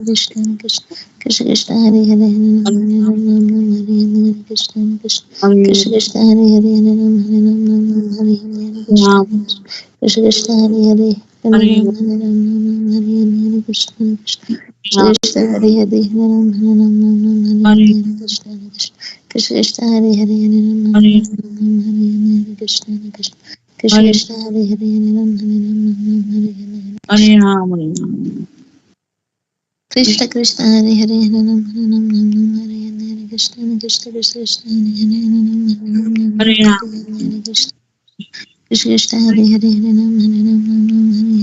Krishna Krishna Krishna Krishna Hare Hare Hare Ram Hare Ram Ram Ram Hare Hare Krishna Krishna Krishna Krishna Hare Hare Hare Ram Hare Ram Ram Ram Hare Hare Krishna Krishna Krishna Hare Hare Hare Ram Hare Ram Ram Ram Hare Hare Krishna Krishna Krishna Hare Hare Hare Ram Hare Ram Ram Ram Hare Hare Krishna Krishna Krishna Hare Hare Hare Ram Hare Ram Ram Hare Hare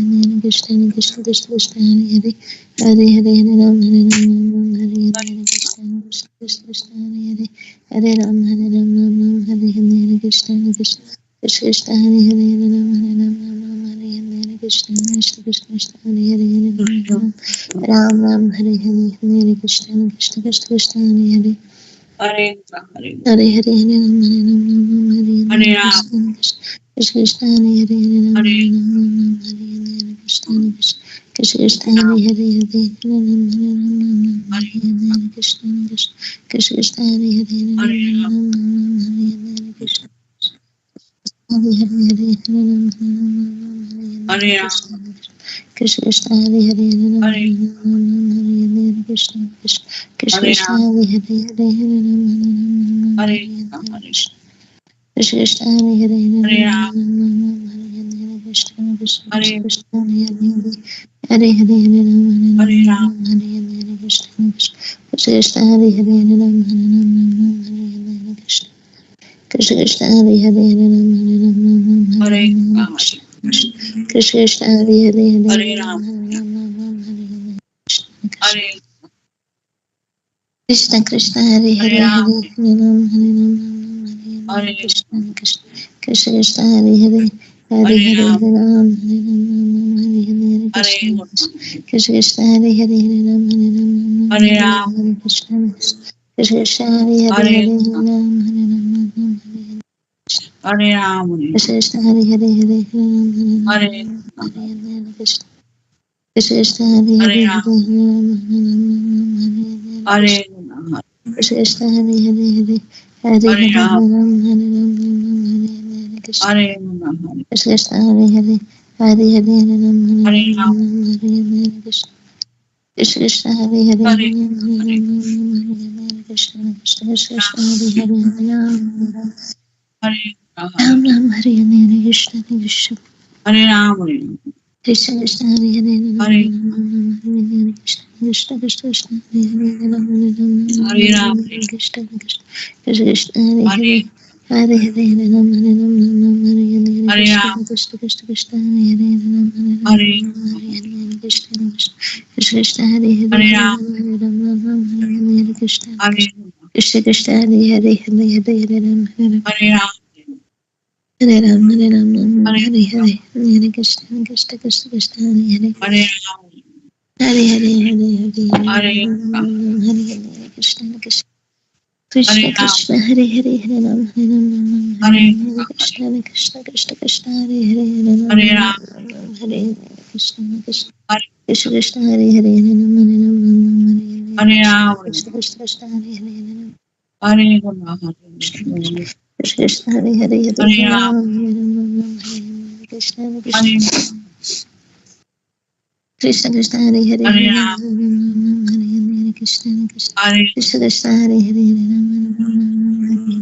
Krishna Krishna Krishna Krishna Hare Hare Hare Ram Hare Ram Ram Hare Hare Krishna Krishna Hare Hare Hare Ram Hare Ram Ram Hare Hare Krishna Krishna Krishna Krishna Hare Hare Ram Hare Ram Hare Krishna Krishna Krishna Hare Hare Hare Ram Hare Ram Ram Hare Hare Krishna Krishna Krishna Krishna Hare Hare Hare Hare Hare Ram Hare Ram Ram Hare Hare Krishna Krishna Krishna Krishna Hare Hare Hare Ram Hare Ram Ram Hare Hare Krishna Krishna Krishna Krishna Hare Hare Hare Ram Hare Ram Ram Hare Hare Krishna Krishna Krishna Krishna Hare Hare Hare Ram Ram Hare Hare Hare Krishna Krishna Krishna Krishna Hare Hare Hare Hare Hare Ram Hare Ram Ram Hare Hare Krishna Krishna Krishna Hare Hare Hare Ram Hare Ram Ram Hare Hare Krishna Krishna Krishna Hare Hare Hare Ram Hare Ram Ram Hare Hare Krishna Krishna Krishna Hare Hare Hare Ram Ram Ram Hare Hare Krishna Hare Hare Hare Ram Hare Ram Hare Krishna Krishna Krishna Hare Hare Hare Ram Hare Ram Hare Krishna Krishna Krishna Hare Hare Hare Ram Hare Ram Hare Krishna Krishna Krishna Hare Hare Hare Ram Hare Hare Krishna Krishna Krishna Hare Hare Hare Hare Hare Ram Hare Ram Hare Hare Krishna Krishna Krishna Hare Hare Hare Ram Hare Ram Hare Hare Krishna Krishna Krishna Hare Hare Hare Ram Hare Ram Hare Krishna Krishna Hare Hare Hare Ram Hare Ram Hare Krishna Krishna Hare Hare Hare Ram Hare Ram Hare Krishna Krishna Krishna Krishna Hare Hare Hare Hare Hare Ram Hare Ram Hare Hare Krishna Krishna Krishna Hare Hare Hare Ram Hare Ram Hare Krishna Krishna Krishna Hare Hare Hare Ram Hare Ram Krishna Krishna Hare Hare Hare Ram Hare Hare Krishna Krishna Krishna Hare Hare Hare Ram Hare Krishna Krishna Hare Hare Hare Hare Hare Ram Hare Ram Hare Krishna Krishna Hare Hare Hare Hare Ram Hare Ram Hare Krishna Krishna Krishna Hare Hare Ram Krishna Krishna Krishna Hare Hare Ram Ram Hare Hare Krishna Krishna Krishna Krishna Hare Hare Ram Hare Krishna Krishna Krishna Hare Hare Ram Hare Ram Krishna Krishna Krishna Hare Hare Hare Hare Ram Hare Ram Hare Hare Krishna Krishna Krishna Hare Hare Ram Hare Hare Krishna Krishna Hare Hare Ram Ram Hare Hare Krishna Krishna Krishna Hare Hare Hare Hare Ram Hare Ram Hare Ram Hare Hare Hare Krishna Krishna Krishna Krishna Hare Hare Hare Hare Hare Hare Hare Krishna Krishna Krishna Krishna Hare Hare Hare Ram Hare Ram Hare Krishna Krishna Krishna Krishna Hare Hare Hare Ram Hare Krishna Krishna Krishna Krishna Hare Hare Hare Ram Hare Ram Hare Krishna Krishna Krishna Hare Hare Krishna Krishna Hare Hare Hare Ram Krishna Krishna Krishna Krishna Hare Hare Hare Ram Hare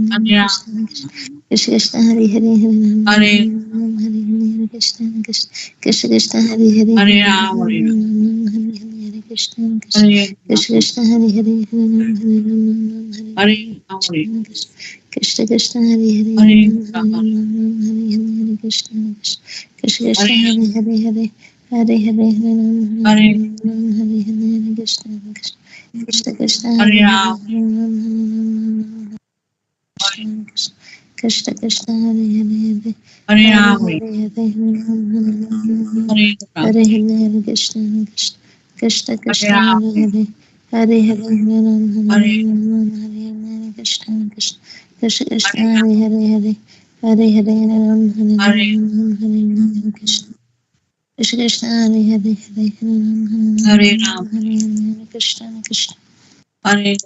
Krishna Krishna Krishna Krishna Hare Hare Hare Ram Krishna Krishna Hare Hare Hare Ram Hare Krishna Krishna Krishna Krishna Hare Hare Hare Ram Hare Krishna Krishna Krishna Hare Hare Hare Ram Hare Krishna Krishna Hare Hare Ram Hare Krishna Krishna Krishna Hare Hare Hare Hare Hare Hare Ram Hare Krishna Krishna Krishna Hare Krishna Krishna Hare Hare Hare Hare Hare Hare Krishna Krishna Krishna Hare Hare Hare Hare Ram Hare Krishna Krishna Krishna Hare Hare Hare Hare Hare Ram Hare Krishna Krishna Krishna Hare Hare Hare Hare Ram, Hare Krishna Krishna Hare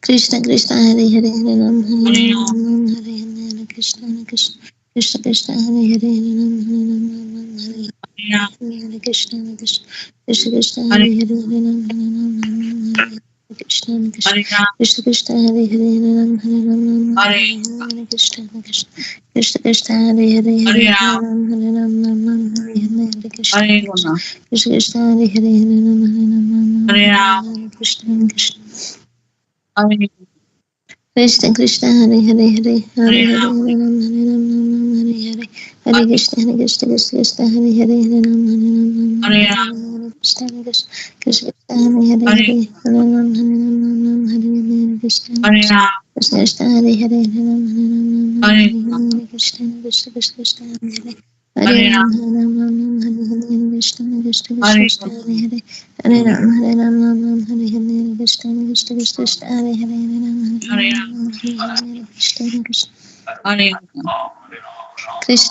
Krishna Krishna Hare Hare Hare Ram Hare Hare Ram Ram, Ram Hare Hare Krishna Krishna Krishna Krishna Hare Hare Hare Ram Hare Ram Ram Hare Hare Ram, Hare Krishna Krishna Krishna Krishna Hare Hare Hare Hare Ram Hare Ram Ram Hare Krishna Krishna Hare Ram, Krishna Krishna Hare Hare Hare Ram Hare Ram Ram Hare Hare Krishna Krishna Krishna Krishna Hare Hare Hare Hare Hare Ram, Ram Hare Ram Ram Hare Hare Krishna Hare Krishna Guna, Krishna Krishna Hare Hare Hare Ram Hare Ram Ram Hare Ram, Hare Krishna Krishna Hare Krishna Krishna Hare Hare Hare Hare Hare Hare Ram, Hare Ram Hare Ram Ram Hare Hare Hare Hare Krishna Hare Krishna Krishna Krishna Hare Hare Hare Ram Hare Ram Ram Hare Ram, Hare Hare Krishna Krishna Krishna Krishna Hare Hare Hare Hare Hare Ram Hare Ram Ram Hare Hare Krishna Hare Krishna Ram, Krishna Krishna Hare Hare Hare Ram Hare Ram Ram Hare Hare Hare Krishna Krishna Krishna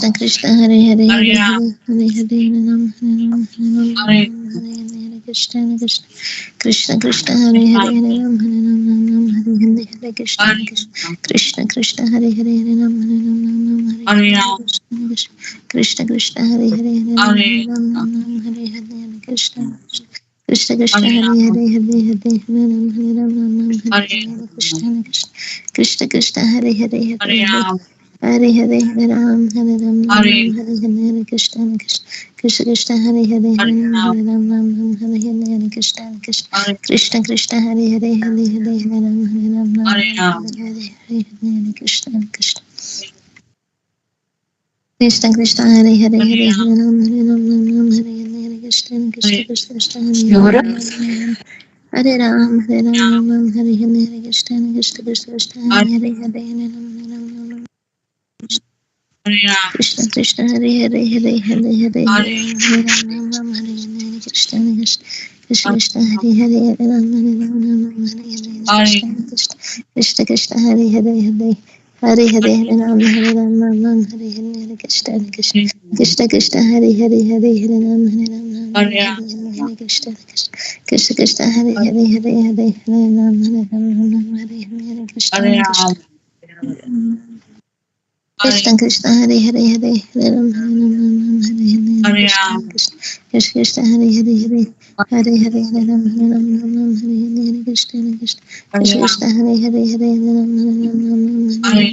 Krishna Hare Hare Hare Hare Ram Ram, Hare Ram Ram Hare Hare Krishna Krishna Krishna Hare Krishna Hare Hare Hare Ram Hare Ram Ram Hare Hare Krishna Krishna Krishna Krishna Hare Hare Hare Ram Hare Hare Ram Ram, Ram Hare Hare Krishna Krishna Hare Guna, Krishna Krishna Hare Hare Hare Hare Ram, Hare Hare Hare Ram Hare Ram Hare Ram Hare Hare Hare Krishna Krishna Krishna Krishna Hare Hare Ram, Hare Ram Hare Ram Ram Hare Hare Hare Krishna Hare Krishna Guna, Krishna Krishna Hare Hare Hare Ram Hare Ram Ram Hare Hare Hare Ram, Krishna Krishna Krishna Krishna Hare Hare Hare Ram Hare Hare Ram Guna, Ram Hare Hare Krishna Krishna Krishna Hare Hare Ram, Hare Hare Hare Ram Hare Ram Ram Hare Hare Hare Guna, Krishna Krishna Krishna Krishna Hare Hare Hare Hare Hare Ram, Hare Hare Hare Ram Hare Ram Ram Hare Ram Hare Hare Hare Krishna Krishna Krishna Krishna Hare Hare Hare Hare Ram Ram, Hare Ram Ram Ram Hare Hare Hare Krishna Krishna Hare Krishna Krishna Hare Hare Hare Hare Hare Ram Hare Ram Ram Hare Ram Ram, Hare Hare Hare Hare Krishna Krishna Krishna Krishna Hare Hare Hare Hare Ram, Hare Ram Hare Ram Ram Ram Hare Hare Hare Krishna Krishna Hare Krishna Krishna Hare Hare Hare Ram Hare Ram Ram, Ram Ram Hare Hare Hare Krishna Krishna Krishna Krishna Hare Hare Hare Hare Hare Ram Hare Ram Ram Ram, Krishna Krishna Hare Hare Hare Hare Hare Hare Hare Ram Ram Ram Hare Hare Krishna Krishna Krishna Hare Krishna Hare Hare Hare Ram Hare Ram Ram Hare Hare Hare Krishna Krishna Krishna Krishna Hare Hare Hare Hare Hare Hare Ram Hare Ram Ram Hare Hare Krishna Krishna Krishna Krishna Hare Hare Hare Hare Ram Hare Ram Ram Hare Hare Hare Krishna Krishna Krishna Krishna Hare Hare Hare Hare Hare Ram Hare Ram Ram Hare Hare Krishna Hare Krishna Ram, Hare Krishna Krishna Hare Hare Hare Hare Ram Hare Ram Ram Hare Hare Hare Krishna Ram, Krishna Krishna Krishna Hare Hare Hare Hare Hare Hare Ram Hare Ram Ram Hare Hare Krishna Krishna Hare Krishna Ram, Krishna Hare Hare Hare Ram Hare Ram Ram Hare Hare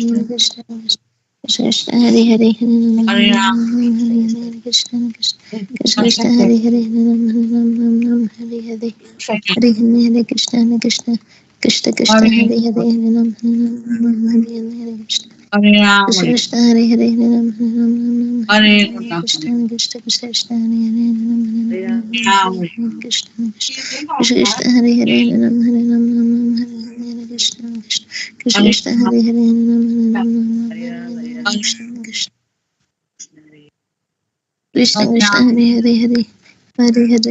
Hare Krishna Krishna Krishna Hare Hare Hare Ram Hare Hare Ram, Ram Hare Hare Krishna Krishna Krishna Hare Krishna Hare Hare Hare Ram Hare Ram Ram Hare Hare Hare Hare Krishna Krishna Krishna Krishna Hare Hare Hare Hare Ram Hare Ram Hare Hare Krishna Hare Ram, Krishna Krishna Hare Hare Hare Ram Hare Ram Ram Hare Hare Hare Guna, Krishna Krishna Krishna Krishna Hare Hare Ram Hare Ram Ram, Hare Hare Krishna Krishna Krishna Hare Hare Hare Ram Hare Ram Ram Hare Hare Krishna Krishna Krishna Hare Krishna Hare Hare Hare Ram Hare Ram Ram Hare Hare Hare Krishna Krishna Krishna Hare Krishna Ram, Hare Hare Hare Hare Hare Hare Ram Hare Hare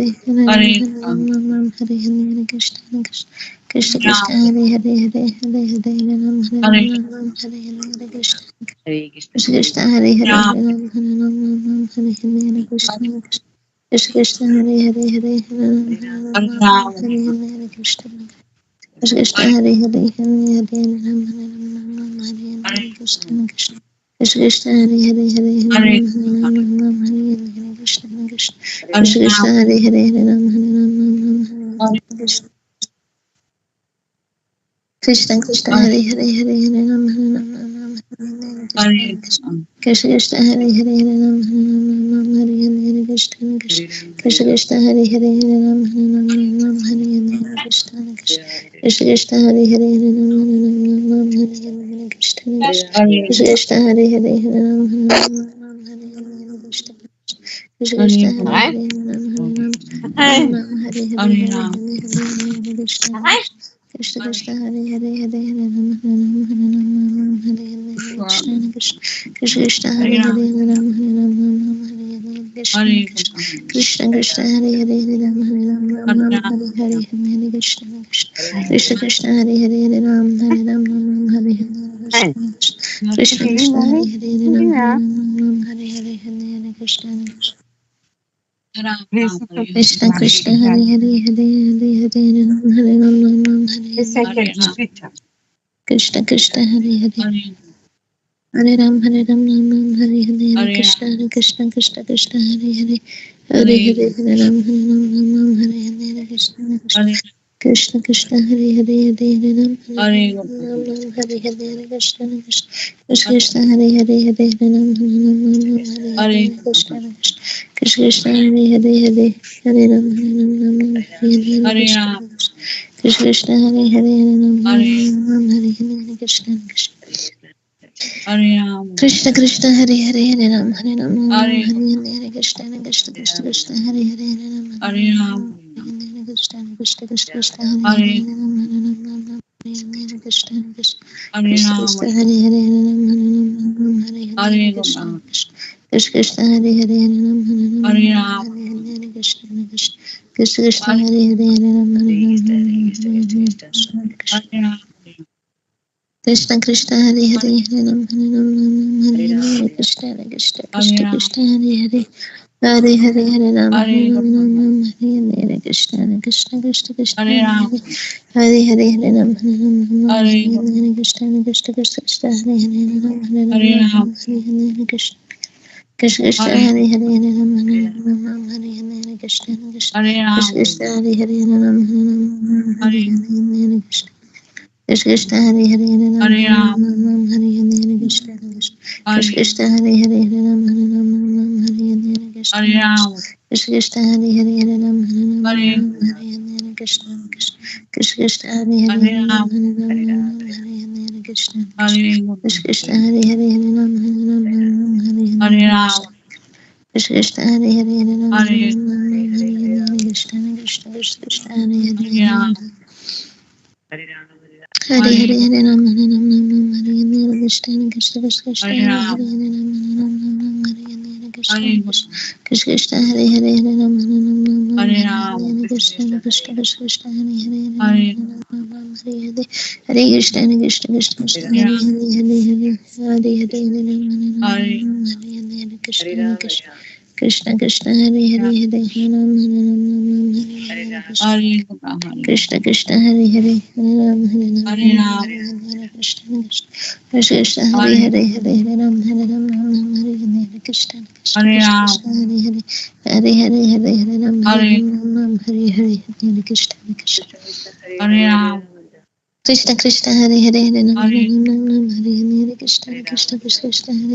Ram Guna, Ram Hare Hare Krishna Krishna Krishna Hare Krishna Ram, Hare Hare Hare Hare Hare Ram Hare Hare Ram Ram Hare Hare Krishna Krishna Krishna Hare Hare Ram, Hare Ram Hare Ram Ram Hare Hare Krishna Krishna Krishna Hare Hare Hare Hare Ram Hare Ram Hare Ram Ram, Hare Hare Krishna Krishna Krishna Hare Hare Hare Hare Hare Ram Hare Ram Ram Hare Hare Hare Krishna Krishna Krishna Krishna Hare Hare Hare Hare Hare Ram Hare Ram Ram Hare Hare Krishna Krishna Hare Krishna Ram, Krishna Hare Hare Hare Ram Hare Ram Ram Hare Hare Hare Krishna Krishna Krishna Hare Hare Hare Hare Hare Ram Hare Ram Ram Hare Hare Krishna Hare Krishna Krishna Krishna Hare Hare Hare Ram Hare Ram Ram Hare Hare Krishna Krishna Krishna Krishna Hare Hare Hare Ram Hare Ram Ram Hare Hare Krishna Krishna Krishna Krishna Hare Hare Hare Ram Hare Ram Ram Hare Hare Krishna Krishna Hare Krishna Krishna Hare Hare Hare Ram Hare Ram Ram Hare Hare Krishna Krishna Krishna Hare Hare Hare Hare Ram Hare Ram Ram Ram Hare Hare Hare Hare Ram, Hare Hare Krishna Krishna Krishna Hare Hare Hare Hare Ram Hare Ram Ram Ram Hare Hare Krishna Krishna Krishna Krishna Hare Hare Hare Ram, Hare Ram Hare Ram Ram Hare Hare Krishna Hare Krishna Guna, Krishna Krishna Hare Hare Hare Ram Hare Ram Ram Hare Ram Ram, Hare Hare Hare Krishna Krishna Krishna Hare Hare Hare Ram Hare Ram Ram Hare Hare Krishna Hare Krishna Krishna Hare Hare Hare Ram Hare Ram Ram Hare Hare Hare Krishna Krishna Krishna Hare Hare Hare Hare Hare Ram Hare Ram Ram Ram Hare Hare Krishna Krishna Hare Hare Hare Ram Ram Ram Hare Hare Hare Krishna Krishna Krishna Krishna Hare Hare Hare Hare Hare Ram Ram Ram Hare Hare Krishna Krishna Krishna Krishna Hare Hare Hare Hare Ram Ram Hare Hare Krishna Krishna Krishna Hare Hare Hare Hare Ram Ram Hare Hare Krishna Krishna Hare Hare Hare Hare Ram Ram Hare Hare Krishna Hare Hare Hare Ram Ram Hare Hare Krishna Krishna Krishna Hare Hare Hare Ram Hare Ram Hare Hare Krishna Krishna Krishna Krishna Hare Hare Hare Ram Hare Hare Krishna Krishna Krishna Krishna Hare Hare Hare Ram Hare Ram Hare Hare Krishna Krishna Krishna Krishna Hare Hare Hare Ram Hare Ram Hare Hare Krishna Krishna Krishna Hare Hare Hare Ram Hare Ram Hare Hare Krishna Krishna Krishna Krishna Hare Hare Hare Ram Hare Ram Hare Krishna Krishna Krishna Hare Hare Hare Ram Hare Ram Hare Hare Krishna Krishna Krishna Krishna Hare Hare Hare Hare Hare Ram Hare Ram Hare Hare Krishna Krishna Krishna Krishna Hare Hare Hare Hare Hare Ram Hare Ram Hare Hare Krishna Krishna Krishna Krishna Hare Hare Ram Hare Ram Hare Hare Krishna Krishna Krishna Hare Hare Hare Ram Hare Ram Hare Hare Krishna Krishna Krishna Hare Hare Hare Ram Hare Ram Hare Hare Krishna Krishna Hare Hare Hare Ram Hare Hare Hare Krishna Krishna Hare Hare Hare Ram Hare Ram Hare Hare Krishna Krishna Hare Hare Hare Ram Hare Ram Hare Hare Krishna Krishna Hare Hare Hare Ram Hare Ram Hare Hare Krishna Krishna Hare Hare Hare Ram Hare Ram Hare Hare Krishna Hare Hare Hare Ram Hare Ram Hare Hare Krishna Krishna Hare Hare Hare Hare Hare Hare Ram Hare Ram Hare Hare Krishna Krishna Krishna Hare Hare Ram Hare Ram Hare Hare Krishna Krishna Hare Hare Hare Ram Hare Ram Hare Hare Krishna Krishna Krishna Hare Hare Ram Hare Hare Hare Krishna Krishna Krishna Hare Hare Hare Hare Hare Ram Hare Ram Hare Hare Krishna Krishna Krishna Hare Hare Hare Ram Hare Ram Hare Hare Krishna Krishna Hare Hare Hare Ram Hare Ram Hare Krishna Krishna Hare Hare Hare Ram Hare Ram Hare Hare Krishna Krishna Hare Hare Hare Hare Hare Ram Hare Ram Hare Hare Krishna Krishna Krishna Hare Hare Hare Ram Hare Ram Hare Hare Krishna Krishna Krishna Hare Hare Hare Hare Hare Ram Hare Ram Hare Hare Krishna Krishna Krishna Hare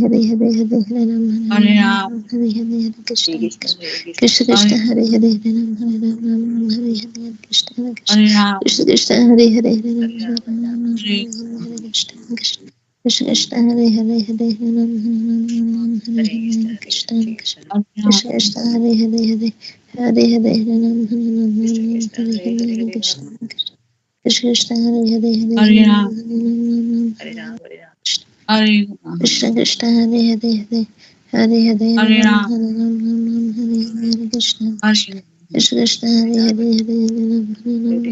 Hare Hare Hare Hare Ram Hare Ram Hare Hare Krishna Krishna Krishna Hare Hare Hare Ram Hare Ram Hare Hare Krishna Krishna Krishna Hare Hare Hare Ram Hare Ram Hare Hare Krishna Krishna Krishna Hare Hare Hare Ram Hare Hare Krishna Krishna Hare Hare Hare Hare Hare Hare Ram Hare Ram Hare Hare Krishna Krishna Hare Hare Hare Krishna Krishna Hare Hare Hare Hare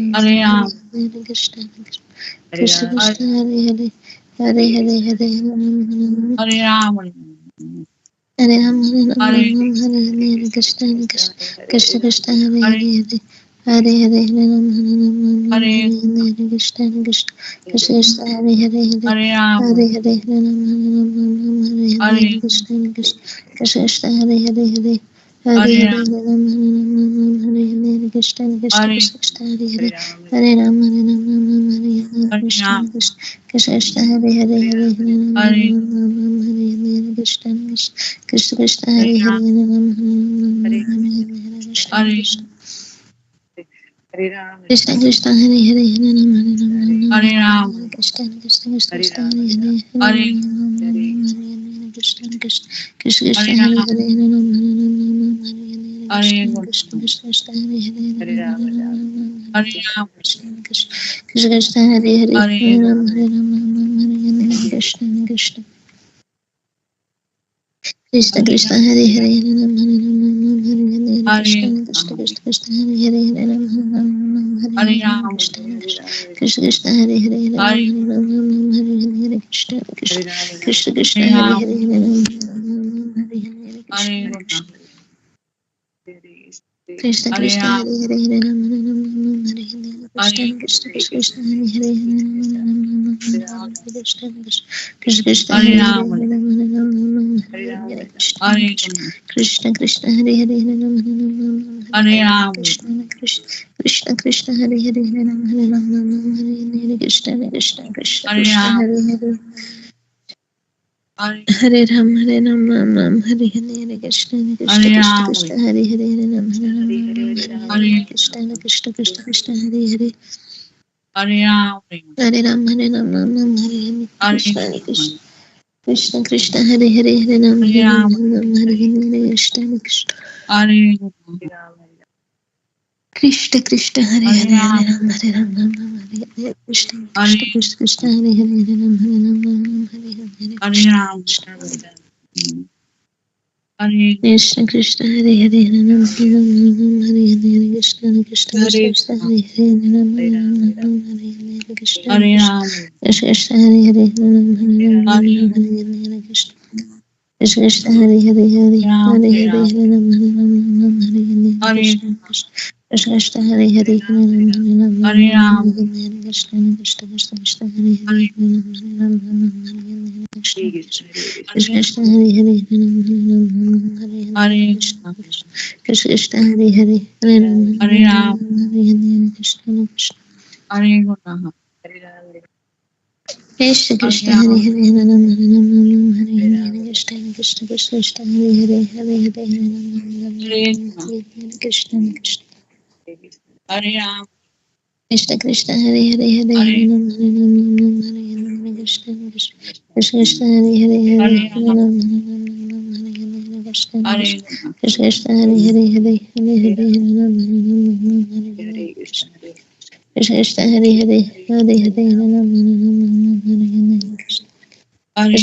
Hare Ram Hare Ram Hare Hare Krishna Krishna Hare Hare Hare Ram Hare Ram Hare Krishna Krishna Krishna Hare Hare Hare Hare Hare Ram Hare Ram Hare Ram Hare Hare Krishna Krishna Krishna Hare Hare Hare Hare Hare Hare Ram Hare Ram Hare Hare Krishna Krishna Krishna Hare Hare Hare Hare Hare Hare Ram Hare Ram Hare Hare Krishna Krishna Hare Hare Hare Hare Hare Ram Hare Ram Hare Hare Krishna Krishna Hare Hare Hare Ram Hare Ram Hare Hare Krishna Krishna Hare Hare Hare Hare Ram Hare Ram Hare Hare Krishna Krishna Hare Hare Ram Hare Ram Hare Hare Krishna Krishna Krishna Hare Hare Hare Ram Hare Ram Hare Krishna Krishna Hare Hare Hare Ram Hare Hare Krishna Krishna Hare Hare Hare Ram Hare Ram Hare Hare Krishna Krishna Hare Hare Hare Ram Hare Ram Krishna Krishna Hare Hare Hare Ram Hare Ram Hare Hare Krishna Krishna Krishna Hare Krishna Rama, Hare Hare Hare Ram Hare Ram Ram Hare Hare Hare Krishna Krishna Rama, Krishna Krishna Hare Hare Hare Ram Hare Ram Hare Hare Hare Rama, Krishna Krishna Krishna Hare Hare Hare Ram Hare Hare Ram Hare Hare Krishna Krishna Krishna Krishna Hare Hare Rama, Hare Hare Ram Hare Hare Hare Krishna Rama, Krishna Hare Krishna Rama, Hare Hare Hare Ram Hare Ram Hare Hare Krishna Hare Krishna Krishna Krishna Hare Hare Ram Krishna Krishna Krishna Hare Hare Hare Rama, Ram Hare Hare Krishna Hare Krishna Krishna Hare Hare Ram Hare Hare Hare Rama, Krishna Krishna Krishna Hare Hare Ram Hare Krishna Krishna Krishna Hare Krishna Rama, Hare Hare Hare Hare Ram Ram Hare Hare Krishna Hare Krishna Krishna Rama, Krishna Hare Hare Ram Hare Hare Hare Krishna Krishna Krishna Krishna Hare Hare Hare Rama, Hare Ram Ram Hare Hare Hare Krishna Rama, Krishna Krishna Krishna Hare Hare Hare Ram Hare Rama, Hare Hare Krishna Krishna Hare Rama, Krishna Krishna Hare Hare Hare Hare Rama, Ram Hare Hare Krishna Hare Krishna Krishna Krishna Hare Hare Hare Ram Hare Hare Hare Krishna Rama, Hare Krishna Krishna Hare Hare Hare Ram Hare Hare Krishna Krishna Krishna Hare Krishna Hare Hare Ram Hare Hare Krishna Hare Krishna Rama, Krishna Krishna Hare Hare Ram Hare Hare Krishna Krishna Krishna Hare Hare Hare Rama, Hare Hare Hare Ram Hare Hare Hare Krishna Krishna Krishna Hare Hare Hare Ram Hare Rama, Hare Krishna Krishna Krishna Krishna Hare Hare Hare Ram Hare Krishna Krishna Hare Krishna Hare Hare Ram Hare Hare Krishna Krishna Krishna Hare Hare Hare Ram Hare Rama, Hare Krishna Krishna Hare Rama, Krishna Hare Krishna Hare Rama, Hare Hare Ram Hare Hare Krishna Krishna Krishna Krishna Hare Hare Hare Hare Hare Hare Krishna Krishna Hare Rama, Krishna Krishna Hare Hare Hare Hare Ram Hare Hare Krishna Krishna Krishna Hare Hare Hare Hare Rama, Ram Hare Krishna Hare Krishna Rama, Krishna Hare Hare Hare Hare Ram Hare Krishna Krishna Hare Hare Hare Hare Ram Hare Krishna Hare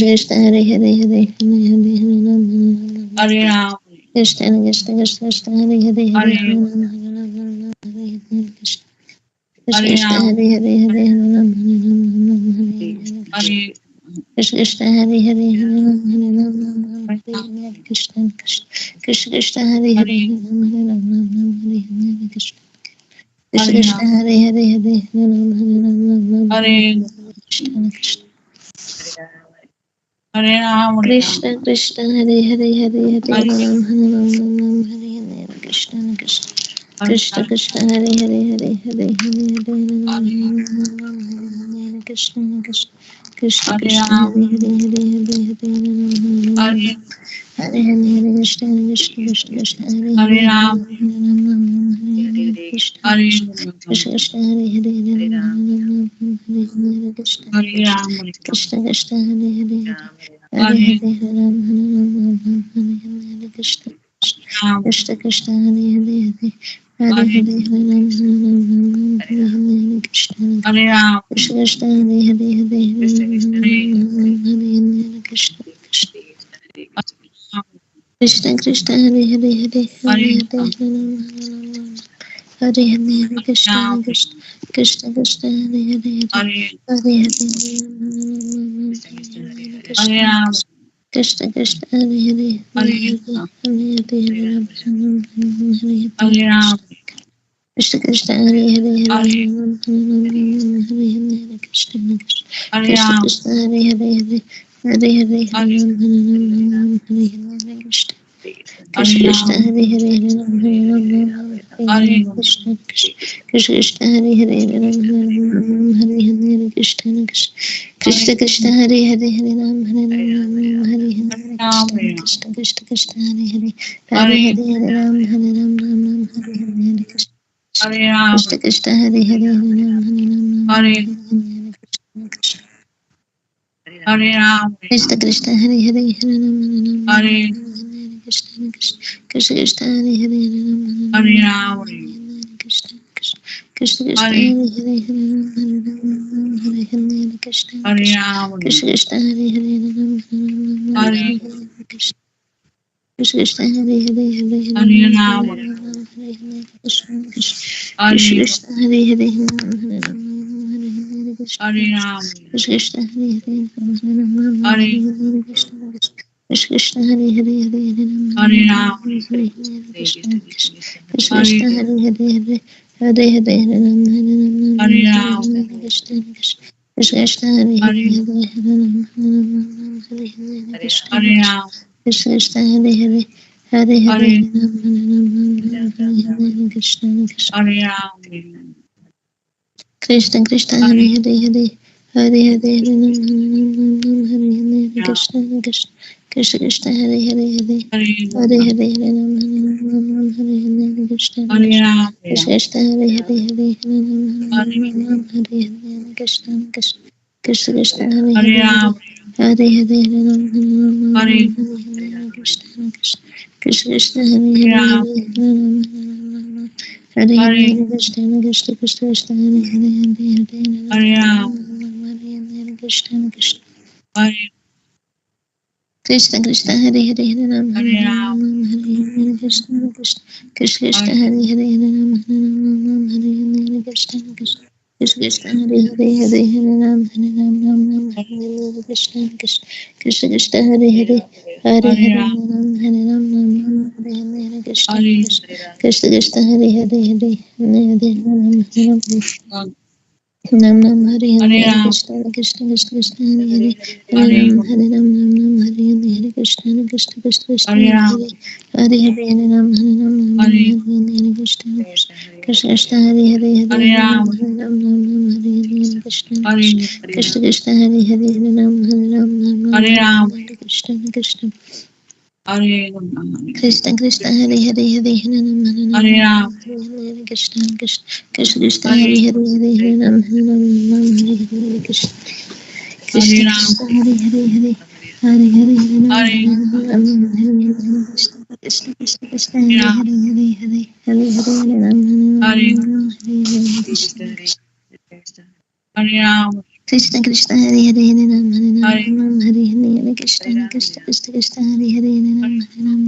Krishna Hare Hare Hare Hare Ram Hare Rama, Krishna Krishna Krishna Krishna Hare Hare Hare Hare Ram Hare Krishna Krishna Hare Krishna Rama, Hare Hare Hare Ram Hare Krishna Hare Krishna Krishna Hare Hare Hare Ram Hare Krishna Krishna Krishna Hare Hare Hare Hare Ram Krishna Krishna Hare Krishna Rama, Hare Hare Hare Ram Hare Krishna Krishna Hare Rama, Krishna Krishna Hare Hare Hare Hare Hare Ram Hare Krishna Krishna Krishna Hare Krishna Hare Hare Hare Hare Hare Hare Hare Krishna Krishna Krishna Hare Krishna Rama, Hare Hare Hare Hare Hare Hare Hare Krishna Krishna Krishna Krishna Hare Hare Hare Rama, Hare Krishna Hare Krishna Krishna Hare Hare Hare Krishna Hare Rama, Krishna Krishna Hare Hare Hare Hare Hare Ram Hare Krishna Rama, Krishna Krishna Hare Hare Hare Hare Hare Ram Hare Krishna Hare Rama, Krishna Krishna Hare Hare Hare Hare Hare Krishna Rama, Krishna Krishna Hare Hare Hare Hare Hare Rama, Hare Hare Krishna Rama, Krishna Krishna Krishna Hare Hare Hare Hare Hare Hare Krishna Rama, Krishna Krishna Hare Hare Hare Hare Rama, Hare Hare Rama, Krishna Krishna Hare Hare Hare Hare Hare Krishna Hare Krishna Rama, Krishna Hare Hare Hare Hare Hare Hare Krishna Hare Krishna Krishna Rama, Hare Hare Hare Krishna Krishna Krishna Hare Hare Hare Krishna Hare Krishna Krishna Hare Hare Hare Ram Hare Hare Hare Rama, Krishna Krishna Krishna Hare Hare Hare Hare Hare Hare Ram Hare Ram Ram Ram Hare Hare Krishna Hare Rama, Krishna Krishna Hare Hare Hare Ram Hare Ram Hare Hare Rama, Krishna Krishna Hare Hare Hare Ram Hare Hare Krishna Krishna Krishna Hare Hare Hare Ram Hare Rama, Krishna Krishna Krishna Hare Hare Hare Hare Ram Hare Hare Krishna Hare Krishna Rama, Krishna Krishna Hare Hare Hare Ram Hare Hare Krishna Krishna Krishna Hare Hare Hare Hare Hare Ram Ram, Hare Ram Hare Hare Krishna Krishna Hare Krishna Krishna Hare Hare Hare Ram Hare Ram Hare Hare Krishna Hare Krishna Ram, Krishna Hare Hare Ram Hare Ram Hare Hare Hare Krishna Krishna Krishna Hare Hare Hare Hare Ram Hare Hare Ram, Ram Hare Hare Krishna Krishna Krishna Hare Krishna Hare Hare Hare Hare Hare Hare Ram Hare Ram Hare Hare Ram, Hare Krishna Krishna Krishna Krishna Hare Hare Hare Hare Hare Ram Hare Ram Hare Hare Krishna Hare Krishna Ram, Krishna Krishna Hare Hare Hare Hare Hare Hare Ram Hare Ram Hare Hare Krishna Krishna Hare Ram, Krishna Krishna Hare Hare Hare Hare Hare Hare Hare Ram Hare Ram Hare Hare Ram, Krishna Krishna Krishna Krishna Hare Hare Hare Hare Hare Hare Hare Ram Hare Ram Hare Hare Krishna Hare Krishna Ram, Krishna Krishna Hare Hare Hare Ram Hare Hare Ram Hare Hare Krishna Krishna Krishna Krishna Hare Hare Hare Hare Ram, Hare Hare Hare Ram Hare Hare Ram Krishna Krishna Krishna Krishna Hare Hare Hare Ram, Hare Ram Hare Hare Hare Krishna Krishna Krishna Krishna Hare Hare Hare Hare Ram, Hare Krishna Krishna Hare Krishna Krishna Hare Hare Hare Ram Hare Hare Ram Ram, Hare Hare Krishna Krishna Krishna Krishna Hare Hare Hare Hare Ram Hare Ram Hare Hare Krishna Krishna Krishna Krishna Hare Hare Hare Hare Ram Hare Ram Hare Hare Krishna Krishna Krishna Krishna Hare Hare Hare Hare Hare Ram, Ram Hare Ram Hare Hare Krishna Hare Krishna Krishna Krishna Hare Hare Hare Hare Ram Nam Nam Hare Hare Hare Ram, Krishna Krishna Krishna Krishna Hare Hare Hare Hare Ram Nam Nam Hare Hare Krishna Krishna Krishna Krishna Hare Ram, Hare Hare Hare Ram Hare Ram Nam Nam Hare Hare Hare Krishna Krishna Krishna Hare Hare Hare Hare Ram Ram, Hare Ram Nam Nam Hare Hare Krishna Hare Krishna Krishna Hare Hare Hare Ram Hare Ram Nam Nam Hare Hare Ram, Hare Krishna Krishna Hare Krishna Krishna Hare Hare Hare Hare Ram Hare Ram Hare Ram, Hare Hare Krishna Krishna Krishna Krishna Hare Hare Hare Hare Hare Ram Hare Ram Nam Hare Hare Krishna Hare Krishna Ram, Krishna Hare Hare Hare Hare Hare Hare Ram Hare Hare Ram Hare Hare Krishna Krishna Krishna Krishna Hare Ram, Hare Hare Hare Hare Hare Ram Hare Hare Hare Krishna Hare Ram, Krishna Krishna Hare Hare Hare Ram Hare Hare Ram Hare Hare Krishna Krishna Krishna Krishna Hare Hare Hare Ram Hare Ram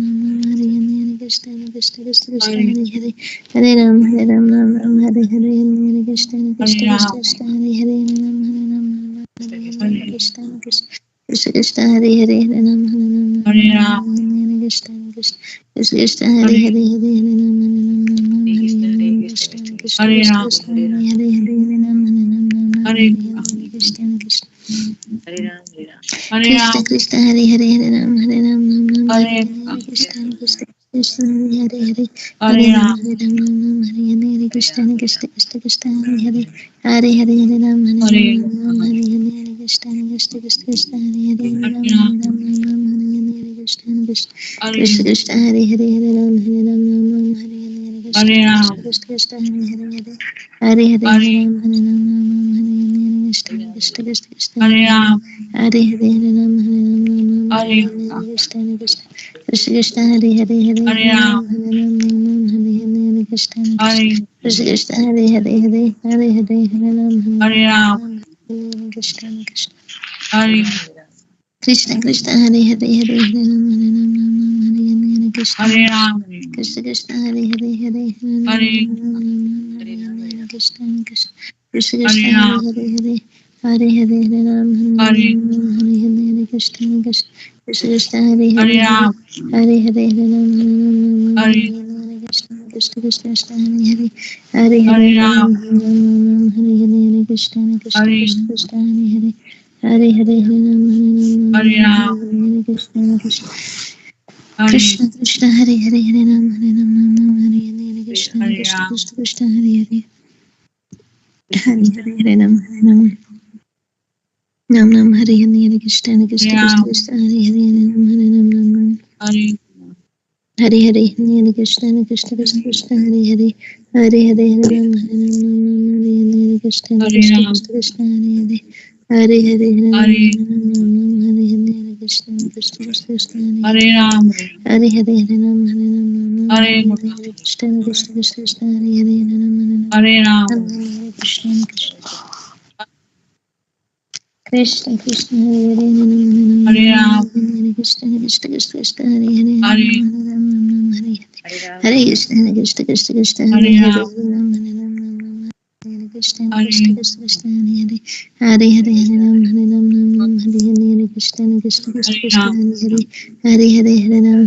Hare Hare Krishna Krishna Krishna Krishna Hare Hare Hare Hare Ram Hare Ram Ram Ram Hare Hare Hare Krishna Hare Krishna Krishna Ram, Krishna Hare Hare Ram Hare Ram Hare Hare Hare Krishna Krishna Krishna Krishna Hare Hare Hare Ram Hare Ram Hare Ram, Hare Krishna Krishna Krishna Krishna Hare Hare Hare Hare Ram Hare Ram Hare Krishna Krishna Hare Krishna Ram, Krishna Hare Hare Hare Ram Hare Ram Hare Hare Hare Krishna Krishna Hare Krishna Ram, Krishna Hare Hare Hare Ram Ram Ram Hare Hare Hare Krishna Krishna Krishna Hare Hare Hare Hare Ram Ram, Ram Ram Hare Hare Krishna Krishna Krishna Krishna Hare Hare Hare Hare Hare Ram Hare Ram Hare Hare Krishna Krishna Krishna Krishna Hare Hare Ram Ram, Ram Ram Hare Hare Krishna Krishna Hare Krishna Krishna Hare Hare Hare Ram Ram Hare Hare Krishna Hare Krishna Ram, Krishna Krishna Hare Hare Hare Hare Hare Hare Ram Ram Hare Hare Krishna Krishna Krishna Krishna Hare Hare Hare Ram, Hare Hare Hare Ram Hare Hare Hare Krishna Krishna Krishna Krishna Hare Hare Hare Hare Hare Ram, Ram Hare Hare Krishna Krishna Hare Krishna Krishna Hare Hare Hare Hare Hare Hare Ram Hare Ram, Hare Krishna Krishna Hare Krishna Krishna Hare Hare Hare Hare Ram Hare Krishna Hare Ram, Krishna Krishna Hare Hare Hare Hare Hare Ram Krishna Krishna Krishna Krishna Hare Hare Ram, Hare Hare Hare Hare Hare Ram Hare Hare Krishna Krishna Krishna Krishna Hare Hare Hare Hare Ram, Hare Hare Hare Ram Hare Hare Krishna Krishna Krishna Hare Hare Hare Hare Hare Hare Ram, Ram Hare Krishna Krishna Hare Krishna Krishna Hare Hare Hare Hare Ram Hare Ram, Hare Krishna Krishna Hare Krishna Krishna Hare Hare Hare Ram Hare Hare Krishna Hare Krishna Ram, Krishna Krishna Hare Hare Hare Hare Hare Ram Hare Ram Nam Nam Hare Hare Krishna Hare Krishna Krishna Ram, Krishna Hare Hare Ram Hare Ram Nam Nam Hare Hare Hare Hare Krishna Krishna Krishna Krishna Hare Hare Hare Hare Hare Ram Hare Ram Nam Hare Hare Krishna Hare Krishna Ram, Krishna Krishna Hare Hare Hare Hare Hare Ram Hare Hare Ram Nam Hare Hare Krishna Krishna Krishna Krishna Hare Hare Hare Ram, Hare Hare Hare Ram Hare Ram Nam Hare Hare Hare Krishna Krishna Krishna Krishna Hare Hare Ram Hare Ram Hare Ram, Nam Hare Krishna Krishna Krishna Krishna Hare Hare Hare Ram, Hare Krishna Krishna Krishna Krishna Hare Hare Hare Ram Hare Hare Krishna Krishna Krishna Krishna Hare Hare Hare Ram, Ram Hare Krishna Hare Krishna Krishna Krishna Hare Hare Hare Hare Ram Hare Krishna Krishna Krishna Hare Krishna Ram, Hare Hare Hare Hare Ram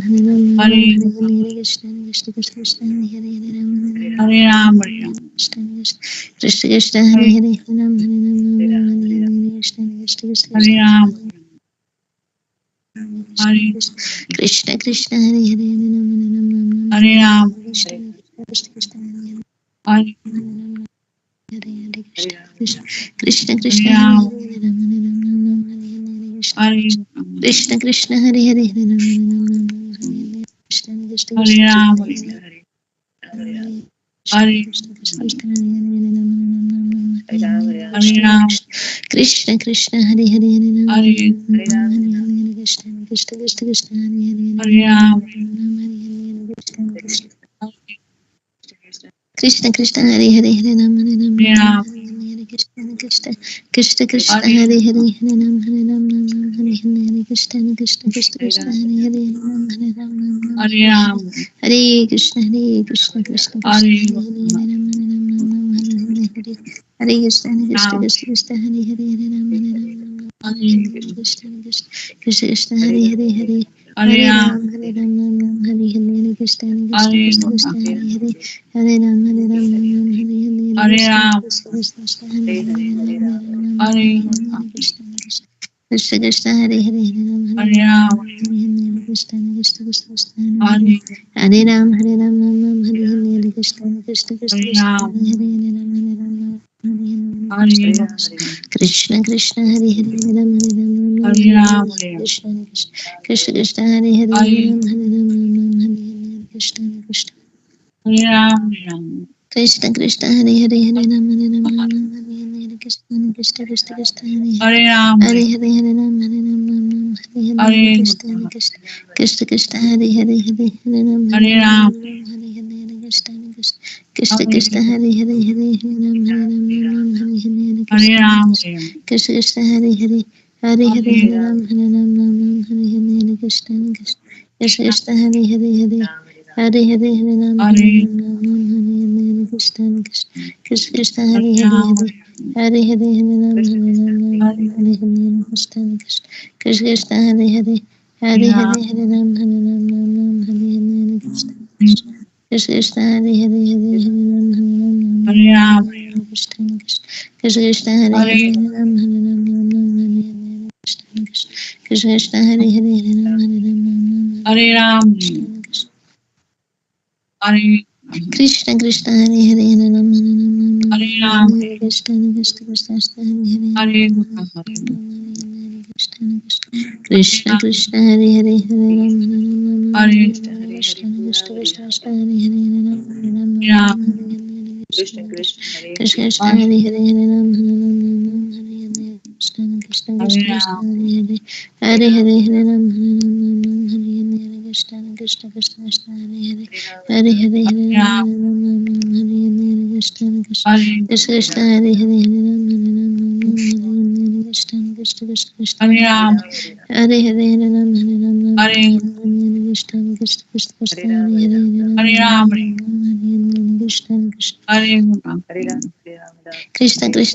Hare Hare Krishna Krishna Krishna Krishna Hare Hare Ram Hare Ram, Hare Ram, Krishna Krishna Krishna Hare Hare Hare Ram Hare Krishna Krishna Krishna Hare Krishna Ram, Hare Krishna Krishna Hare Hare Hare Ram, Krishna Krishna Krishna Hare Hare Hare Krishna Krishna Hare Krishna Hare Ram, Hare Hare Krishna Krishna Hare Hare Krishna Krishna Hare Krishna Ram, Hare Hare Ram, Krishna Krishna Hare Hare Hare Krishna Krishna Krishna Krishna Hare Ram, Krishna Krishna Hare Hare Hare Ram Hare Ram, Hare Krishna Krishna Krishna Krishna Hare Hare Hare Hare Ram Hare Krishna Krishna Krishna Krishna Hare Hare Ram Hare Ram, Hare Krishna Krishna Krishna Hare Hare Hare Hare Krishna Krishna Ram, Krishna Krishna Hare Hare Hare Krishna Krishna Krishna Hare Hare Hare Hare Ram, Ram Hare Krishna Krishna Hare Krishna Krishna Hare Hare Hare Ram Hare Hare Krishna Ram, Krishna Krishna Hare Hare Krishna Krishna Hare Hare Hare Ram, Hare Krishna Krishna Krishna Hare Hare Ram Hare Krishna Krishna Krishna Hare Krishna Ram, Hare Hare Hare Krishna Krishna Hare Hare Ram Hare Ram, Krishna Krishna Krishna Hare Hare Hare Ram Krishna Krishna Hare Ram, Ram, Krishna Krishna Hare Hare Hare Ram Hare Krishna Krishna Krishna Krishna Hare Ram, Hare Hare Hare Ram Hare Hare Krishna Krishna Krishna Hare Hare Hare Ram Hare Ram, Hare Krishna Krishna Hare Krishna Hare Hare Hare Ram Hare Hare Krishna Ram, Krishna Krishna Hare Hare Hare Hare Hare Hare Ram Hare Krishna Krishna Krishna Hare Hare Hare Hare Hare Hare Ram Hare Hare Krishna Krishna Krishna Hare Hare Hare Ram, Hare Hare Hare Hare Ram Hare Hare Krishna Krishna Krishna Hare Hare Hare Ram, Hare Hare Ram Hare Krishna Krishna Hare Hare Hare Hare Ram Hare Ram, Hare Krishna Krishna Hare Hare Hare Hare Ram Hare Krishna Hare Hare Hare Ram Hare Ram, Hare Krishna Krishna Hare Hare Hare Ram Hare Ram, Hare Krishna Krishna Hare Hare Krishna Krishna Hare Hare Hare Ram Hare Krishna Krishna Hare Hare Ram, Krishna Krishna Hare Hare Hare Ram Krishna Hare Krishna Ram, Hare Hare Hare Ram Krishna Krishna Hare Hare Hare Hare Ram, Ram Hare Krishna Hare Hare Krishna Hare Ram, Hare Hare Hare Ram Hare Krishna Hare Hare Ram, Krishna Hare Krishna Krishna Hare Hare Hare Hare Ram Ram, Hare Krishna Hare Krishna Hare Ram Hare Krishna Krishna Hare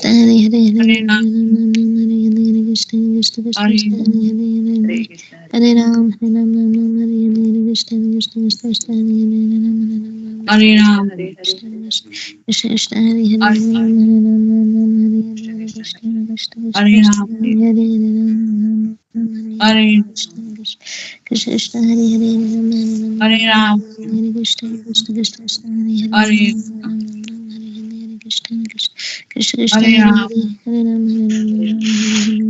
Ram, Hare Krishna Hare Hare Hare Ram Hare Krishna Hare Krishna Ram, Hare Hare Krishna Hare Hare Hare Ram, Hare Krishna Krishna Hare Hare Krishna Krishna Hare Hare Ram, Hare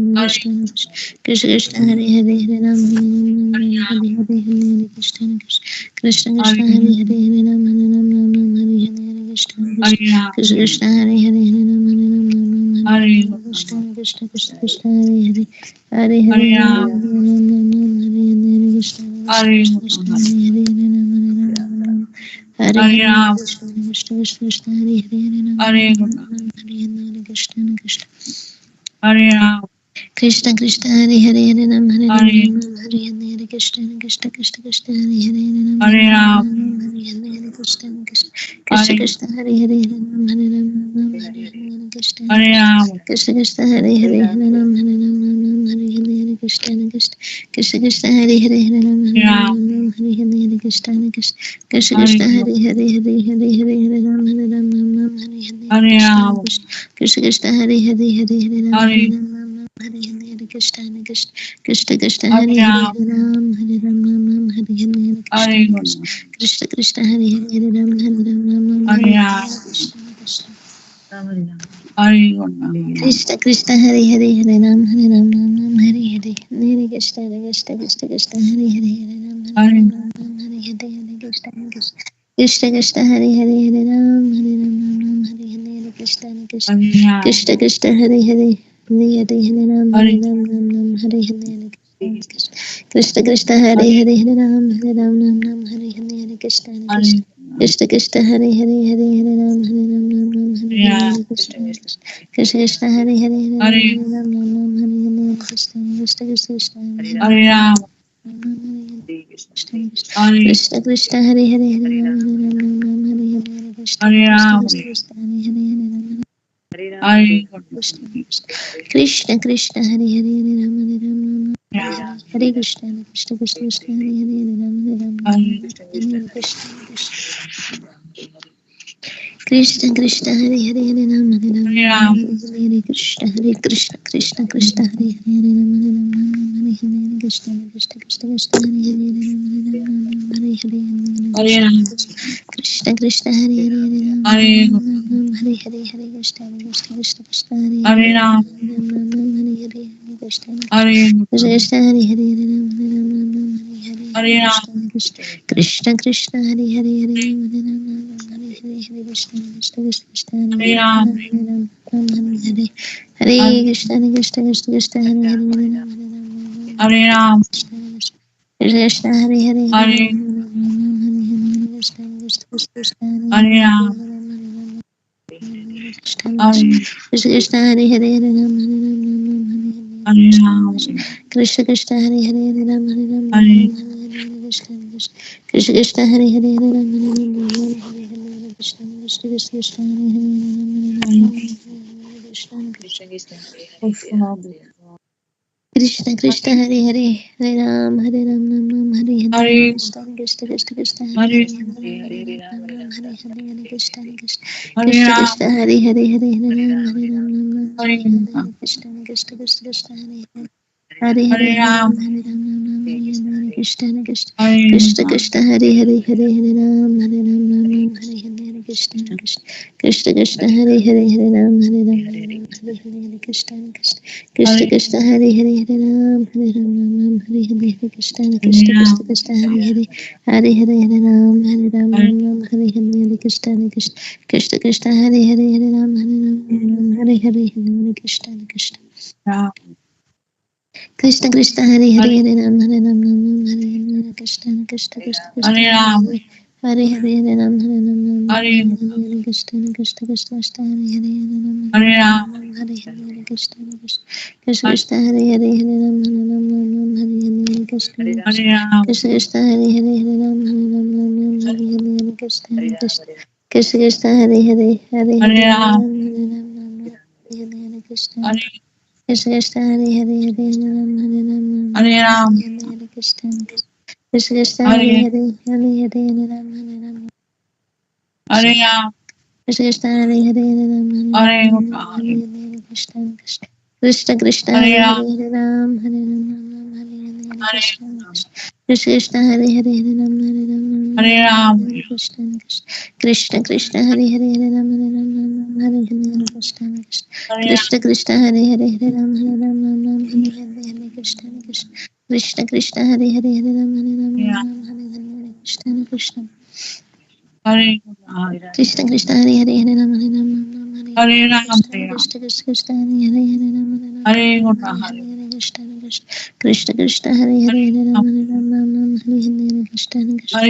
Ram Hare Krishna Hare Hare Hare Ram Hare Hare Krishna Krishna Hare Hare Hare Hare Ram Hare Hare Ram, Krishna Hare Hare Hare Ram Hare Krishna Hare Hare Hare Ram, Hare Krishna Hare Hare Hare Ram, Krishna Hare Hare Hare Krishna Hare Ram, Krishna Krishna Hare Hare Hare Ram Hare Ram Hare Ram Ram Hare Hare Hare Krishna Krishna Krishna Krishna Hare Hare Hare Ram Hare Hare Ram Ram Ram Hare Hare Hare Krishna Krishna Krishna Hare Krishna Hare Hare Hare Ram Hare Ram Ram Hare Hare Krishna Hare Ram Krishna Krishna Hare Hare Hare Ram Hare Ram Ram Hare Hare Hare Krishna Krishna Krishna Krishna Hare Hare Hare Ram Hare Ram Ram Ram Hare Hare Hare Krishna Krishna Krishna Hare Krishna Hare Hare Hare Hare Hare Hare Ram Hare Ram Ram Hare Hare Hare Krishna Ram Krishna Krishna Krishna Hare Hare Hare Hare Ram Hare Hare Ram Hare Hare Krishna Krishna Krishna Krishna Hare Hare Hare Ram Hare Ram Hare Ram Ram Hare Hare Krishna Hare Krishna Krishna Krishna Hare Hare Hare Ram Hare Ram Ram Hare Hare Ram Hare Krishna Krishna Hare Krishna Krishna Hare Hare Hare Ram Hare Ram Ram Ram Hare Hare Hare Krishna Krishna Krishna Krishna Hare Hare Hare Ram Hare Hare Ram Ram Ram Hare Hare Hare Krishna Krishna Krishna Krishna Hare Hare Hare Ram Hare Ram Ram Ram Hare Hare Hare Krishna Krishna Hare Ram Krishna Krishna Hare Hare Hare Hare Hare Ram Hare Hare Ram Ram Ram Hare Hare Hare Krishna Krishna Krishna Hare Hare Hare Ram Hare Ram Ram Ram Hare Hare Hare Krishna Krishna Krishna Krishna Hare Hare Hare Hare Ram Hare Ram Ram Ram Hare Hare Hare Krishna Krishna Krishna Hare Hare Hare Ram Hare Hare Ram Ram Ram Hare Hare Hare Krishna Krishna Krishna Krishna Hare Hare Hare Ram Hare Krishna Krishna Hare Hare Hare Ram Hare Ram Ram Ram Hare Hare Hare Krishna Hare Krishna Ram Krishna Krishna Hare Hare Hare Hare Krishna Krishna Krishna Hare Hare Hare Ram Hare Ram Ram Hare Hare Hare Krishna Krishna Krishna Krishna Hare Hare Hare Ram Hare Ram Ram Hare Hare Hare Krishna Krishna Krishna Hare Hare Hare Ram Hare Ram Hare Ram Ram Hare Hare Hare Krishna Hare Krishna Krishna Krishna Hare Hare Hare Ram Hare Ram Ram Hare Hare Hare Krishna Krishna Krishna Krishna Hare Hare Hare Ram Hare Ram Ram Hare Hare Hare Hare Ram Krishna Krishna Hare Hare Hare Ram Hare Hare Ram Ram Hare Hare Hare Krishna Krishna Krishna Krishna Hare Hare Hare Ram Hare Ram Ram Hare Hare Hare Krishna Hare Krishna Krishna Hare Hare Hare Ram Hare Ram Ram Hare Hare Hare Hare Ram Krishna Krishna Hare Hare Hare Ram Hare Ram Hare Hare Hare Krishna Krishna Krishna Krishna Hare Hare Hare Ram Hare Ram Hare Hare Hare Krishna Krishna Krishna Krishna Hare Hare Hare Ram Hare Ram Hare Ram Krishna Hare Hare Hare Ram Hare Hare Hare Krishna Krishna Krishna Hare Hare Hare Ram Hare Ram Krishna Hare Krishna Hare Hare Hare Ram Hare Ram Hare Hare Hare Ram Krishna Krishna Hare Hare Hare Ram Hare Ram Hare Hare Hare Krishna Krishna Krishna Hare Hare Hare Ram Hare Ram Hare Hare Krishna Krishna Krishna Hare Hare Hare Krishna Hare Krishna Krishna Hare Hare Hare Ram Hare Ram Ram Ram Hare Hare Hare Krishna Krishna Krishna Krishna Hare Hare Hare Hare Ram Ram Hare Hare Hare Krishna Hare Krishna Ram Krishna Hare Hare Hare Ram Hare Ram Ram Ram Hare Hare Hare Krishna Krishna Krishna Krishna Hare Hare Hare Hare Ram Ram Hare Ram Ram Ram Hare Hare Krishna Krishna Hare Krishna Krishna Hare Hare Hare Ram Hare Ram Ram Ram Hare Hare Krishna Krishna Krishna Krishna Hare Hare Hare Ram Hare Ram Ram Ram Hare Hare Krishna Krishna Krishna Hare Krishna Hare Hare Hare Ram Hare Ram Ram Ram Hare Hare Krishna Krishna Krishna Ram Krishna Hare Hare Hare Hare Hare Ram Hare Ram Hare Ram Ram Hare Hare Krishna Krishna Krishna Krishna Hare Hare Hare Ram Hare Ram Ram Hare Hare Hare Krishna Krishna Ram Krishna Krishna Hare Hare Hare Hare Ram Hare Ram Ram Ram Hare Hare Krishna Krishna Krishna Krishna Hare Hare Ram Hare Hare Hare Hare Ram Hare Ram Ram Ram Hare Hare Hare Krishna Krishna Krishna Krishna Hare Hare Hare Ram Hare Hare Krishna Krishna Krishna Hare Krishna Hare Hare Hare Ram Hare Ram Ram Hare Hare Krishna Hare Ram Krishna Krishna Hare Hare Hare Ram Hare Ram Ram Hare Hare Krishna Krishna Krishna Krishna Hare Hare Hare Hare Hare Hare Ram Ram Hare Ram Ram Hare Hare Krishna Hare Krishna Krishna Hare Hare Hare Ram Hare Ram Hare Ram Hare Hare Krishna Krishna Krishna Hare Hare Hare Hare Hare Ram Hare Ram Hare Ram Krishna Krishna Hare Hare Hare Ram Hare Ram Hare Hare Hare Krishna Krishna Krishna Hare Hare Ram Hare Hare Ram Hare Ram Hare Hare Hare Krishna Krishna Krishna Hare Hare Hare Ram Hare Ram Hare Ram Hare Krishna Krishna Krishna Hare Hare Hare Ram Hare Ram Hare Hare Krishna Hare Ram Krishna Krishna Hare Hare Hare Ram Hare Ram Hare Hare Krishna Krishna Krishna Hare Hare Hare Ram Hare Ram Hare Hare Krishna Krishna Hare Krishna Krishna Hare Hare Hare Ram Hare Ram Hare Hare Hare Ram Krishna Krishna Krishna Krishna Hare Hare Hare Ram Hare Ram Hare Hare Hare Krishna Krishna Krishna Hare Hare Hare Ram Hare Ram Hare Hare Krishna Krishna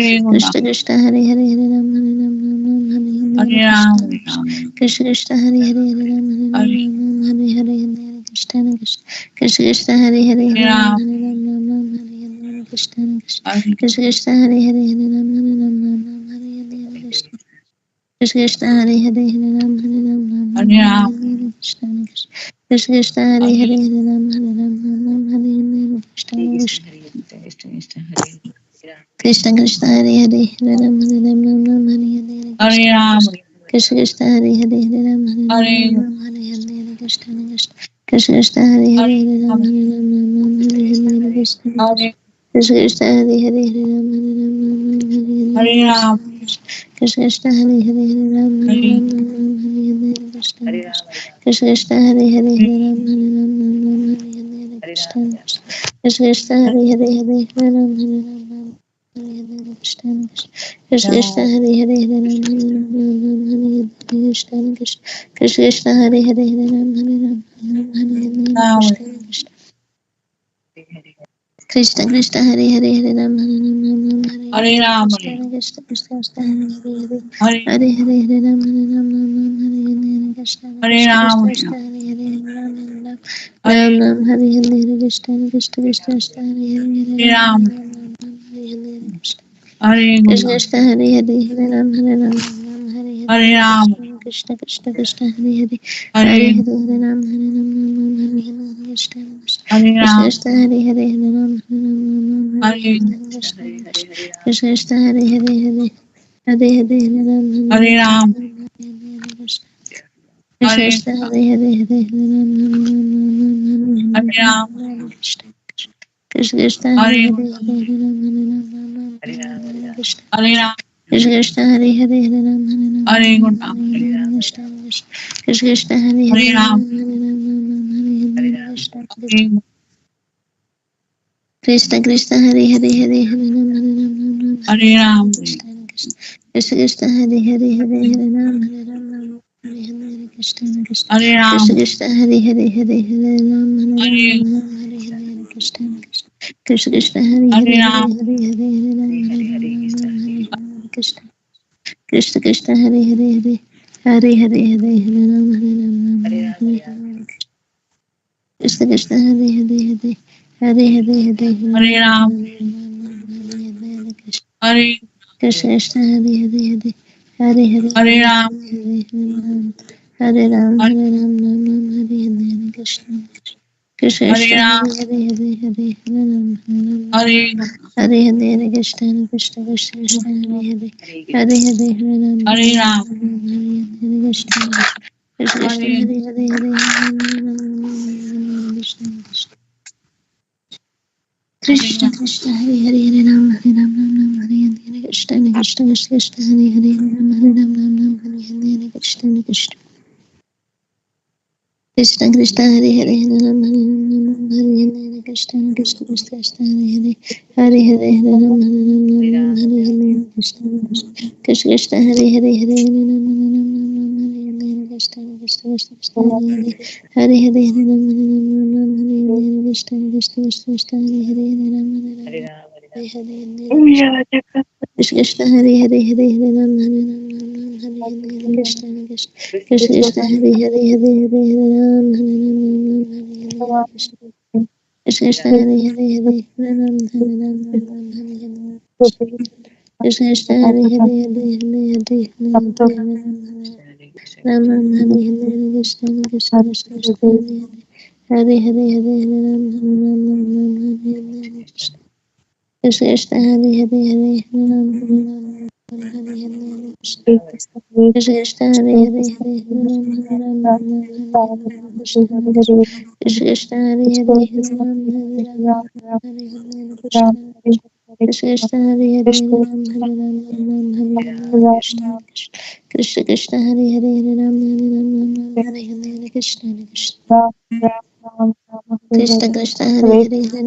Krishna Hare Hare Hare Ram Hare Ram Hare Hare Hare Krishna Ram Krishna Krishna Hare Hare Hare Ram Hare Ram Hare Hare Krishna Krishna Hare Hare Hare Hare Ram Ram, Hare Ram Ram Ram Hare Hare Krishna Krishna Hare Krishna Krishna Hare Hare Hare Ram Hare Ram Ram Ram Hare Hare Krishna Krishna Krishna Hare Hare Hare Ram Hare Ram Ram Ram Hare Hare Ram, Hare Krishna Krishna Krishna Krishna Hare Hare Hare Hare Ram Hare Ram Ram Ram Hare Hare Krishna Krishna Krishna Krishna Hare Hare Hare Ram Hare Ram Ram Ram Hare Hare Hare Krishna Ram, Krishna Krishna Krishna Hare Hare Hare Ram Hare Ram Ram Hare Ram Hare Hare Krishna Krishna Krishna Krishna Hare Hare Hare Ram Ram, Hare Ram Ram Ram Hare Hare Krishna Krishna Hare Krishna Krishna Hare Hare Hare Ram Hare Ram Ram Ram Hare Hare Hare Krishna Ram, Krishna Krishna Krishna Hare Hare Hare Ram Hare Hare Ram Ram Ram Hare Hare Krishna Krishna Krishna Krishna Hare Hare Hare Ram Hare Ram Ram Ram Hare Hare Krishna Krishna Krishna Hare Hare Hare Ram Hare Ram Ram Hare Hare Krishna Krishna Krishna Hare Hare Hare Ram Hare Ram Ram Ram Hare Hare Krishna Krishna Krishna Krishna Hare Hare Hare Ram Hare Ram Ram Hare Hare Krishna Krishna Krishna Krishna Hare Hare Hare Ram Hare Ram Ram Ram Hare Hare Hare Ram, Krishna Krishna Krishna Krishna Hare Hare Hare Hare Hare Hare Ram Hare Ram Ram Ram Hare Hare Krishna Hare Krishna Ram, Krishna Krishna Hare Hare Hare Ram Hare Ram Ram Hare Ram Hare Hare Krishna Krishna Krishna Krishna Hare Hare Hare Hare Ram Ram, Hare Ram Ram Ram Hare Hare Krishna Hare Krishna Guru, Krishna Hare Hare Hare Ram Hare Ram Ram Hare Hare Hare Ram, Krishna Krishna Krishna Krishna Hare Hare Hare Hare Hare Hare Ram Hare Ram Ram Hare Hare Krishna Hare Krishna Ram, Krishna Hare Hare Hare Ram Hare Ram Ram Hare Hare Hare Krishna Krishna Krishna Hare Hare Hare Hare Hare Hare Ram Hare Hare Ram Ram, Hare Hare Krishna Krishna Hare Krishna Hare Hare Hare Hare Ram Hare Ram Hare Ram, Hare Krishna Krishna Krishna Hare Hare Hare Hare Ram Hare Ram Hare Krishna Hare Ram, Krishna Krishna Hare Hare Hare Ram Hare Ram Hare Guru, Hare Hare Krishna Krishna Krishna Hare Hare Hare Hare Ram, Ram Hare Hare Krishna Hare Krishna Krishna Hare Hare Hare Hare Ram Hare Ram Hare Hare Hare Ram, Krishna Krishna Krishna Hare Hare Hare Hare Ram Hare Ram Hare Hare Krishna Hare Krishna Ram, Krishna Hare Hare Hare Hare Ram Hare Hare Ram Hare Hare Krishna Krishna Krishna Hare Hare Hare Hare Ram, Hare Hare Ram Hare Ram Hare Hare Krishna Krishna Krishna Hare Hare Hare Hare Hare Hare Hare Ram Hare Ram Hare Hare Krishna Krishna Hare Hare Hare Hare Hare Hare Hare Hare Ram, Hare Krishna Hare Krishna Krishna Hare Hare Hare Hare Hare Hare Hare Ram, Hare Ram Hare Hare Ram Ram Ram Hare Hare Krishna Krishna Hare Krishna Ram, Hare Hare Hare Hare Hare Ram Hare Hare Hare Krishna Krishna Krishna Krishna Hare Hare Hare Hare Hare Ram Hare Ram, Hare Hare Krishna Krishna Krishna Hare Hare Hare Hare Krishna Hare Krishna Ram, Krishna Hare Hare Hare Ram Hare Ram Ram Ram Hare Hare Krishna Krishna Krishna Krishna Hare Hare Hare Ram Hare Ram Ram Ram Hare Hare Krishna Krishna Krishna Krishna Hare Hare Hare Ram Hare Ram Ram Hare Hare Krishna Krishna Krishna Krishna Hare Hare Hare Hare Ram Hare Ram Ram Hare Hare Krishna Krishna Krishna Hare Hare Hare Hare Ram Hare Ram Ram Hare Hare Krishna Krishna Krishna Krishna Hare Hare Hare Ram Hare Ram Ram Hare Hare Krishna Krishna Krishna Krishna Hare Hare Hare Ram Hare Ram Hare Hare Krishna Krishna Hare Hare Hare Hare Ram Hare Ram Ram Hare Hare Krishna Krishna Krishna Krishna Hare Hare Hare Hare Ram Hare Ram Ram Hare Hare Krishna Krishna Krishna Hare Hare Hare Hare Ram Hare Ram Ram Hare Hare Krishna Krishna Hare Hare Hare Hare Hare Ram Ram Hare Hare Krishna Krishna Krishna Krishna Hare Hare Hare Hare Ram Hare Ram Ram Hare Hare Krishna Krishna Krishna Hare Hare Hare Ram Hare Ram Hare Hare Krishna Krishna Krishna Hare Hare Hare Ram Hare Ram Hare Hare Krishna Krishna Krishna Hare Hare Hare Ram Hare Ram Hare Hare Krishna Krishna Krishna Hare Hare Hare Ram Hare Ram Hare Hare Krishna Krishna Krishna Hare Hare Hare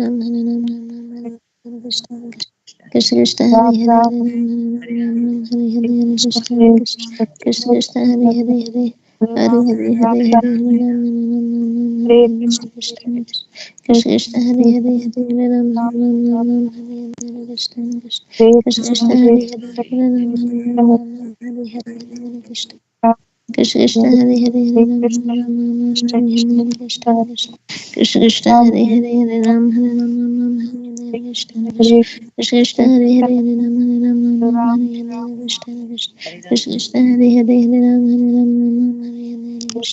Ram Hare Ram Hare Hare Krishna Krishna Krishna Hare Hare Hare Ram Hare Ram Hare Krishna Krishna Krishna Hare Hare Hare Ram Hare Ram Hare Hare Krishna Krishna Krishna Hare Hare Hare Hare Hare Hare Hare Ram Hare Krishna Krishna Krishna Hare Hare Hare Ram Hare Krishna Krishna Krishna Hare Hare Hare Ram Hare Krishna Krishna Krishna Hare Hare Hare Ram Hare Ram Ram Hare Hare Krishna Krishna Krishna Krishna Hare Hare Hare Ram Hare Ram Ram Hare Hare Krishna Krishna Krishna Krishna Hare Hare Hare Ram Hare Ram Ram Hare Hare Krishna Krishna Krishna Krishna Hare Hare Hare Ram Hare Ram Ram Hare Hare Krishna Krishna Krishna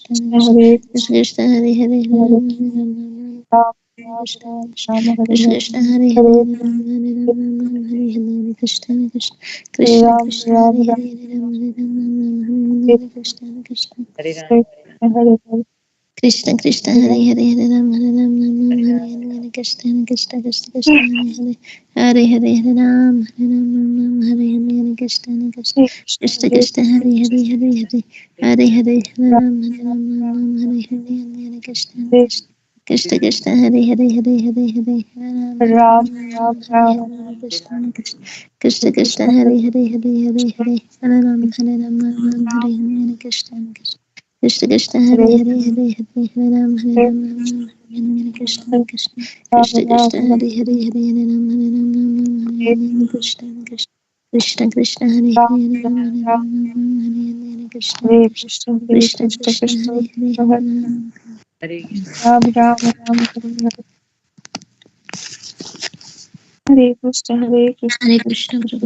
Krishna Hare Hare Hare Ram Hare Ram Ram Hare Krishna Krishna Krishna Krishna Hare Hare Hare Ram Hare Ram Ram Hare Hare Krishna Krishna Krishna Krishna Hare Hare Hare Ram Hare Ram Ram Hare Krishna Krishna Krishna Krishna Hare Hare Hare Ram Hare Ram Ram Hare Hare Krishna Krishna Krishna Krishna Hare Hare Hare Hare Ram Hare Ram Ram Hare Hare Krishna Krishna Krishna Krishna Hare Hare Hare Hare Hare Hare Ram Hare Ram Ram Hare Hare Krishna Krishna Krishna Krishna Hare Hare Hare Hare Hare Ram Hare Ram Ram Hare Hare Krishna Krishna Krishna Krishna Hare Hare Hare Hare Hare Ram Hare Ram Ram Hare Hare Krishna Krishna Krishna Krishna Hare Hare Hare Hare Ram Hare Ram Ram Hare Krishna Krishna Krishna Krishna Hare Hare Hare Ram Hare Ram Ram Hare Krishna Krishna Krishna Krishna Hare Hare Hare Ram Hare Ram Ram Hare Krishna Krishna Krishna Hare Hare Ram Hare Krishna. Hare Krishna Guru.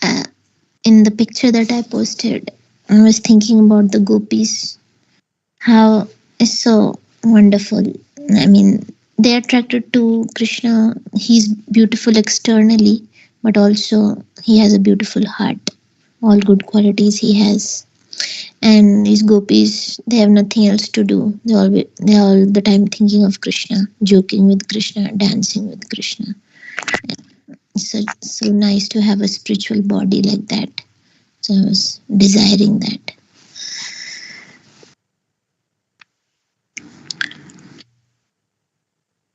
uh, in the picture that I posted, I was thinking about the gopis, how it's so wonderful. I mean, they're attracted to Krishna. He's beautiful externally, but also he has a beautiful heart. All good qualities he has. And these gopis, they have nothing else to do. They all the time thinking of Krishna, joking with Krishna, dancing with Krishna. It's so nice to have a spiritual body like that. So I was desiring that.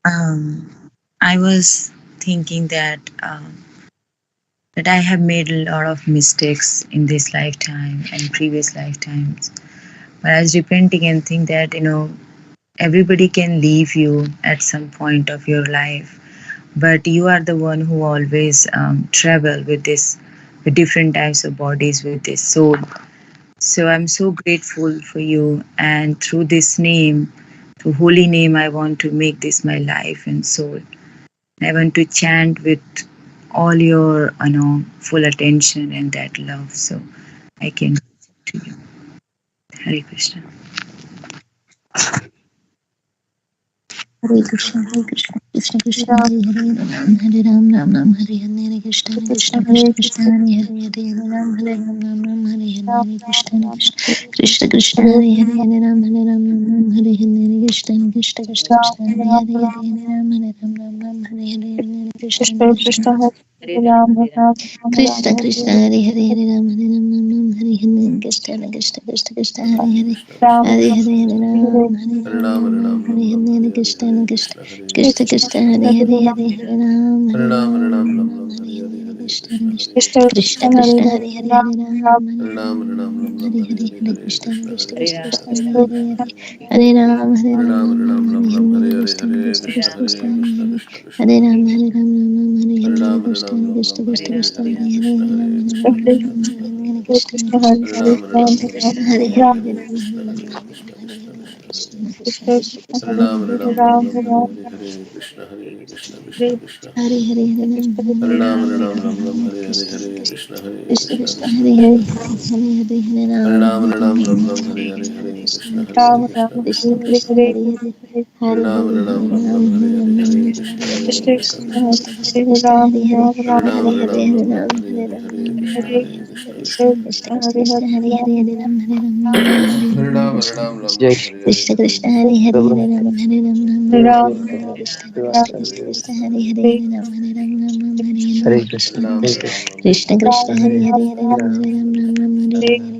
Um, I was thinking that I have made a lot of mistakes in this lifetime and previous lifetimes. But I was repenting and think that everybody can leave you at some point of your life, but you are the one who always travel with different types of bodies with this soul. So I'm so grateful for you, and through this name, through holy name, I want to make this my life and soul. I want to chant with all your full attention and that love, so I can to you. Hare Krishna. Hare Krishna, Hare Krishna, Krishna Krishna, Hare Hare, Hare Ram, Ram Ram, Hare Hare, Hare Krishna, Krishna Krishna, Krishna Hare Hare, Hare Ram, Hare Ram, Ram Ram, Hare Hare, Hare Krishna, Krishna Krishna, Hare Hare, Hare Ram, Hare Ram, Ram Ram, Hare Hare, Hare Krishna, Krishna Krishna, Krishna Hare Hare, Hare Ram, Hare Ram, Ram Ram, Hare Hare, Hare Krishna, Krishna Hare Ram, Hare Ram. Krishna Krishna Hare Hare Hare Ram Hare Ram Ram Ram Hare Hare Krishna Krishna Krishna Krishna Hare Hare Hare Hare Hare Ram Hare Ram Ram Ram Hare Hare Hare Krishna Krishna Krishna Krishna Hare Hare Hare Hare Ram Hare Ram Ram Ram Hare Hare Hare Krishna Krishna Krishna Hare Hare Hare Ram Hare Ram Ram Hare Hare Hare Krishna Krishna Hare Krishna Ram, Krishna Hare Hare Ram. Hare Hare Hare Ram Hare Ram Ram Hare Hare Krishna Krishna Krishna Krishna Hare Hare Hare Ram Hare Ram Ram Hare Hare Hare Krishna Krishna Hare Krishna Ram, Krishna Hare Hare Ram. Hare Hare Ram Hare Ram Ram Hare Krishna Krishna Krishna Krishna Hare Hare Hare Ram Hare Ram Ram Hare Hare Krishna Krishna Krishna Krishna Hare Hare Hare Ram Hare Ram Hare Hare Hare Ram Hare Ram Ram Hare Hare Krishna Krishna Krishna Krishna Hare Hare Hare Hare Hare Hare Ram Hare Ram Ram Hare Hare Hare Krishna Krishna Krishna Krishna Hare Hare Hare Hare Hare Ram Hare Ram Hare Hare Krishna Krishna Krishna Krishna Hare Hare Hare Hare Hare Ram Hare Ram Hare Hare Krishna Krishna Krishna Krishna Hare Hare Hare Ram Hare Ram Hare Hare Krishna जय Krishna Krishna Hare Hare प्रभु Hare Ram Hare Ram Ram जय Hare Shri Hare Ram Krishna Krishna Krishna Krishna Hare Hare Hare Ram Hare Ram Ram Ram Hare Hare Hare Krishna Krishna Hare Krishna Krishna Krishna Hare Hare Hare Hare Ram Hare Ram Ram Ram Hare Hare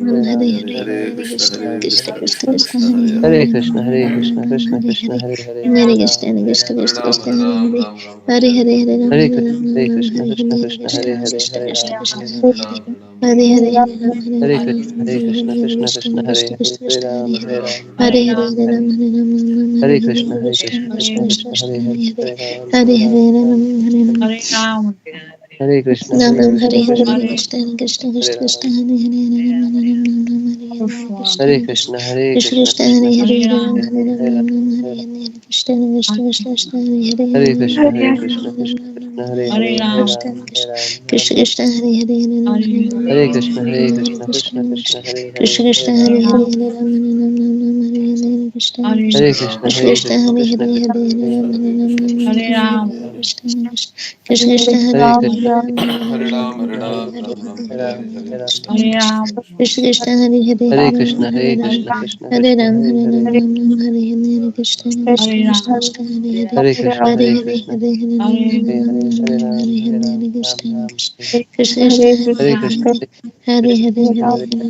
Ram Hare Ram, Hare Hare Hare Ram, Hare Hare Krishna Ram, Krishna Hare Krishna Ram. Krishna Hare Hare Hare Ram Krishna, Ram Hare Ram Krishna, Ram Krishna Hare Krishna, Hare Hare Hare, Hare Hare Krishna Ram, Hare Krishna Ram, Krishna Hare Krishna Ram. Hare Hare Hare Hare Hare Ram Hare Ram Krishna, Ram Hare Ram Krishna, Hare Krishna Hare Krishna, Krishna Hare Hare, Krishna Hare Krishna Ram, Krishna Hare Hare Ram. Hare Hare Hare Ram Hare Hare Ram Krishna, Ram Hare Hare Krishna, Hare Krishna Krishna Krishna, Hare Krishna Hare, Krishna Hare Krishna Ram, Hare Hare Hare Ram, Hare Hare Ram. Hare Ram Hare Ram Ram Hare Hare Hare Krishna, Hare Hare Krishna Krishna, Krishna Krishna Krishna Krishna, Krishna Hare Hare, Hare Hare Hare Ram, Hare Hare Ram, Hare Hare Ram Ram. Hare Ram Hare Krishna, Hare Nam Krishna, Hare Hare Krishna Hare Krishna, Krishna Krishna Hare Krishna Ram. Krishna Hare Hare Hare Ram Hare Ram Ram Ram Hare Hare Hare Krishna Hare Hare Krishna, Hare Krishna Krishna, Krishna Krishna Hare Krishna, Hare Hare Ram Hare Hare Ram Hare, Ram Ram Hare Hare Ram. Hare Krishna Krishna Krishna Krishna Hare Hare Hare Hare Krishna, Ram Hare Hare Krishna, Ram Ram Krishna Ram Krishna, Ram Hare Hare Hare, Hare Hare Krishna Ram, Hare Ram, Hare Krishna Ram. Krishna Hare Hare Hare Ram Hare Ram Hare Ram Krishna, Ram Hare Hare Krishna, Krishna Krishna Krishna, Hare Krishna Hare, Krishna Hare Hare Ram. Hare Hare Ram Hare Ram Ram Ram Hare Hare Krishna Hare Krishna, Krishna Hare Krishna Krishna, Hare Krishna Hare Hare Krishna, Hare Hare Ram Hare, Hare Ram Hare Ram Ram. Hare Hare Krishna Krishna Krishna Hare Hare Hare Krishna, Ram Hare Hare Hare Ram Krishna, Hare Hare Hare Krishna, Hare Hare Hare Ram, Hare Hare Ram, Krishna Hare Ram. Krishna Krishna Hare Hare Hare Ram Krishna, Hare Hare Ram Krishna, Krishna Hare Krishna, Ram Hare Hare Hare. Ram Ram Ram Hare Hare Krishna Krishna Krishna Krishna Hare Hare Hare Krishna, Hare Hare Hare Krishna, Hare Hare Ram Hare Hare Ram Hare, Ram Hare Ram Ram, Hare Hare Hare Ram, Ram Krishna Ram, Hare Hare. Krishna Krishna Hare Hare Hare Krishna, Hare Hare Hare Hare Krishna, Hare Hare Ram Hare Ram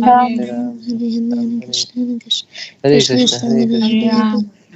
Hare Ram Ram, Hare Ram Hare Hare. Krishna Hare Krishna Krishna, Krishna Hare Hare Krishna, Hare Hare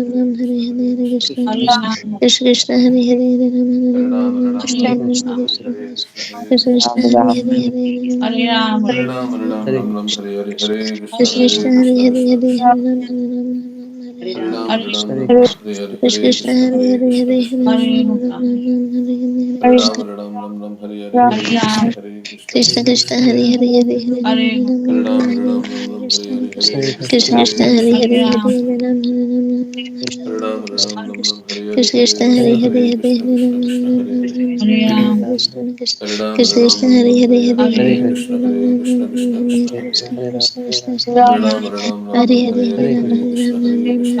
Krishna Krishna Krishna Krishna Hare Hare Hare Rama Hare Rama Krishna Rama Krishna Krishna Hare Hare Hare Hare Rama Krishna Krishna Krishna Hare Hare Hare Hare Rama Hare Krishna Krishna Krishna Hare Hare Hare Hare Krishna Krishna Krishna Hare Hare Hare Hare Krishna Hare Krishna Krishna Krishna Hare Hare Hare Krishna Krishna Hare Hare Hare Hare Krishna Krishna Krishna Hare Hare Hare Hare Krishna Krishna Krishna Krishna Krishna Hare Hare Hare Hare Krishna Rama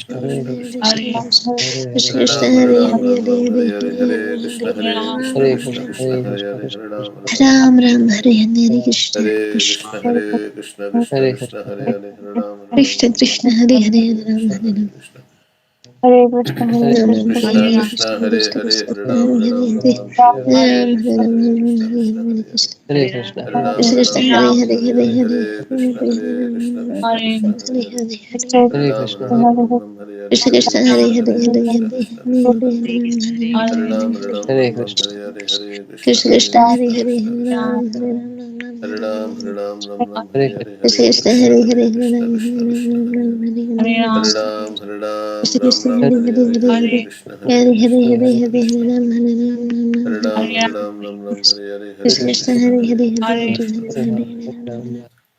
Krishna Hare Krishna Hare Krishna Krishna Krishna Krishna Krishna Hare Krishna Ram Hare Hare Ram Hare Ram Hare Ram Hare Hare Hare Hare Hare Krishna Hare Hare Ram Krishna Ram Krishna Ram Krishna Hare Hare Hare Ram Ram Ram Ram Hare Ram Hare Hare Hare Krishna Hare Krishna Krishna Hare Krishna Krishna Krishna Hare Hare Hare Ram Ram Krishna Ram Ram Krishna Hare Hare Hare Ram Krishna Hare Hare Ram Krishna Ram Ram Hare Krishna Hare Krishna Krishna Hare Krishna Hare Krishna Hare Hare Ram Hare Hare Ram Hare Ram Ram Hare Hare Ram Hare Krishna Ram Hare Hare Krishna Krishna Hare Hare Hare Hare Krishna Hare Ram Krishna Hare Krishna Ram Ram Hare Ram Hare Hare Hare Hare Hare Hare Krishna Hare Hare Krishna Krishna Krishna Hare Hare Hare Hare Hare Ram Hare Ram Ram Ram Hare Hare Krishna Hare Krishna Hare Krishna Hare Hare Hare Krishna Hare Krishna Krishna Hare Hare Hare Ram Hare Ram Ram Ram Hare Hare Hare Krishna Krishna Hare Krishna Hare Krishna Hare Krishna Hare Krishna Ram Hare Hare Ram Ram Ram Hare Hare Ram Hare Hare Ram Ram Ram Hare Hare Krishna Hare Krishna Krishna Hare Hare Hare Hare Krishna Ram Krishna Hare Krishna Ram Hare Ram Hare Hare Hare Hare Krishna Ram Hare Ram Krishna Ram Krishna Ram Hare Hare Hare Hare Hare Hare Hare Krishna Hare Hare Hare Krishna Hare Krishna Hare Krishna Ram Hare Ram Ram Ram Hare Hare Ram Hare Ram Ram Ram Hare Hare Krishna Hare Krishna Krishna Hare Hare Hare Hare Krishna Hare Krishna Hare Krishna Hare Ram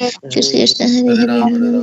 Krishna Krishna Hare Hare Hare Ram, Hare Hare Ram Ram, Hare Ram Ram, Ram Hare Hare Hare, Ram Hare Krishna, Hare Hare Krishna Krishna, Krishna Krishna Hare Krishna Hare, Hare Ram Hare Ram, Hare Ram Ram Ram, Hare Hare, Hare Krishna, Hare Hare Krishna, Krishna Krishna Krishna Krishna, Krishna Hare Hare Hare, Hare Hare Hare Ram, Ram Hare Ram, Ram Ram, Hare Hare, Hare Krishna, Hare Krishna Krishna, Krishna Krishna, Krishna Hare Krishna Hare Hare Hare Ram, Hare Ram, Ram Ram, Hare Hare, Hare Krishna Krishna, Hare Krishna, Krishna Krishna Krishna Krishna, Hare Hare Ram Hare Ram, Hare Ram, Ram Ram, Hare Hare, Krishna Hare Krishna, Hare Krishna Krishna, Krishna Hare Krishna Hare Krishna, Hare Ram, Ram Ram, Hare Krishna Hare Krishna Krishna, Krishna Hare Hare Hare Krishna, Hare Krishna Krishna, Hare Hare, Hare Ram, Hare Ram, Hare Ram Ram, Krishna Hare Hare, Krishna Krishna Hare Hare Krishna Krishna, Hare Hare, Hare Hare Ram, Krishna Hare Ram, Ram Krishna Ram, Krishna Hare Hare Hare, Hare Hare Krishna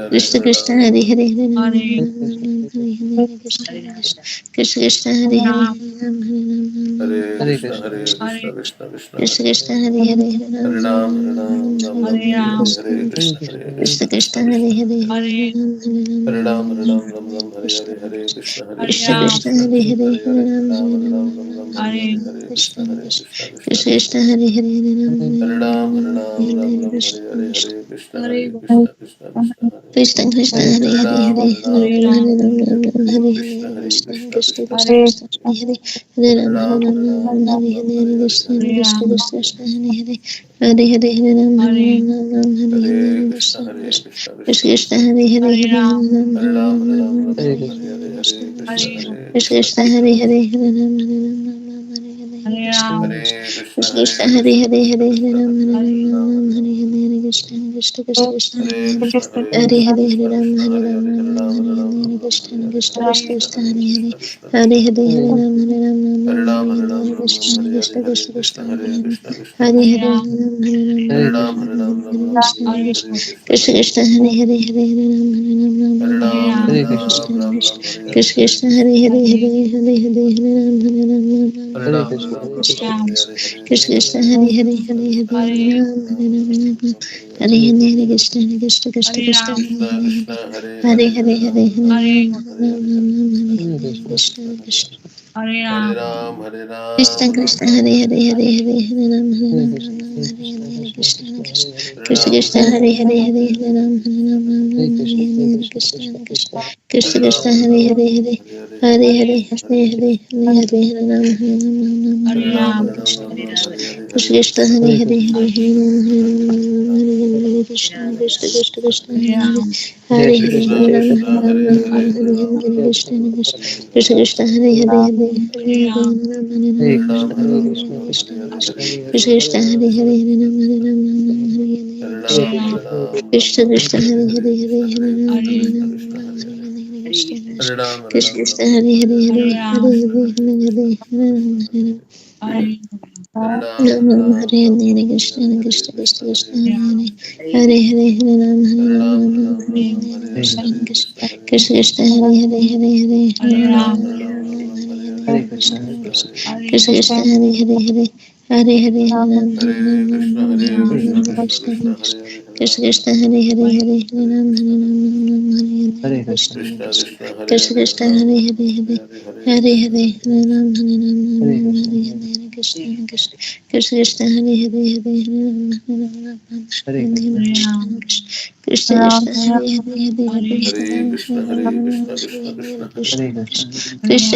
Krishna Krishna, Hare Hare, Krishna Hare Krishna Ram, Hare Ram Hare Hare Krishna Krishna Krishna Hare Hare Hare Hare Krishna, Hare Krishna, Krishna Krishna, Hare Krishna Krishna Hare, Hare Hare Hare Hare Ram, Hare Ram, Ram Ram, Hare Hare, Krishna Hare Krishna, Hare Krishna Krishna, Krishna Krishna Hare Krishna, Hare Hare Ram, Krishna Krishna Hare Hare Hare Ram Hare Ram Ram Ram Hare Hare Hare Krishna Hare Krishna Krishna Krishna Hare Hare Hare Ram Hare Ram Ram Ram Hare Hare Krishna Krishna Krishna Krishna Hare Hare Hare Hare Ram Hare Ram Ram Ram Hare Hare Krishna Krishna Krishna Krishna Hare Hare Hare Ram Hare Ram Ram Ram Hare Hare Krishna Krishna Krishna Krishna Hare Hare Hare Hare Hare Ram Hare Ram Ram Ram Hare Hare Krishna Krishna Krishna Krishna Hare Hare Hare Ram Hare Ram Ram Ram Hare Hare Krishna Krishna Krishna Krishna Hare Hare Hare Ram Hare Ram Ram Ram Hare Hare Krishna Krishna Krishna Hare Hare Hare Hare Ram Hare Ram Ram Ram Hare Hare Krishna Krishna Krishna Krishna Hare Hare Hare Hare Hare Ram Hare Ram Ram Ram Hare Hare Krishna Krishna Krishna Krishna Hare Hare Hare Hare Hare Ram Hare Ram Ram Ram Hare Hare Krishna Krishna Krishna Krishna Hare Hare Hare Hare Ram Hare Ram Ram Ram Hare Hare Krishna Krishna Krishna Krishna Hare Hare Hare Hare Ram Hare Ram Ram Ram Hare Hare Krishna Krishna Krishna Krishna Hare Hare Hare Hare Hare Hare Ram Hare Ram Ram Ram Hare Hare Krishna Krishna Krishna Krishna Hare Hare Hare Hare Ram Hare Ram Ram Ram Hare Hare Krishna Krishna Krishna Krishna Hare Hare Hare Hare Hare Ram Hare Ram Ram Ram Hare Hare Krishna Krishna Krishna Krishna Hare Hare Hare Hare Hare Ram Hare Ram Ram Ram Hare Hare Krishna Krishna Krishna Krishna Hare Hare Hare Hare Ram Hare Ram Ram Ram Hare Hare Krishna Krishna Krishna Krishna Hare Hare Hare Hare Hare Hare Hare Hare Hare Hare Ram Hare Ram Ram Ram Hare Hare Krishna Krishna Krishna Krishna Hare Hare Hare Hare Ram Hare Ram Ram Ram Hare Hare Krishna Krishna Krishna Krishna Hare Hare Hare Hare Ram Hare Ram Ram Ram Hare Hare Krishna Krishna Krishna Krishna Hare Hare Hare Hare Hare Ram Hare Ram Ram Hare Hare Krishna Krishna Krishna Krishna Hare Hare Hare Ram Hare Ram Ram Hare Hare Krishna Krishna Krishna Hare Hare Hare Hare Ram Hare Ram Ram Hare Hare Krishna Krishna Krishna Hare Hare Hare Hare Hare Hare Hare Hare Ram Hare Ram Ram Ram Hare Hare Krishna Krishna Krishna Krishna Hare Hare Hare Hare Ram Hare Ram Ram Ram Hare Hare Krishna Krishna Krishna Krishna Hare Hare Hare Hare Hare Ram Hare Ram Ram Hare Hare Krishna Krishna Krishna Krishna Hare Hare Hare Hare Hare Hare Ram Hare Ram Ram Ram Hare Hare Krishna Krishna Krishna Krishna Hare Hare Hare Hare Ram Hare Ram Ram Ram Hare Hare Krishna Krishna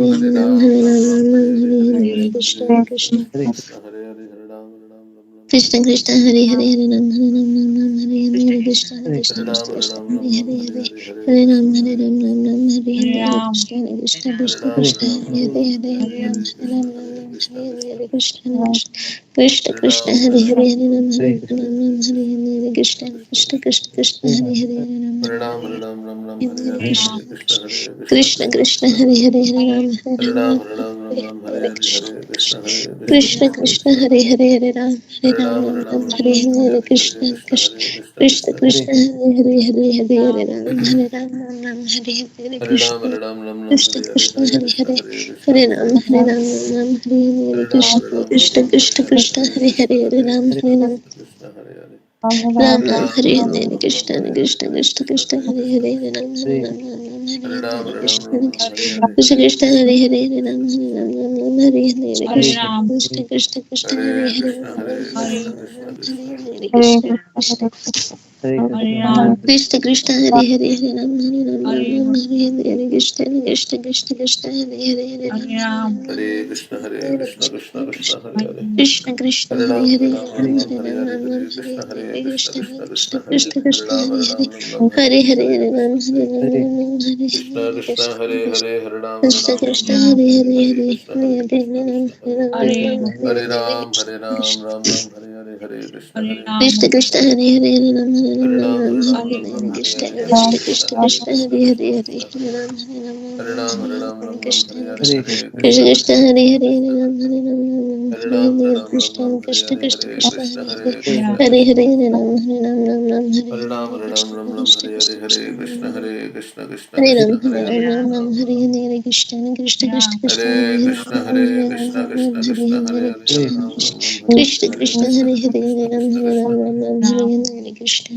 Krishna Krishna Hare Hare Hare Hare Hare Hare Ram Hare Ram Ram Ram Hare Hare Krishna Krishna Krishna Krishna Hare Hare Hare Hare Ram Hare Ram Ram Ram Hare Hare Krishna Krishna Krishna Hare Hare Hare Hare Ram Hare Ram Ram Ram Hare Hare Krishna Krishna Krishna Hare Hare Hare Ram Hare Ram Ram Ram Hare Hare Krishna Krishna Krishna Krishna Hare Hare Hare Ram Hare Ram Ram Ram Hare Hare Krishna Krishna Krishna Krishna Hare Hare Hare Hare Ram Hare Ram Ram Ram Hare Hare Krishna Krishna Krishna Krishna Hare Hare Hare Ram Hare Ram Ram Ram Hare Hare Krishna Krishna Krishna Hare Hare Hare Ram Hare Ram Ram Hare Hare Krishna Krishna Krishna Krishna Hare Hare Hare Ram Hare Hare Krishna Krishna Krishna Hare Hare Hare Ram Hare Ram Ram Hare Hare Krishna Krishna Krishna Hare Hare Hare Ram Hare Ram Ram Ram Hare Hare Krishna Krishna Krishna Krishna Hare Hare Hare Hare Hare Ram Hare Ram Ram Ram Hare Hare Krishna Krishna Krishna Hare Hare Hare Ram Hare Ram Ram Ram Hare Hare Krishna Krishna Krishna Krishna Hare Hare Hare Ram Hare Ram Ram Ram Hare Hare Krishna Krishna Krishna Krishna Hare Hare Hare Ram Hare Ram Ram Ram Hare Hare Krishna Krishna Krishna Hare Hare Hare Ram Hare Ram Ram Ram Hare Hare Krishna Krishna Krishna Krishna Hare Hare Ram Hare Ram Ram Hare Hare Krishna Krishna Krishna Krishna Hare Hare Hare Ram Hare Ram Ram Ram Hare Hare Krishna Krishna Krishna Krishna Hare Hare Hare Ram Hare Ram Ram Ram Hare Krishna Krishna Krishna Hare Hare Ram Hare Ram Ram Ram Hare Hare Krishna Krishna Krishna Krishna Hare Hare Hare Hare Hare Ram Hare Ram Ram Ram Hare Hare Krishna Krishna Krishna Krishna Hare Hare Hare Hare Hare Ram Hare Ram Ram Ram Hare Hare Krishna Krishna Krishna Krishna Hare Hare Hare Ram Hare Ram Ram Ram Hare Hare Krishna Krishna Krishna Krishna Hare Hare Hare Hare Ram Hare Ram Ram Ram Hare Hare Krishna Krishna Krishna Krishna Hare Hare Hare Ram Hare Ram Ram Ram Hare Hare Krishna Krishna Krishna Krishna Hare Hare Hare Hare Hare Ram Hare Ram Ram Ram Hare Hare Krishna Krishna Krishna Krishna Hare Hare Hare Ram Hare Ram Ram Ram Hare Hare Krishna Krishna Krishna Krishna Hare Hare Ram Hare Ram Ram Ram Hare Hare Krishna Krishna Krishna Krishna Hare Hare Hare Ram Hare Ram Ram Ram Hare Hare Krishna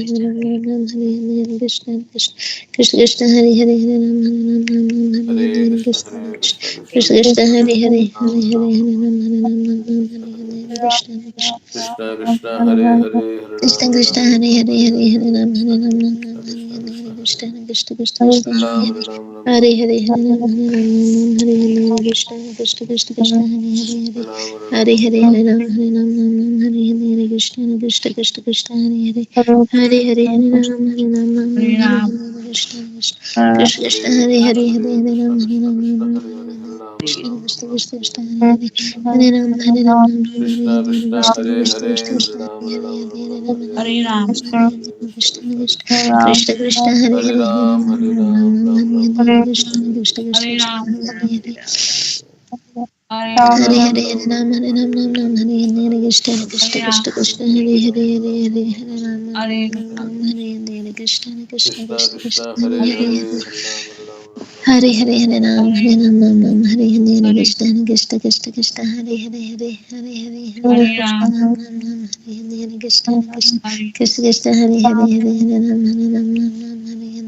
Krishna Hare Hare Hare Ram Hare Ram Ram Ram Hare Hare Hare Krishna, Krishna Hare Krishna, Krishna Krishna Krishna, Krishna Hare Hare Hare Hare, Hare Ram Hare Ram, Hare Ram Hare Ram Ram Hare Ram Krishna, Hare Hare Hare Hare, Krishna Krishna Krishna Krishna, Hare Hare, Hare Ram, Krishna Hare Krishna Ram, Hare Ram Hare Hare Hare Hare, Hare Ram Hare Krishna Ram Hare Ram Krishna, Ram Hare Krishna Hare Krishna, Hare Hare Krishna Hare, Krishna Krishna Krishna Hare Hare Ram, Hare Hare Ram, Ram Hare Ram, Hare Hare Hare Ram Hare Ram Ram Hare Hare Krishna Krishna Krishna Krishna Hare Hare Ram, Hare Hare Ram, Hare Hare Ram Hare Ram Ram Ram Hare Hare Krishna Krishna Krishna Krishna Hare Hare Hare Hare Hare Ram Hare Ram Ram Ram Hare Hare Krishna Krishna Krishna Hare Hare Hare Krishna, Hare Hare Hare Krishna, Ram Hare Krishna Ram Ram Krishna, Ram Hare Hare, Hare Hare Ram, Hare Krishna Ram, Krishna Ram Krishna Hare Krishna Hare, Hare Hare Hare Ram Hare Ram Ram Hare Krishna Hare Krishna, Krishna Hare Krishna Hare, Krishna Hare Krishna Ram, Hare Hare Ram, Hare Ram Ram Hare Hare Hare, Hare Krishna Krishna Hare Krishna, Krishna Krishna Krishna Krishna, Krishna Krishna Hare Hare Hare Hare Ram, Ram Hare Ram Ram, Ram Ram Hare Ram Hare Hare Krishna Hare, Krishna Krishna Krishna Krishna, Krishna Hare Hare Hare, Hare Hare Hare Ram, Hare Hare Hare Ram, Ram Ram Ram Hare Hare Ram Ram Hare, Ram Hare Krishna Hare Hare Krishna Krishna, Krishna Krishna Krishna Krishna, Krishna Hare Hare Hare, Hare Ram Hare Ram Hare Ram Hare Hare Ram Hare, Ram Ram Ram Hare Hare Krishna Krishna Krishna Krishna Krishna, Krishna Hare Hare Hare Hare, Hare Hare Ram, Hare Ram, Ram Ram Hare Hare Hare Hare, Hare Ram Hare Ram Ram Ram Hare Hare Krishna Krishna Krishna Krishna Hare Hare Hare Hare Hare Hare Krishna Ram Ram Ram Hare Hare Krishna Krishna Krishna Krishna Hare Hare Hare Hare Ram Hare Ram Ram Ram Hare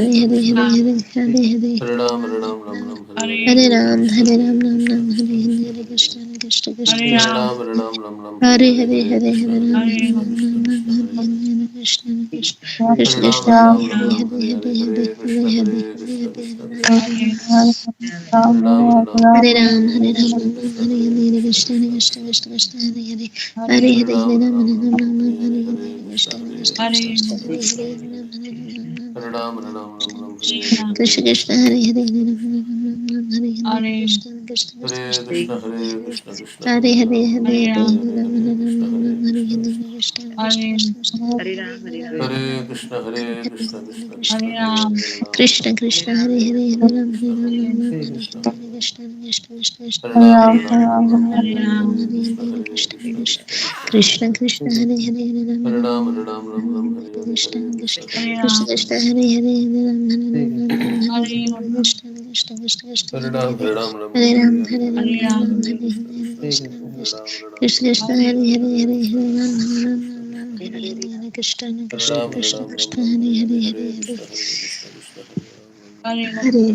Hare Krishna Hare Krishna Hare Krishna Hare Hare Hare Hare Hare Ram Ram Hare Ram Ram Ram Ram Ram Hare Hare Hare Hare Ram Krishna Hare Hare Ram Ram Krishna Ram Krishna Hare Krishna Hare Hare Krishna Ram Krishna Krishna Hare Krishna Ram Hare Ram Ram Ram Hare Hare Hare Hare Hare Hare Krishna Hare Hare Ram Hare Krishna Ram Krishna Ram Ram Krishna Hare Hare Hare Krishna Krishna Hare Krishna Ram Krishna Hare Hare Ram Ram Hare Ram Hare Hare Hare Hare Hare Hare Hare Krishna Hare Hare Hare Krishna Hare Krishna Hare Krishna Hare Hare Ram Hare Ram Ram Hare Ram Ram, Hare Hare Hare Ram, Krishna Ram Ram, Krishna Hare Hare Hare, Krishna Krishna, Krishna Krishna, Krishna Krishna, Krishna, Hare Hare, Hare Hare Hare, Ram Hare Hare Ram, Ram Hare Ram Ram, Ram Ram Hare Hare Hare Hare, Krishna Krishna, Hare Krishna, Hare Krishna, Krishna Krishna, Hare Krishna Hare, Hare Ram Hare Ram, Ram Hare Hare Ram Hare Ram, Ram Ram Ram Hare Hare Hare Krishna, Krishna, Krishna Hare Hare, Krishna Ram Krishna Ram, Ram Hare Hare, Krishna, Krishna, Hare Krishna, Krishna Krishna, Hare Hare Krishna Krishna Hare, Hare Hare Ram Hare, Hare Hare Hare Hare, Hare Ram Hare Ram, Krishna Ram Hare Hare Krishna Hare, Krishna Krishna, Krishna, Krishna, Hare Hare, Ram Hare Ram, Krishna Hare Hare Krishna Hare, Krishna Krishna, Krishna Hare Hare Ram Krishna Ram Krishna Ram Hare Hare Hare Hare Hare Ram Krishna Hare Ram Hare Ram Krishna Hare Krishna Hare Hare Krishna Krishna Krishna Krishna Hare Ram Hare Ram Ram Ram Ram Ram Ram Hare Ram Hare Hare Krishna Hare Hare Krishna Krishna Krishna Krishna Krishna Hare Krishna Krishna Hare Hare Ram Hare Ram Ram Ram Hare Ram Ram Ram Ram Hare Hare Hare Krishna Hare Krishna Krishna Hare Krishna Krishna Krishna Krishna Hare Hare Ram Hare Ram Ram Hare Hare Krishna Krishna Krishna Krishna Hare Hare Ram Hare Hare Ram Ram Hare Ram Ram Hare Hare Hare Ram Hare Ram Krishna Hare Hare Krishna Hare Krishna Krishna Hare Krishna Ram Hare Ram Krishna Ram Krishna Ram Hare Hare Hare Hare Hare Krishna Hare Krishna Ram Krishna Ram Krishna Ram Hare Hare Hare Krishna Hare Krishna Ram Hare Krishna Ram Ram Krishna Ram Hare Hare Hare Hare Hare Hare Hare Krishna Hare Krishna Krishna Hare Ram Ram Ram Hare Hare Hare Ram Krishna Hare Hare Krishna Krishna Hare Krishna Hare Krishna Krishna Hare Ram Ram Ram Hare Hare Hare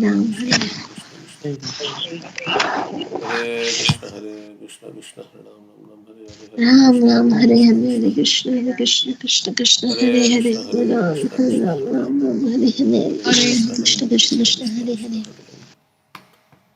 Ram Krishna Ram Hare Hare Krishna Hare Krishna Krishna Krishna Krishna Krishna Hare Hare Hare Krishna Hare Ram Krishna Hare Krishna Ram Hare Ram Ram Ram Ram Ram Hare Hare Hare Hare Krishna Hare Krishna Krishna Krishna Krishna Krishna Hare Krishna Hare Hare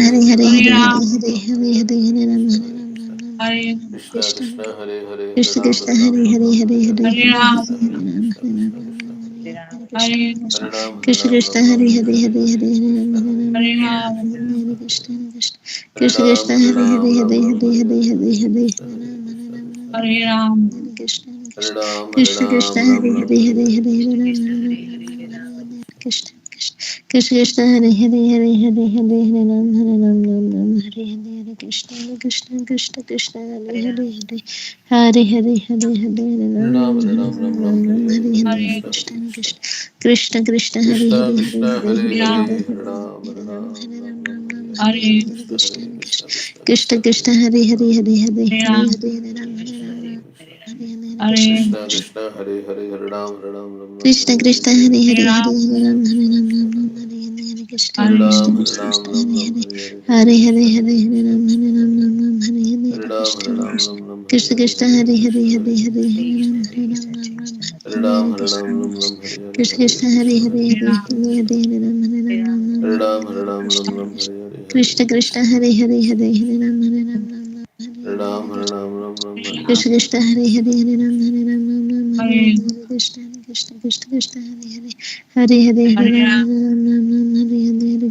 Hare Hare Krishna Hare Krishna Hare Hare Hare Hare Hare Ram Krishna Hare Hare Ram Krishna Ram Ram Krishna Krishna Krishna Hare Hare Hare Krishna Ram Krishna Hare Hare Ram Hare Ram Hare Ram Hare Hare Hare Hare Hare Krishna Hare Hare Ram Krishna Hare Krishna Ram Krishna Ram Krishna Hare Krishna Hare Krishna Ram Hare Krishna Ram Krishna Ram Ram Hare Hare Hare Hare Hare Hare Hare Hare Ram Krishna Hare Hare Ram Krishna Ram Krishna Krishna Hare Hare Krishna Krishna Hare Krishna Ram Krishna Hare Hare Ram Hare Ram Hare Ram Hare Hare Hare Hare Hare Hare Hare Krishna Hare Ram Hare Krishna Ram Krishna Ram Krishna Hare Krishna Hare Krishna Ram Hare Krishna Ram Krishna Ram Hare Ram Hare Hare Hare Hare Hare Krishna Ram Krishna Hare Krishna Ram Krishna Hare Krishna Krishna Krishna Hare Hare Hare Hare Hare Ram Hare Ram Ram Ram Hare Hare Krishna Krishna Krishna Krishna Hare Hare Hare Hare Hare Hare Hare Ram Ram Hare Hare Ram Ram Ram Ram Ram Hare Ram Hare Hare Hare Hare Krishna Hare Krishna Krishna Krishna Krishna Krishna Hare Krishna Hare Hare Krishna Hare Hare Hare Hare Hare Hare Ram Hare Hare Ram Ram Hare Ram Ram Ram Ram Ram Hare Hare Hare Hare Hare Krishna Krishna Hare Krishna Krishna Krishna Krishna Krishna Krishna Hare Hare Hare Hare Ram Hare Hare Hare Hare Hare Ram Hare Hare Krishna Ram Hare Ram Krishna Hare Hare Krishna Krishna Krishna Krishna Hare Hare Hare Ram Ram Ram Krishna Hare Hare Krishna Hare Hare Hare Krishna Hare Krishna Ram Hare Krishna Ram Krishna Ram Ram Hare Hare Hare Krishna Hare Krishna Ram Hare Krishna Ram Krishna Ram Hare Ram Hare Hare Hare Hare Hare Hare Krishna Hare Hare Hare Krishna Ram Hare Krishna Ram Hare Ram Ram Hare Hare Hare Ram Hare Krishna Ram Krishna Ram Ram Hare Krishna Hare Krishna Hare Hare Hare Hare Krishna Hare Hare Hare Krishna Hare Krishna Ram Hare Hare Ram Ram Ram Hare Hare Ram Hare Hare Krishna Ram Ram Krishna Ram Hare Hare Krishna Hare Krishna Hare Krishna Hare Hare Hare Krishna Hare Krishna Hare Hare Ram Hare Ram Ram Hare Ram Ram Hare Hare Ram Ram Krishna Ram Krishna Hare Hare Krishna Hare Krishna Krishna Hare Hare Hare Krishna Hare Hare Krishna Ram Hare Krishna Ram Ram Ram Hare Hare Ram Hare Hare Ram Ram Ram Hare Krishna Hare Krishna Hare Hare Krishna Hare Hare Hare Ram Hare Ram Ram Ram Hare Hare Krishna Krishna Krishna Krishna Hare Hare Hare Hare Hare Ram Hare Ram Ram Hare Hare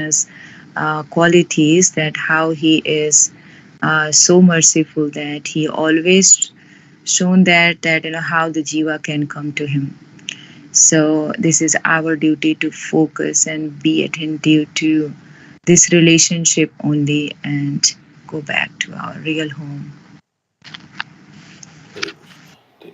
Krishna's qualities, that how he is so merciful that he always shown that how the jiva can come to him. So this is our duty to focus and be attentive to this relationship only and go back to our real home.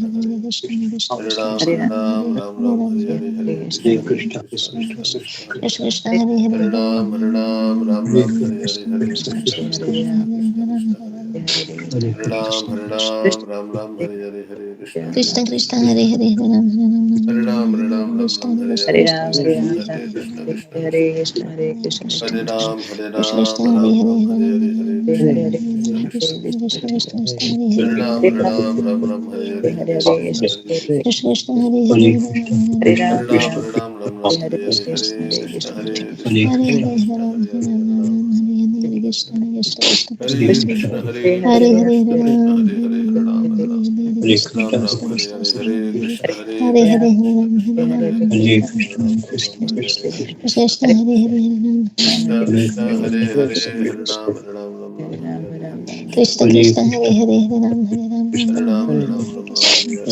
Krishna Hare Hare Ram, Hare Hare Ram, Ram, Ram Ram, Hare Hare, Hare Krishna, Hare Krishna, Krishna Krishna, Hare Hare. Hare Ram, Ram Ram, Hare Hare, Hare Krishna, Hare Krishna, Krishna Krishna, Hare Hare. Hare Ram, Ram Ram, Hare Hare, Hare Krishna, Hare Krishna Krishna, Krishna Hare Krishna Hare Krishna. Hare Ram, Ram Krishna Ram, Hare Krishna Hare, Hare Krishna Hare Ram, Krishna, Hare Krishna Hare Ram, Krishna, Hare Krishna Hare Krishna. Krishna, Hare Krishna, Hare Krishna Krishna, Krishna Hare Hare Hare Ram, Hare Hare, Hare Hare Krishna, Hare, Hare Krishna, Krishna Krishna Krishna. Krishna Krishna, Krishna Hare Hare Hare Ram, Hare Ram, Ram Ram, Hare Hare, Hare Hare Hare, Krishna, Krishna Hare Krishna. Krishna, Krishna Hare Hare Hare Ram, Hare Ram, Ram, Hare Ram, Ram Ram, Hare Hare Hare, Krishna, Hare Hare Krishna, Krishna, Hare Hare Krishna, Hare Krishna Hare Krishna, Ram Hare Hare Hare, Hare Ram Ram, Hare Hare Krishna Krishna Krishna Krishna Hare Krishna Krishna, Hare Hare Hare Krishna, Hare, Hare Krishna Hare Krishna, Ram Hare Hare Hare, Hare Ram Ram, Hare Ram. Hare Hare Krishna Ram Ram, Krishna Hare Krishna Hare, Krishna Hare Krishna, Hare Hare Hare Krishna, Hare Ram, Hare Krishna Ram Krishna, Hare Hare Hare Ram Hare, Krishna, Hare Ram, Hare Ram, Hare Hare, Hare Krishna. Krishna Hare Hare Ram Krishna Hare Krishna, Hare Krishna, Hare, Hare Ram, Hare Ram, Ram Ram, Hare Hare Ram, Hare, Hare Hare Ram, Krishna. Krishna Krishna Hare Hare Hare Ram Hare Ram Hare Ram, Hare Ram, Ram Ram, Hare Hare, Krishna Krishna, Hare Hare, Hare Krishna, Hare Hare, Hare Ram, Hare Ram, Ram Ram, Hare Hare, Krishna Krishna, Hare Krishna Krishna, Hare Hare, Hare Ram, Hare Ram, Ram Ram, Hare Hare, Hare Krishna, Hare Krishna Krishna, Hare Hare, Hare Ram, Hare Ram, Ram Ram, Hare Hare, Hare Krishna, Hare Krishna, Krishna Krishna Hare Hare Krishna Krishna Hare Hare Hare Krishna, Hare Krishna, Krishna Krishna, Hare Hare, Krishna Krishna Hare Hare Hare Ram, Ram Ram, Hare Hare, Hare Krishna, Hare Krishna, Krishna Krishna Krishna Krishna, Hare Hare Hare Hare, Hare Ram, Hare Ram, Ram Ram, Hare Hare, Hare Krishna, Krishna Hare Krishna, Krishna Krishna, Hare Hare, Hare Ram, Hare Ram, Ram Ram, Hare Hare, Hare Krishna, Krishna Hare Krishna Krishna, Hare Hare Krishna Krishna, Hare Hare, Hare Ram Ram, Ram Hare Krishna Hare, Hare Krishna Hare Krishna, Hare Krishna Krishna, Hare Krishna, Hare Hare, Hare Ram, Hare Ram, Krishna Ram Krishna Ram, Hare Hare Hare Hare, Hare Krishna, Krishna Hare Krishna, Hare Ram, Hare Krishna Ram, Hare Ram Hare Ram, Hare Hare, Hare Krishna, Hare Krishna, Hare Krishna, Krishna Krishna Hare Hare Krishna, Hare Krishna, Krishna Krishna Hare Hare Krishna, Hare Krishna, Krishna Krishna, Krishna Krishna Hare Hare Krishna, Hare Krishna Krishna, Krishna Krishna Hare Krishna, Hare Hare, Hare Ram, Hare Ram, Krishna Ram Krishna Ram, Hare Hare, Hare Krishna, Hare Krishna, Krishna Krishna, Hare Hare, Hare Ram, Hare Ram, Ram Ram, Hare Hare, Hare Krishna, Hare Krishna, Krishna Krishna, Hare Hare, Hare Ram, Hare Ram, Ram Ram, Hare Hare, Hare Krishna, Hare Krishna, Krishna Krishna, Hare Hare, Hare Ram, Hare Ram, Ram Ram, Hare Hare, Hare Krishna, Hare Krishna, Hare Hare Ram, Hare Ram, Ram Ram, Hare Hare, Hare Krishna, Hare Krishna, Krishna Krishna, Hare Hare, Hare Ram, Hare Ram, Ram Ram, Hare Hare, Hare Krishna, Hare Krishna, Krishna Krishna, Hare Hare, Hare Ram, Hare Ram, Ram Ram, Hare Hare, Hare Krishna, Hare Krishna, Krishna Krishna, Hare Hare, Hare Ram, Hare Ram, Ram Ram, Hare Hare, Hare Krishna, Hare Krishna, Krishna Krishna, Hare Ram, Hare Ram, Ram Ram, Hare Hare, Hare Krishna, Hare Krishna, Krishna Krishna, Hare Hare, Hare Ram, Hare Ram, Ram Ram, Hare Hare, Hare Krishna, Hare Krishna, Krishna Krishna, Hare Hare, Hare Krishna, Krishna Krishna, Krishna Hare Krishna, Hare Krishna, Krishna Krishna, Hare Hare, Hare Ram, Ram Ram, Hare Hare, Hare Krishna, Krishna Krishna, Hare Hare, Hare Ram, Hare Ram, Ram Ram, Hare Hare, Hare Krishna, Hare Krishna, Krishna Krishna, Hare Hare, Hare Ram, Ram Ram, Hare Hare, Hare Krishna, Hare Krishna, Krishna Krishna, Hare Hare, Hare Ram, Hare Ram, Ram Ram, Hare Hare, Hare Krishna, Krishna Krishna, Hare Hare, Hare Ram, Hare Ram, Ram Ram, Hare Hare, Hare Krishna, Krishna Krishna, Hare Hare, Hare Ram, Hare Ram, Ram Ram, Hare Hare, Hare Krishna, Hare Krishna, Krishna Krishna, Hare Hare, Hare Ram, Ram Ram, Hare Hare, Hare Krishna, Krishna Krishna, Hare Hare, Hare Ram, Ram Ram, Hare Hare, Hare Hare Hare Krishna, Krishna Krishna Krishna Krishna Hare Hare Hare Hare Krishna, Hare Krishna, Krishna Krishna, Hare Krishna Hare, Krishna Hare Hare Hare Hare Ram, Hare Ram, Ram Hare Ram, Hare Hare Hare, Hare Krishna, Hare Krishna, Krishna Krishna, Hare Krishna Hare, Krishna Hare Krishna Ram, Hare Hare Ram, Hare Ram Hare Ram, Hare Hare Hare, Hare Hare Krishna, Hare Hare Hare Hare Krishna, Ram Krishna Hare Krishna, Ram Hare Hare, Hare Krishna Ram, Hare Ram, Ram Ram, Hare Krishna Hare, Krishna Hare Hare Krishna, Hare Hare Hare Krishna, Krishna Hare Krishna, Hare Hare Hare Hare, Hare Ram, Hare Ram, Hare Hare, Krishna Krishna Krishna Hare Krishna, Hare Hare Hare Hare, Hare Ram, Hare Ram, Ram Ram, Hare Hare, Hare Krishna, Krishna Krishna, Hare Hare, Hare Hare, Krishna Hare Hare Hare Hare Ram, Hare Hare Ram, Ram Ram, Hare Hare, Hare Krishna, Hare Krishna, Krishna Krishna, Hare Hare, Krishna Hare Hare Hare Hare Hare Krishna, Hare Hare Hare Krishna, Krishna Krishna, Hare Hare, Ram Ram, Hare Hare, Hare Krishna Krishna, Hare Krishna Hare Krishna, Hare Krishna Hare Hare Hare, Hare Hare Hare Hare Hare Krishna, Hare Krishna, Hare Krishna Hare Krishna, Hare Hare Hare, Hare Hare Ram, Krishna Ram Ram, Krishna Hare Krishna Hare, Hare Hare Krishna, Hare Hare Krishna, Krishna Hare Krishna, Hare Hare Hare Ram, Ram Hare Ram, Hare Ram, Ram Ram, Hare Hare, Hare Krishna, Krishna Krishna Krishna Krishna, Hare Hare Hare Hare Ram, Hare Ram, Ram Ram, Hare Hare, Hare Krishna, Krishna Krishna, Krishna Krishna, Hare Ram, Hare Ram, Ram Ram Ram, Ram Hare Hare Hare, Hare Hare Krishna, Krishna Hare Krishna Krishna, Krishna Krishna Krishna Krishna, Hare Hare Hare Hare Hare Hare Ram, Hare Ram Ram, Ram Ram, Hare Hare Hare, Hare Krishna, Hare Krishna, Krishna Krishna, Krishna Hare Krishna Hare, Hare Hare Hare Hare Krishna, Hare Krishna, Krishna Krishna Krishna, Hare Hare Hare Hare, Hare Ram, Hare Ram, Hare Hare, Hare Krishna Krishna, Hare Krishna, Krishna Hare Hare Krishna Krishna, Hare Hare, Hare Ram, Ram Ram, Hare Hare, Krishna Hare Krishna Krishna, Krishna Krishna, Hare Ram Hare, Ram Hare Hare Hare Ram, Hare Krishna Ram, Ram Ram, Hare Hare, Hare Krishna, Hare Krishna, Hare Hare, Hare Ram, Hare Ram, Ram Ram, Hare Krishna Hare, Hare Hare Hare Krishna, Hare Krishna Krishna, Hare Hare, Hare Krishna Ram, Hare Ram, Ram Ram, Hare Krishna Hare, Hare Hare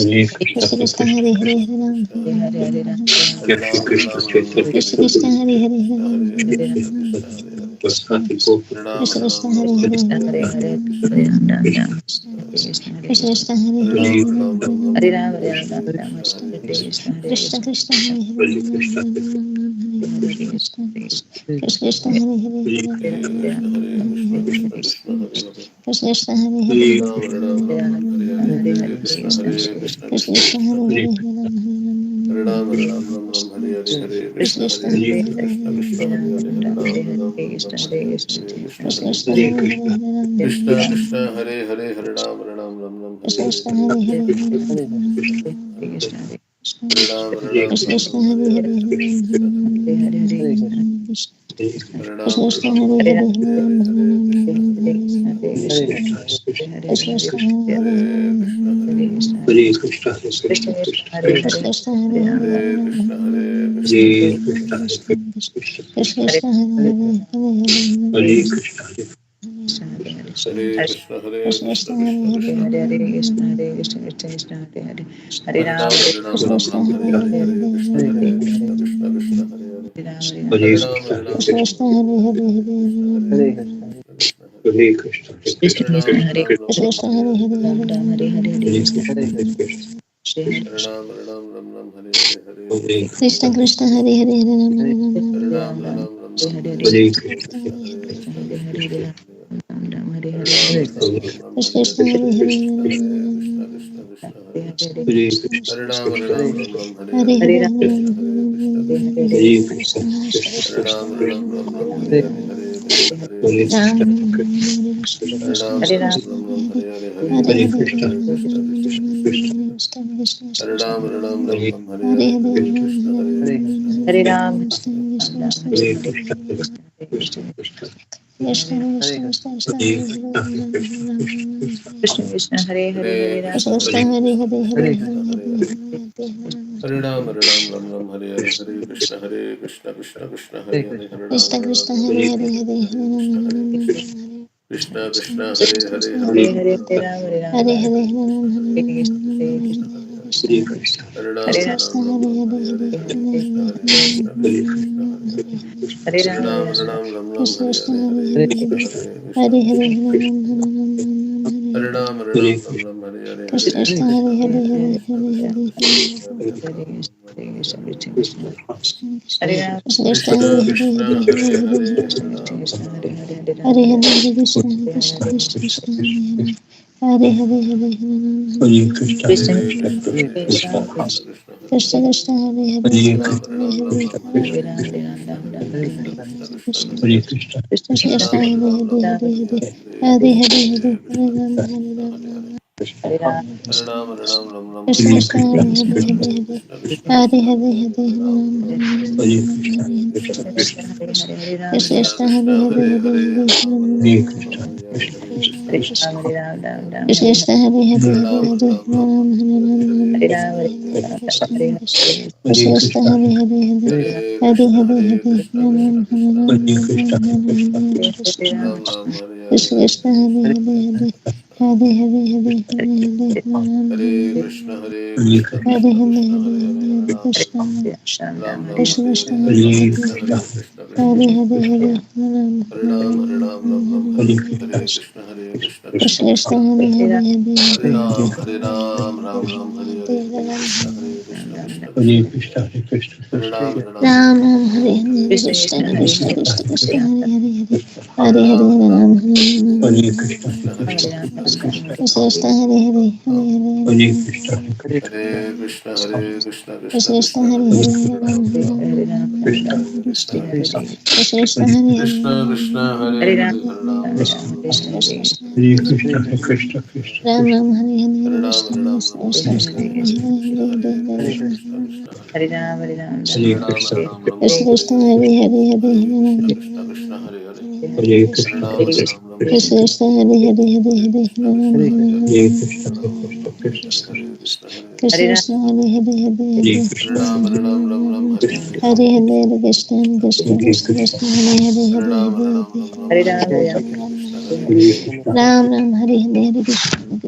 Hare Krishna, Hare Hare Hare Krishna, Krishna Hare Hare, Hare Ram, Hare Krishna Hare, Krishna Hare Hare, Krishna Hare Hare Hare Hare Ram, Hare Ram, Ram Ram, Hare Hare, Hare Hare Hare Krishna, Hare Krishna Krishna Krishna Krishna, Hare Krishna Hare, Krishna Hare Hare Hare Hare Ram, Hare Hare Ram, Ram Ram, Hare Hare, Hare Krishna, Hare Hare, Hare Ram Ram Hare Hare Hare Krishna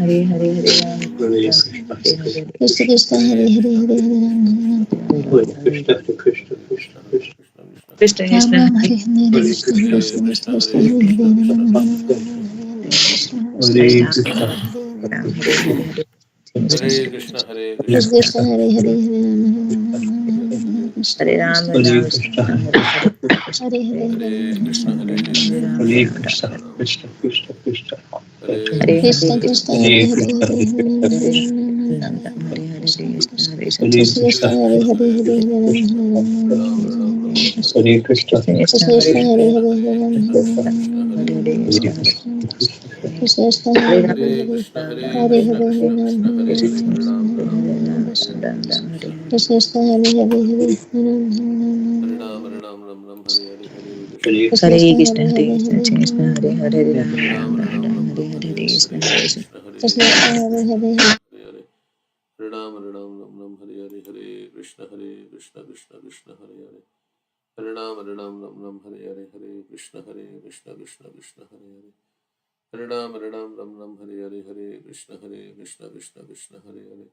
Hare Hare Hare Hare Ram Rama, Hare Rama Ram Rama, Hare Hare Hare. Hare Krishna Krishna Hare Hare Hare Krishna, Hare Hare Hare Ram Krishna, Hare Ram Hare Krishna, Krishna Krishna, Krishna Krishna, Hare Krishna Hare. Ram Krishna Ram Hare Hare Hare Hare Krishna Krishna, Krishna Krishna Hare Hare Hare Krishna, Ram Krishna Ram Krishna, Hare Hare Krishna Krishna Hare Krishna Ram Krishna Hare Hare Ram Hare Hare Hare Hare Hare Krishna, Hare Krishna Krishna, Krishna Krishna Hare Krishna, Hare Hare Ram Hare Ram Hare Krishna Ram Krishna Hare Krishna Ram Krishna Hare Hare Hare Krishna Hare Hare Hare Hare Hare Ram Krishna, Hare Hare Krishna, Ram Krishna Hare Krishna, Ram Hare Hare Krishna, Hare Krishna Hare Krishna Krishna Hare Krishna, Hare Krishna Hare Krishna, Ram Hare Ram Hare Hare Krishna Krishna Krishna Hare Krishna Krishna Hare Krishna, Hare Hare Hare Hare, Ram Krishna Krishna, Ram Ram Ram Ram Ram, Krishna Hare Hare. Krishna Krishna Krishna Hare Krishna Hare Hare Hare Hare Krishna, Hare Hare Ram Krishna, Krishna Hare Hare Hare Krishna, Krishna Krishna Krishna Krishna, Hare Hare. Krishna Krishna Hare Hare Ram Hare Hare Hare Krishna, Hare Hare Krishna, Hare Krishna Ram Krishna, Hare Hare Hare, Ram Ram Ram Ram Ram, Hare Ram Hare, Ram Hare Krishna Hare Krishna, Krishna Krishna Hare Hare Hare Ram Hare Ram, Hare Ram Ram Ram, Hare Hare, Hare Krishna Hare Krishna Krishna, Hare Hare Hare Krishna, Hare Krishna Hare Hare Hare, Hare Ram Ram, Ram Ram, Hare Hare Krishna, Hare Krishna. Krishna Krishna Hare Hare Hare Ram Ram Ram Ram Hare Hare Hare Krishna Krishna Krishna Hare Hare Hare Ram Ram Ram Hare Hare Hare Krishna Krishna Krishna Hare Hare Hare Ram Ram Hare Hare Hare Krishna Krishna Krishna Hare Hare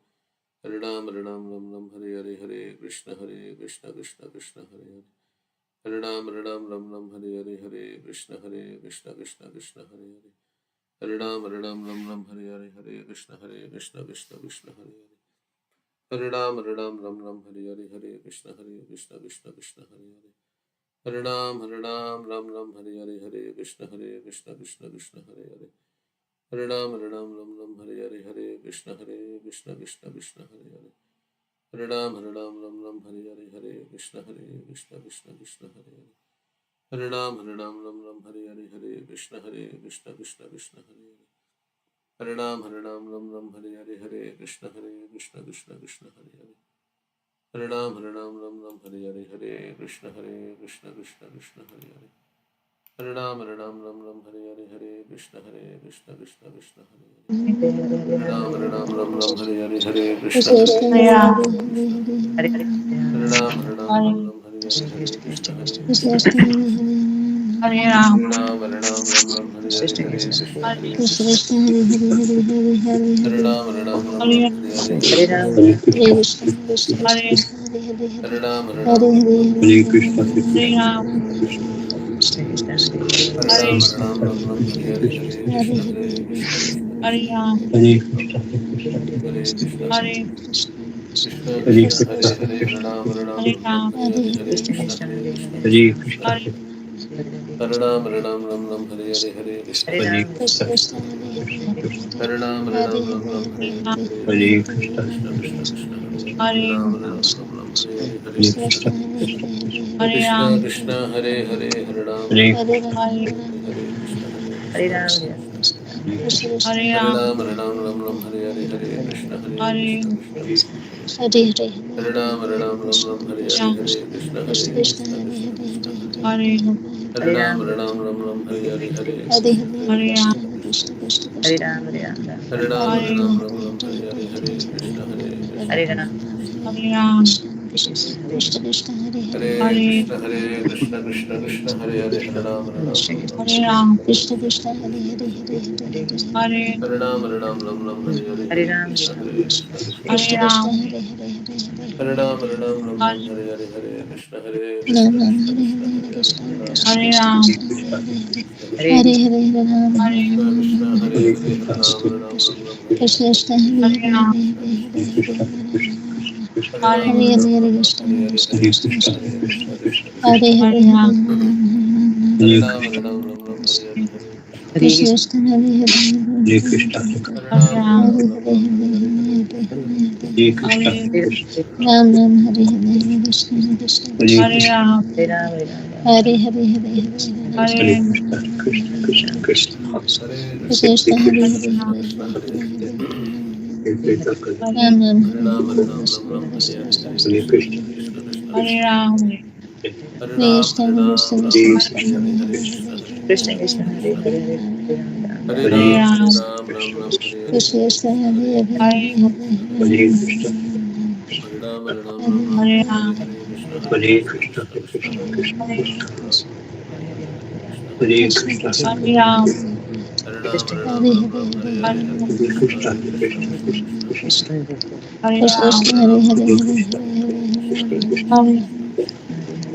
Hare Ram Ram Hare Hare Hare Krishna Krishna Krishna Hare Hare Hare Ram Hare Hare Hare Krishna Krishna Krishna Hare Hare Hare Ram Hare Hare Hare Krishna Krishna Hare Hare Hare Ram Hare Hare Hare Krishna Krishna Krishna Hare Hare Hare Ram Hare Hare Hare Krishna Krishna Krishna Hare Hare Hare Ram Hare Hare Hare Krishna Krishna Krishna Hare Hare Hare Ram Hare Hare Hare Krishna Krishna Krishna Hare Hare Hare Ram Hare Hare Hare Krishna Krishna Krishna Hare Hare Hare Ram Hare Hare Hare Krishna Krishna Krishna Hare Hare Hare Ram Hare Hare Hare Krishna Krishna Krishna Hare Hare Hare Ram Hare Hare Hare Krishna Krishna Krishna Hare Hare Hare Ram Hare Hare Hare Krishna Krishna Krishna Krishna Hare Hare Krishna Hare Krishna Hare Hare Hare Hare Ram Hare Hare Hare Krishna Krishna Krishna Krishna Krishna Hare Krishna Hare Hare Hare Ram Hare Hare Hare Krishna Krishna Krishna Krishna Krishna Hare Krishna Hare Hare Hare Hare Hare Hare Hare Hare Ram Hare Hare Hare Krishna Hare Krishna Krishna Krishna Krishna Krishna Krishna Hare Krishna Hare Hare Hare Hare Ram Hare Hare Hare Hare Hare Hare Krishna Krishna Krishna Krishna Hare Hare Hare Krishna Ram Krishna Hare Hare Hare Hare Krishna Hare Krishna Krishna Hare Krishna Hare Hare Hare Krishna Krishna Krishna Hare Hare Hare Ram Hare Hare Hare Krishna Krishna Krishna Hare Hare Hare Ram Hare Hare Hare Krishna Krishna Krishna Krishna Hare Ram Hare Hare Hare Krishna Krishna Krishna Hare Hare Hare Ram Hare Hare Hare Krishna Krishna Krishna Hare Hare Hare Hare Hare Hare Krishna Ram, Krishna Hare Krishna Krishna Hare Ram Hare Hare Hare Krishna Krishna Krishna Hare Hare Hare Ram Hare Hare Hare Krishna Krishna Krishna Hare Hare Hare Hare Ram, Ram Hare Hare Hare Hare Krishna Hare Krishna Krishna Krishna Krishna Krishna Krishna Hare Hare Hare Krishna Ram, Hare Ram, Hare Hare Ram Hare Hare Hare Hare Krishna Krishna Hare Ram, Krishna Krishna Hare Hare Hare Krishna, Hare Krishna Krishna Hare Hare Hare Krishna Krishna Krishna Hare Hare Hare Krishna, Ram Krishna, Hare Krishna Hare Krishna Hare Hare Hare Krishna Hare Krishna Hare Krishna Hare Hare Ram Hare Hare Hare Hare Ram, Krishna Hare Krishna Krishna Krishna Krishna Krishna Hare Hare Hare Hare Hare Ram Hare Hare Hare Ram Krishna Ram Krishna Hare Krishna Hare Hare Hare Krishna Hare Ram Krishna Hare Krishna Hare Krishna Hare Hare Hare Krishna Krishna Hare Krishna Hare Krishna, Hare Hare Ram Krishna Krishna Hare Ram Hare Hare Ram Hare Krishna Hare Krishna Krishna Hare Krishna Hare Hare Krishna Hare Krishna Hare Krishna Hare Hare Hare Hare Hare Hare Ram Hare Hare Hare Krishna Hare Krishna Hare Krishna Krishna Hare Krishna Krishna Krishna Hare Krishna Hare Hare Hare Hare Ram Hare Hare Krishna Hare Krishna Krishna, Krishna Hare Hare Hare Ram Hare Hare Hare Hare Hare Hare Hare Krishna Hare Ram, Hare Ram Ram Hare Ram Hare Hare Hare Hare Krishna Krishna Krishna Krishna Krishna Krishna Hare Ram, Hare Hare Hare Hare Hare Hare Krishna Krishna Hare Hare Krishna Hare Krishna Hare Hare Hare Ram Ram Hare Hare Ram Hare Hare Krishna Hare Krishna Hare Krishna Krishna Krishna Krishna Hare Hare Hare Ram Krishna Hare Krishna Ram Krishna Ram Ram Krishna Hare Hare Hare Hare Hare Krishna Hare Krishna, Krishna Krishna, Krishna Hare Krishna Hare Hare Hare, Hare Hare Ram, Ram, Hare Hare Ram Krishna, Hare Ram Ram Ram Hare Hare Hare Krishna Hare Krishna Krishna Krishna Hare Hare Hare Ram Ram Hare Hare Hare Krishna Krishna Krishna Krishna Hare Hare Hare Hare Krishna Hare Krishna Hare Krishna Hare Ram Krishna, Ram Hare Hare Hare Krishna Krishna Krishna Krishna Hare Hare Hare Hare Ram, Ram Krishna Hare Hare Ram Hare Krishna Hare Krishna Krishna Krishna Hare Krishna Krishna Krishna Krishna Hare Krishna Krishna Krishna Hare Hare Hare Ram Ram Ram Hare Ram Hare Ram Hare Hare Krishna Hare Krishna Krishna Krishna Krishna Krishna Hare Krishna Hare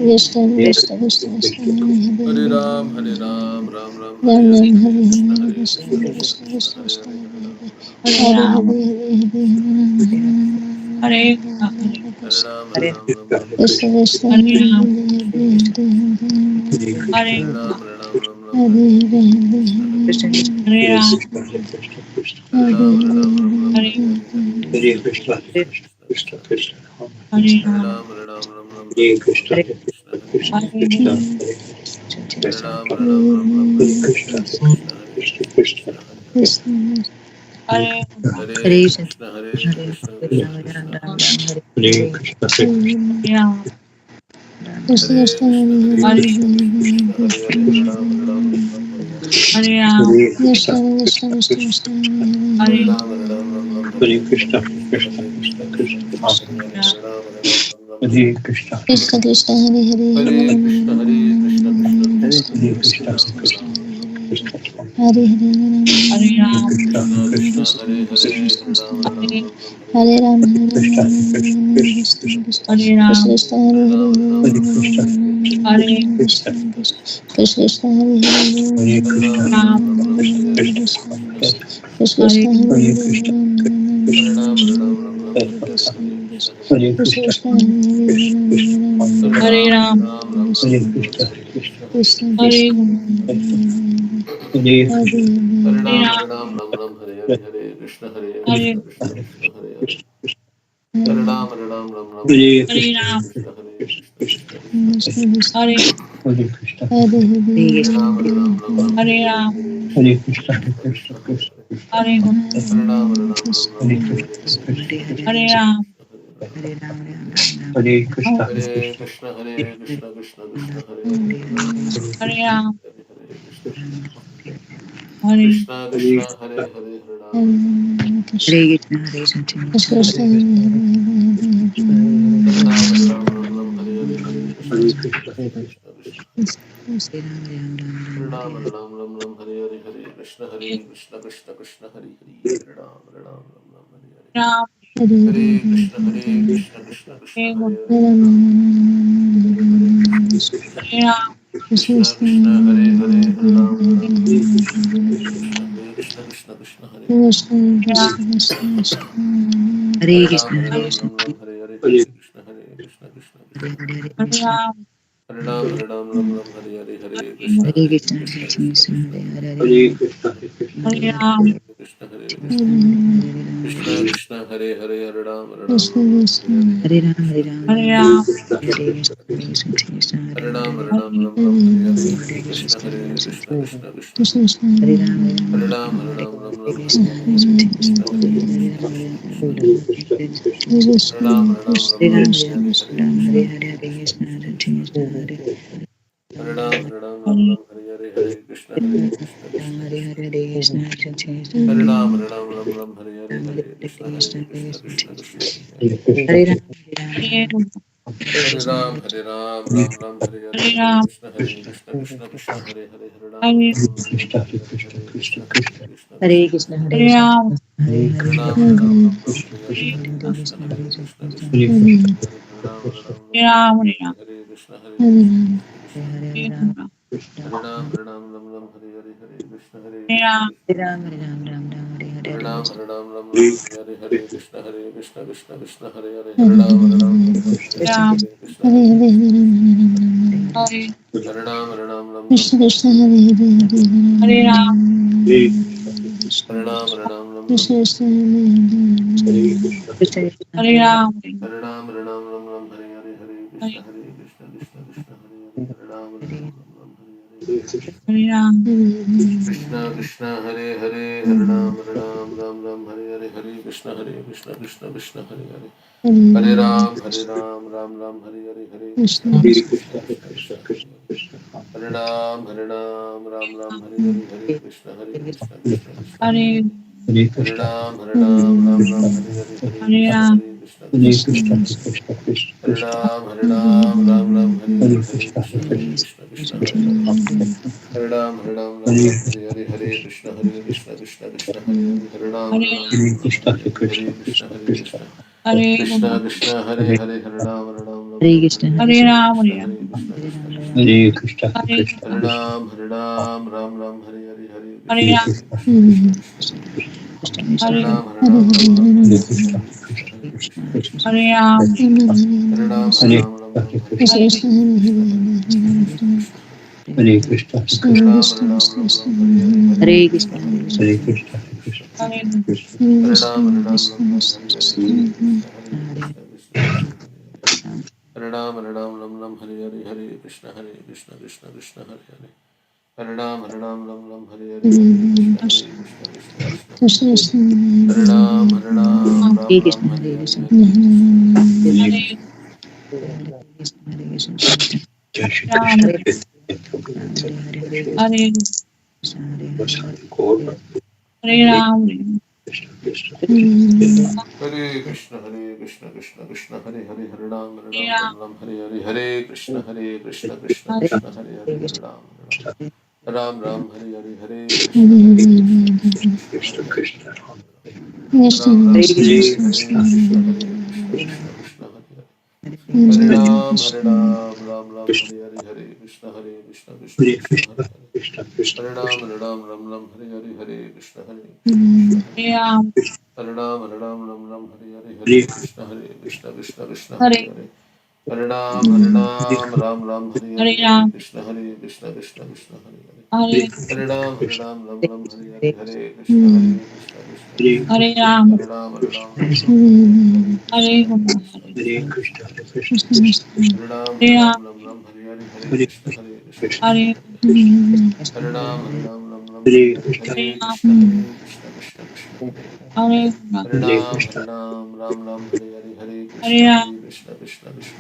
Hare Ram Hare Hare Hare Hare Krishna Ram Hare Ram Ram Ram Hare Krishna Hare Krishna Krishna Hare Krishna Hare Krishna Krishna Hare Krishna Hare Hare Ram Ram Ram Hare Hare Hare Hare Hare Krishna Krishna, Krishna, Hare Hare Ram Hare Ram Hare Hare Hare Krishna Hare Krishna Krishna Krishna Hare Ram Ram Hare Ram Hare Hare Krishna Krishna Hare Krishna, Ram Ram Hare Hare Hare Krishna Krishna Hare Hare Hare Hare Krishna, Krishna Hare Krishna Hare Krishna Ram, Krishna Ram, Hare Ram, Hare Hare Hare, Krishna Hare Krishna Krishna, Hare Hare Hare Krishna, Krishna Krishna, Hare Krishna Hare, Hare Ram, Hare Ram, Ram Ram, Hare Hare, Krishna Krishna Krishna Krishna Hare Hare Ram, Hare Ram, Ram Ram, Hare Hare, Hare Krishna, Hare Krishna, Krishna Krishna, Hare Hare, Hare Ram, Hare Ram, Ram Ram, Hare Hare. Krishna Krishna Hare Hare Hare Krishna, Hare Krishna, Krishna Krishna, Krishna Hare Hare, Krishna Hare Ram, Krishna Hare Krishna Ram, Ram Ram, Hare Hare. Hare Hare Krishna Krishna, Krishna Hare Hare, Krishna Hare Ram, Hare Krishna Ram, Ram Ram, Hare Hare Hare. Ram Hare Ram Ram Ram Hare Krishna Krishna Krishna Hare Hare Hare Ram, Hare Hare Ram, Ram Ram, Hare Hare, Hare Krishna Krishna Krishna Hare Hare Hare Ram, Hare Ram, Ram Ram, Hare Hare, Krishna Krishna Krishna, Hare Hare. Krishna Hare Hare Hare Ram, Hare Ram, Ram Ram, Hare Hare, Hare Krishna, Hare Krishna, Krishna Krishna Krishna. Hare Ram, Hare Ram, Ram Ram, Hare Hare, Hare Krishna, Hare Krishna. Hare Ram, Hare Ram, Ram Ram, Hare Hare, Hare Krishna, Krishna Krishna, Hare Hare. Hare Ram, Hare Ram, Ram Ram, Hare Hare, Hare Krishna, Krishna Krishna, Krishna Krishna. Hare Ram, Hare Ram, Ram Ram, Hare Hare, Hare Krishna, Krishna Krishna, Hare Hare. Hare Ram, Hare Ram, Ram Ram, Hare Hare, Hare Krishna, Krishna, Hare Hare. Hare Krishna, Krishna Krishna, Hare Hare, Hare Ram, Hare Ram, Ram Ram, Hare Hare, Hare Krishna, Krishna Krishna, Hare Hare, Hare Ram, Hare Ram, Ram Ram, Hare Hare. Hare Ram, Hare Ram, Ram Ram, Hare Hare, Hare Krishna, Krishna Krishna, Krishna Krishna. Hare Ram, Hare Ram, Ram Ram, Hare Hare, Hare Krishna, Krishna Krishna, Krishna Hare Hare. Hare Ram, Hare Ram, Ram Ram, Hare Hare. Hare Krishna, Krishna Krishna, Hare Hare, Hare Ram, Hare Hare, Hare Krishna, Krishna Krishna, Krishna Hare Hare, Hare Ram, Hare Ram, Hare Krishna, Krishna Krishna, Hare Hare. Hare Ram, Hare Ram, Ram Ram, Hare Hare, Hare Krishna, Krishna Krishna, Hare Hare. Hare Ram, Hare Ram, Ram Ram, Hare Hare, Hare Krishna, Krishna Krishna, Krishna Krishna, Hare Hare, Hare Krishna, Hare Krishna, Krishna Krishna, Hare Hare, Hare Ram, Ram Ram, Hare Hare, Hare Krishna, Krishna Krishna, Krishna Krishna, Hare Ram, Hare Ram, Ram Ram, Hare Hare, Hare Krishna, Krishna Krishna, Krishna Krishna, Hare Ram, Hare Ram, Ram Ram, Hare Hare, Hare Krishna, Krishna Krishna, Krishna Krishna, Hare Ram, Hare Ram, Ram Ram, Hare Hare, Hare Krishna, Krishna Krishna, Krishna Krishna, Hare Ram, Hare Ram, Ram Ram, Hare Hare, Hare Krishna, Krishna Krishna, Krishna Krishna, Hare Ram, Hare Ram, Ram Ram, Hare Hare, Hare Krishna, Krishna Krishna, Krishna Hare Hare. Hare Ram, Hare Ram, Ram Ram, Hare Hare, Hare Krishna, Krishna Krishna, Hare Hare, Hare Ram, Hare Ram, Ram Ram, Hare Hare, Hare Krishna, Krishna Krishna, Krishna Hare Hare. Hare Ram, Hare Ram, Ram Ram, Hare Hare, Hare Krishna, Krishna Krishna, Hare Hare, Hare Ram, Hare Ram, Ram Ram, Hare Hare, Hare Krishna, Krishna Krishna, Hare Hare. Hare Ram, Hare Ram, Ram Ram, Hare Hare, Hare Krishna, Krishna Krishna, Hare Ram, Hare Ram, Ram Ram, Hare Hare, Hare Krishna, Krishna Krishna, Hare Hare, Hare Ram, Hare Ram, Ram Ram, Hare Hare, Hare Krishna, Krishna Krishna, Hare Ram, Hare Ram, Ram Ram, Krishna Hare Krishna Hare, Hare Hare Hare Krishna, Hare Krishna Hare Krishna, Hare Hare, Krishna Hare Ram, Hare Ram, Ram Ram, Hare Krishna Hare, Hare Krishna, Krishna Krishna, Krishna Hare Ram, Hare Ram, Ram Ram, Hare Hare, Hare Krishna, Krishna Krishna, Hare Hare, Hare Ram, Hare Ram, Ram Ram, Hare Hare, Hare Krishna, Krishna Krishna, Hare Hare, Hare Ram, Ram Ram, Hare Hare, Hare Krishna, Krishna Krishna, Hare Hare, Hare Ram, Ram Ram, Hare Hare, Hare Krishna, Krishna Krishna, Hare Hare, Hare Ram, Ram Ram, Hare Hare, Hare Krishna, Krishna Krishna, Hare Hare, Hare Ram, Ram Ram, Hare Hare, Hare Krishna, Krishna Krishna, Hare Hare, Hare Ram, Ram Ram, Hare Hare, Hare Krishna, Krishna Hare Hare, Hare Ram, Ram Ram, Hare Hare, Hare Krishna, Krishna Krishna, Hare Hare, Hare Ram, Ram Ram, Hare Hare, Hare Krishna, Krishna Krishna Krishna, Hare Hare, Hare Ram Ram, Hare Hare, Hare Krishna, Krishna Krishna, Hare Hare, Hare Ram, Ram Hare Hare, Hare Krishna, Krishna Krishna, Hare Hare, Hare Ram, Ram Hare Hare, Hare Krishna, Krishna Krishna, Krishna Krishna, Hare Ram, Hare Hare, Hare Krishna, Krishna Krishna, Hare Hare, Hare Ram, Hare Hare, Hare Krishna, Krishna Krishna, Krishna, Hare Ram, Hare Hare, Hare Krishna, Krishna Krishna, Hare Hare, Hare Ram, Hare Hare, Hare Krishna, Krishna Krishna, Hare Hare, Hare Ram, Hare Hare, Hare Krishna, Krishna Krishna, Hare Hare, Hare Ram, Ram Ram, Hare Hare, Hare Krishna, Krishna Krishna, Hare Hare, Hare जय Shri Krishna, Krishna Hare Nityanand Krishna, Hare Goswami Gaur Hare Krishna Krishna Hare Krishna Krishna Krishna Hare Hare Hare Ram Ram Hare Hare Hare Krishna Krishna Krishna Hare Hare Hare Ram Ram Hare Hare Hare Krishna Krishna Krishna Hare Hare Krishna Ram Ram Hare Hare Hare Krishna Hare Krishna Krishna Hare Hare Hare Ram Krishna Hare Hare Krishna Hare Krishna Krishna Hare Hare Krishna Krishna Hare Krishna Ram Hare Krishna Hare Krishna Ram Hare Krishna Hare Hare Hare Ram Krishna Hare Hare Hare Krishna Krishna Ram Hare Hare Krishna Hare Krishna Hare Krishna Krishna Hare Krishna Hare Krishna Hare Krishna Hare Krishna Krishna Krishna Hare Krishna Hare Hare Krishna Hare Krishna Krishna Krishna Hare Krishna Hare Krishna Krishna Hare Krishna Hare Krishna Krishna Krishna Hare Krishna Krishna Krishna Hare Hare Hare Ram Ram Hare Hare Hare Hare Krishna Krishna Krishna Krishna Krishna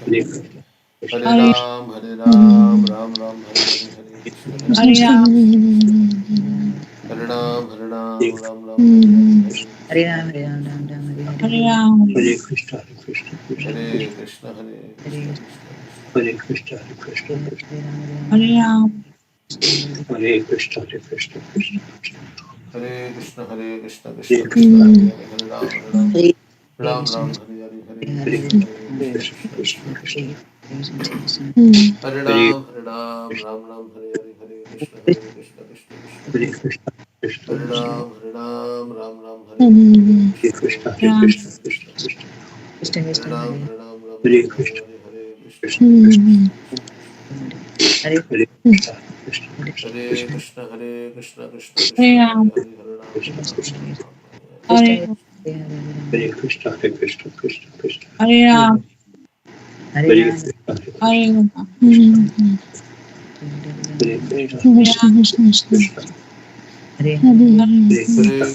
Krishna Krishna Hare Hare Ram Ram Hare Hare Hare Krishna Krishna Hare Krishna Krishna Krishna Hare Krishna Ram Ram Hare Hare Hare Hare Krishna Krishna Hare Hare Krishna Krishna Krishna Krishna Krishna Krishna Hare Hare Ram Hare Krishna Hare Hare Krishna Krishna Hare Krishna Krishna Krishna Krishna Hare Krishna Krishna Krishna Hare Krishna Krishna Krishna Hare Hare Hare Krishna Krishna Ram Hare Hare Hare Krishna Krishna Krishna Krishna Hare Hare Krishna Hare Krishna Krishna Hare Krishna Krishna Hare Krishna Hare Hare Krishna Krishna Krishna Hare Hare Hare Ram Hare Hare Krishna Hare Krishna Krishna Hare Hare Krishna Hare Hare Ram Krishna Hare Krishna Krishna Hare Krishna Krishna Hare Hare Krishna Hare Krishna Ram Hare Hare Hare Krishna Krishna Krishna Hare Hare Krishna Krishna Krishna Ram Ram Hare Hare Krishna Krishna Hare Krishna Krishna Hare Krishna Hare Krishna Hare Ram Hare Krishna Hare Krishna Krishna Krishna Hare Hare Ram Hare Krishna Hare Krishna Krishna Krishna Krishna Krishna Hare Hare Hare Krishna Hare Krishna Krishna Hare Krishna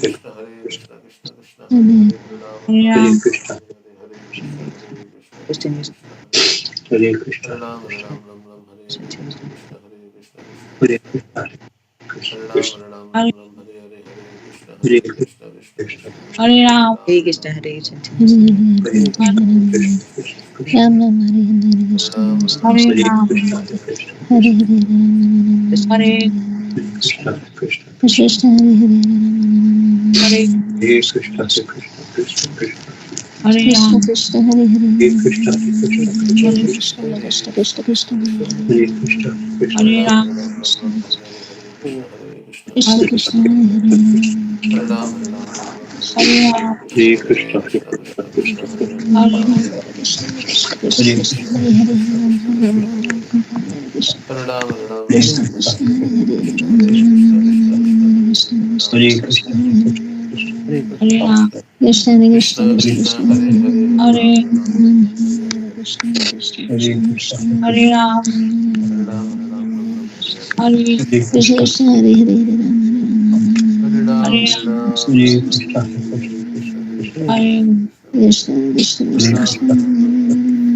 Krishna Hare Krishna Krishna Krishna Hare Krishna Hare Krishna Hare Ram Krishna Hare Ram Ram Ram Krishna Hare Hare Krishna Krishna Krishna Krishna Krishna Hare Hare Hare Hare Ram Krishna Krishna Hare Hare Krishna Krishna Krishna Krishna Hare Krishna Hare Ram Krishna Krishna Krishna Hare Krishna Krishna Hare Hare Krishna Krishna Krishna Hare Hare Krishna Hare Ram Hare Ram Hare Ram Krishna Ram Krishna Krishna Hare Hare Hare Hare Krishna Hare Krishna Krishna Krishna Hare Hare Ram Hare Hare Krishna Ram Ram Hare Hare Hare Krishna Krishna Hare Krishna Krishna Krishna Krishna Krishna Hare Hare Hare Hare Ram Ram Ram Hare Hare Hare Krishna Krishna Hare Krishna Krishna Hare Krishna Krishna Krishna Krishna Hare Hare Krishna Hare Ram Hare Ram Ram Ram Hare Hare Hare Krishna Krishna Krishna Hare Hare Hare Ram Hare Krishna Ram Hare Ram Ram Krishna Hare Hare Hare Hare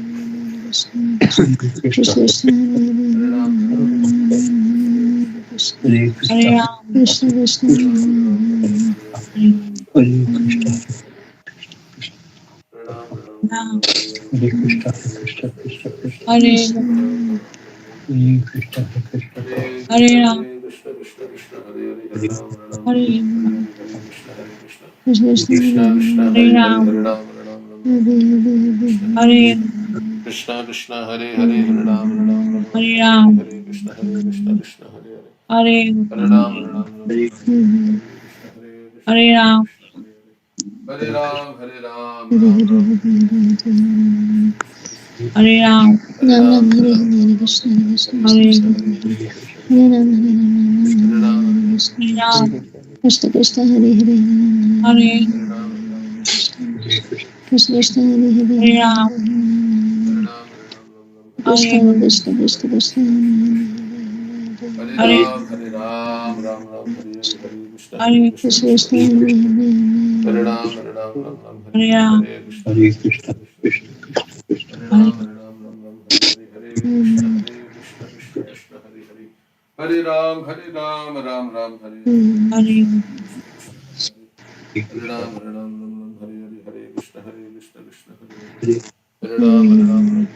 Krishna Hare Krishna Krishna Hare Krishna Krishna Krishna Hare Hare Krishna Ram Krishna Hare Ram Ram Ram Hare Hare Krishna Krishna Krishna Hare Ram Hare Ram Ram Ram Hare Hare Krishna Hare Hare Krishna Krishna Krishna Krishna Krishna Hare Ram Hare Ram Ram Ram Hare Hare Krishna Hare Krishna Krishna Krishna Krishna Hare Hare Ram Hare Ram Ram Ram Hare Hare Hare Krishna Krishna Krishna Hare Hare Krishna Krishna Krishna Krishna Krishna Krishna Hare Ram Hare Ram Ram Ram Hare Hare Hare Krishna Hare Krishna Hare Krishna Krishna Krishna Hare Hare Hare Hare Ram Hare Ram Ram Ram Hare Hare Hare Krishna Hare Krishna Hare Hare Hare Ram Hare Ram Ram Ram Hare Hare Hare Krishna Hare Krishna Krishna Hare Hare Hare Ram Ram Ram Hare Hare Hare Krishna Krishna Hare Hare Hare Ram Hare Ram Ram Hare Ram Hare Hare Hare Krishna Krishna Hare Hare Hare Ram Ram Ram Hare Hare Hare Ram Ram Ram Hare Hare Ram Hare Ram Ram Krishna Hare Hare Krishna Hare Krishna Krishna Krishna Hare Krishna Krishna Hare Krishna Ram Hare Hare Hare Ram Hare Ram Hare Ram Ram Krishna Hare Hare Krishna Krishna Krishna Krishna Krishna Hare Hare Hare Ram Hare Ram Ram Ram Hare Hare Hare Krishna Krishna Hare Hare Hare Ram Ram Ram Hare Krishna Hare Hare Krishna Krishna Krishna Hare Krishna Krishna Krishna Krishna Hare Ram Ram Ram Hare Hare Hare Krishna Krishna Krishna Krishna Hare Krishna Hare Hare Ram Ram Ram Ram Hare Hare Hare Krishna Hare Krishna Krishna Krishna Krishna Krishna Krishna Hare Ram Krishna Hare Krishna Krishna Krishna Hare Hare Hare Ram Ram Ram Hare Hare Krishna Krishna Hare Hare Hare Ram Hare Ram Hare Hare Hare Krishna Krishna Hare Hare Hare Ram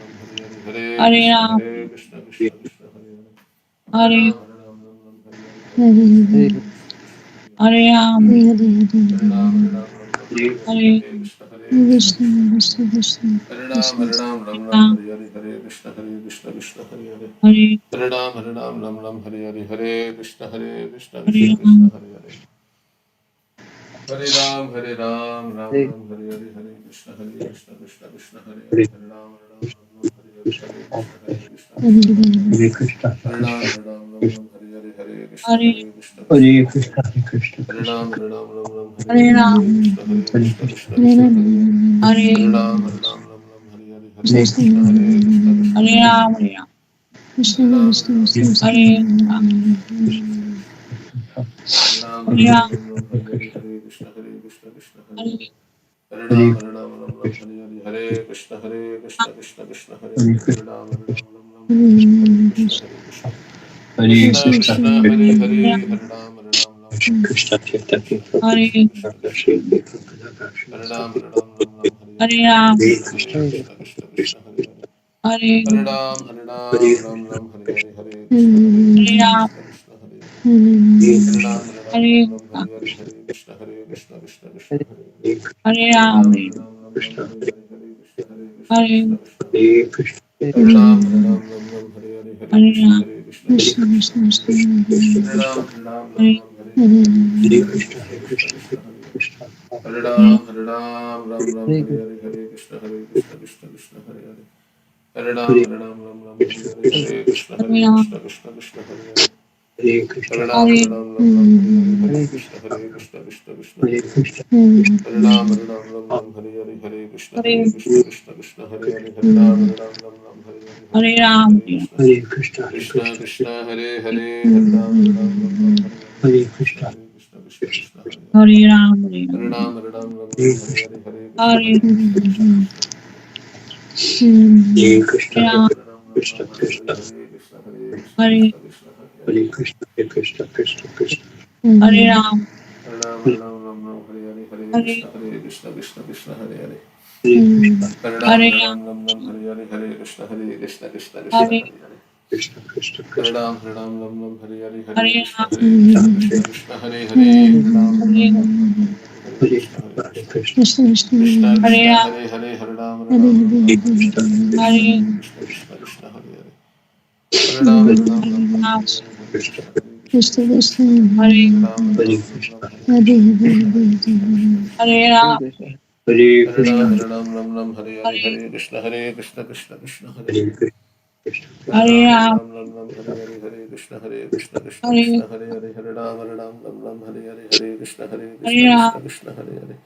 Hare Hare Hare Krishna Krishna Krishna Krishna Hare Hare Hare Ram Hare Hare Hare Krishna Krishna Hare Hare Hare Ram Hare Hare Hare Krishna Krishna Hare Hare Hare Ram Hare Hare Hare Krishna Krishna Hare Hare Hare Ram Hare Hare Hare Krishna Krishna Hare Hare Hare Ram Ram Hare Hare Hare Krishna Krishna Krishna Hare Hare Hare Ram Hare Hare Hare Krishna Krishna Hare Hare Hare Ram Hare Hare Hare Krishna Krishna Hare Hare Hare Ram Hare Hare Hare Krishna Krishna Krishna Hare Hare Hare Ram Hare Hare Hare Krishna Krishna Hare Hare Hare Ram Hare Hare Hare Krishna Krishna Hare Hare Hare Ram Hare Hare Hare Krishna Krishna Krishna Hare Hare Hare Ram Hare Hare Krishna Krishna Krishna Krishna Hare Hare Hare Ram Hare Krishna Krishna Krishna Hare Hare Hare Ram Hare Hare Hare Krishna Krishna Krishna Hare Hare Hare Ram Hare Hare Hare Krishna Krishna Hare Hare Hare Ram Hare Hare Hare Krishna Krishna Krishna Hare Hare Hare Ram Hare Hare Hare Krishna Krishna Hare Hare Hare Ram Hare Hare Hare Krishna Krishna Hare Hare Hare Ram Hare Hare Hare Krishna Krishna Hare Hare Hare Ram Hare Hare Hare Krishna Krishna Hare Hare Hare Ram Hare Hare Hare Krishna Krishna Hare Hare Hare Hare Hare Krishna Hare Hare Hare Hare Hare Krishna Krishna Hare Hare Hare Hare Hare Krishna Krishna Krishna Hare Hare Hare Hare Krishna Hare Hare Hare Hare Hare Krishna Krishna Hare Hare Hare Krishna Hare Hare Hare Hare Hare Krishna Krishna Hare Hare Hare Hare Hare Krishna Hare Hare Hare Hare Krishna Hare Hare Hare Hare Krishna Hare Krishna Krishna Krishna Hare Hare Hare Krishna Krishna Hare Hare Hare Hare Krishna Hare Hare Krishna. Hare Krishna Krishna Hare Hare Hare Krishna Hare Hare Hare Hare Krishna Hare Hare Hare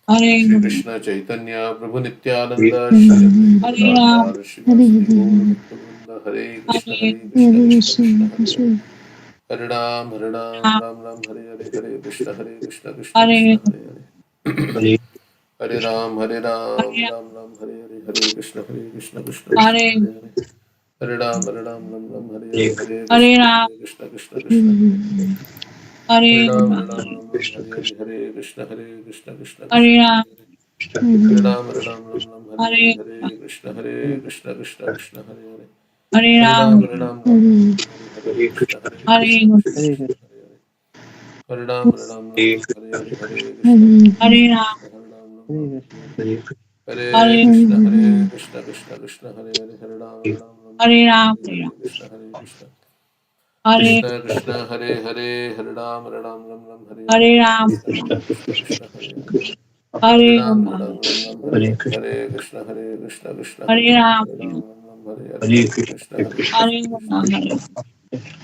Hare Shri Krishna Chaitanya Prabhu Nityananda Shri Advaita Gadadhar Shivasadi Gaur Bhakta Hare Krishna Krishna Krishna Hare Hare Hare Ram Hare Krishna Krishna Hare Hare Hare Ram Hare Krishna Krishna Hare Hare Hare Ram Hare Krishna Hare Hare Hare Krishna Hare Krishna Hare Hare Hare Hare Krishna. Hare Krishna. Krishna Hare Hare Hare Krishna Krishna Krishna Hare Hare Hare Krishna Hare Hare Hare Krishna Krishna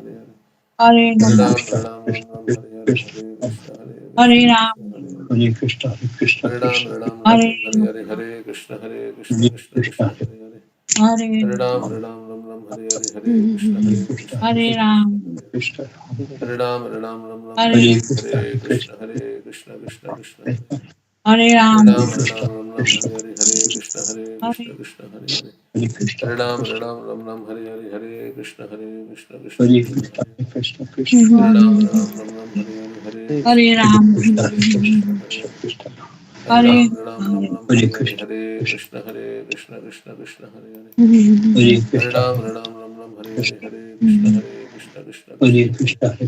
Hare Krishna Hare Hare Hare Krishna Hare Hare Hare Krishna Krishna Krishna Hare Hare Hare Hare Hare Hare Krishna Hare Krishna Krishna Krishna, Hare Ram Ram Ram Hare Hare Krishna, Hare Krishna, Krishna Hare Krishna Krishna Krishna Hare Krishna, Hare Hare Ram Krishna, Ram Krishna, Hare Hare Hare Krishna Krishna Hare Hare Hare Krishna, Hare Ram Krishna, Ram Hare Hare Hare Krishna Krishna Krishna Hare Krishna Krishna, Hare Krishna, Krishna, Hare Ram Hare Hare Hare Krishna Hare Krishna, Krishna Krishna Hare Krishna, Hare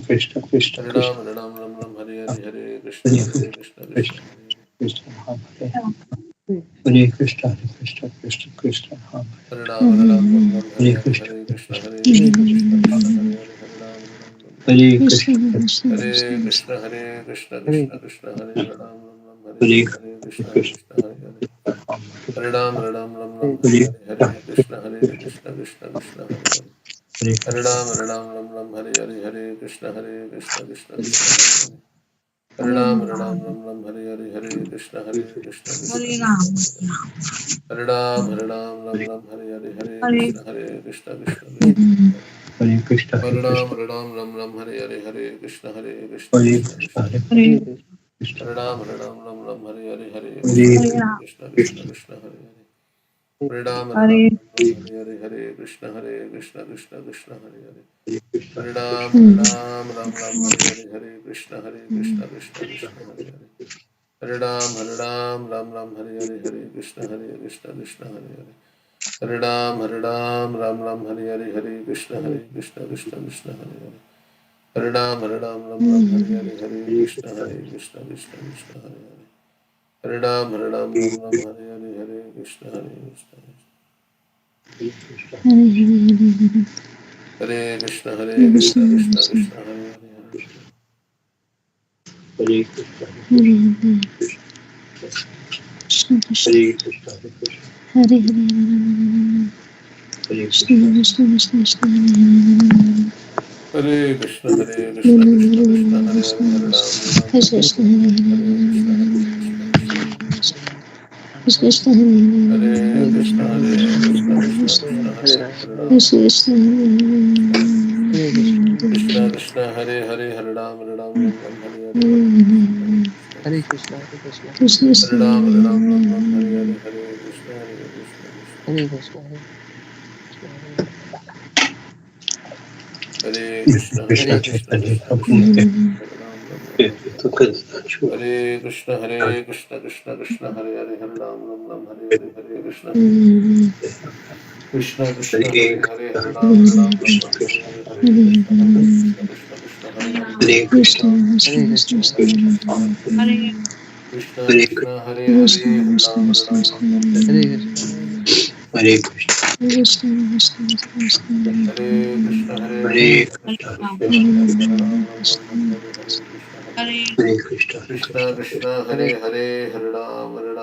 Krishna, Hare Ram Hare Hare Hare Krishna, Hare Krishna, Krishna Krishna Krishna Hare Hare Hare Hare Krishna, Ram Hare Hare Krishna, Hare Krishna Krishna Hare Krishna Hare Krishna, Krishna, Krishna, Hare Krishna, Ram Hare Hare Hare Krishna Hare Krishna Krishna, Krishna Hare Krishna, Hare Krishna, Krishna, Krishna, Krishna, Hare Ram Hare Hare Hare Krishna, Hare Krishna Krishna, Krishna Hare Hare Hare Ram Hare Krishna, Hare Krishna Krishna Hare Ram Hare Hare Hare Hare Krishna Krishna, Krishna Hare Hare Hare Ram Hare Hare Hare Hare Krishna Krishna Hare Hare Hare Hare Ram Hare Hare Krishna Krishna Hare Hare Hare Ram Hare Hare Krishna Krishna Hare Hare Hare Ram Hare Hare Krishna Krishna Krishna Hare Hare Krishna, Hare Hare Krishna, Ram Hare Krishna Hare Krishna Krishna, Hare Krishna Hare Hare Krishna, Hare Ram Hare Hare Krishna Krishna Hare Hare Hare Ram Hare Krishna Krishna Hare Hare Hare Ram Hare Krishna Krishna Hare Hare Hare Ram Hare Krishna Hare Hare Hare Ram Hare Krishna Hare Hare Hare Ram Hare Krishna Hare Hare Hare Ram Hare Krishna Hare Krishna Hare Krishna Krishna Krishna Hare Hare Hare Krishna, Hare Krishna, Hare Krishna, Hare Krishna Hare Krishna Krishna Krishna Hare Hare Hare Ram Hare Krishna Krishna Hare Krishna Hare Krishna Krishna Krishna Hare Hare Hare Ram Krishna Krishna Hare Hare Hare Ram Hare Hare Hare Krishna Krishna, Hare Krishna, Hare Ram Hare Krishna Hare Krishna Hare Krishna, Hare Krishna, Hare Krishna Krishna Hare Hare Krishna Chaitanya Krishna Prabhu Krishna Nitya, Hare Hare Tukad Hare Krishna Krishna Hare Hare Krishna Krishna Krishna Hare Hare Ram Krishna, Hare Krishna Krishna Hare Hare Hare Krishna, Hare Krishna Krishna, Hare Krishna, Krishna Hare Krishna Hare Krishna Hare Hare Krishna, Hare Krishna, Hare Krishna Hare Krishna Krishna, Krishna Krishna, Hare Hare Krishna Hare Hare Krishna, Krishna Krishna, Krishna Hare Hare Hare Hare Ram Hare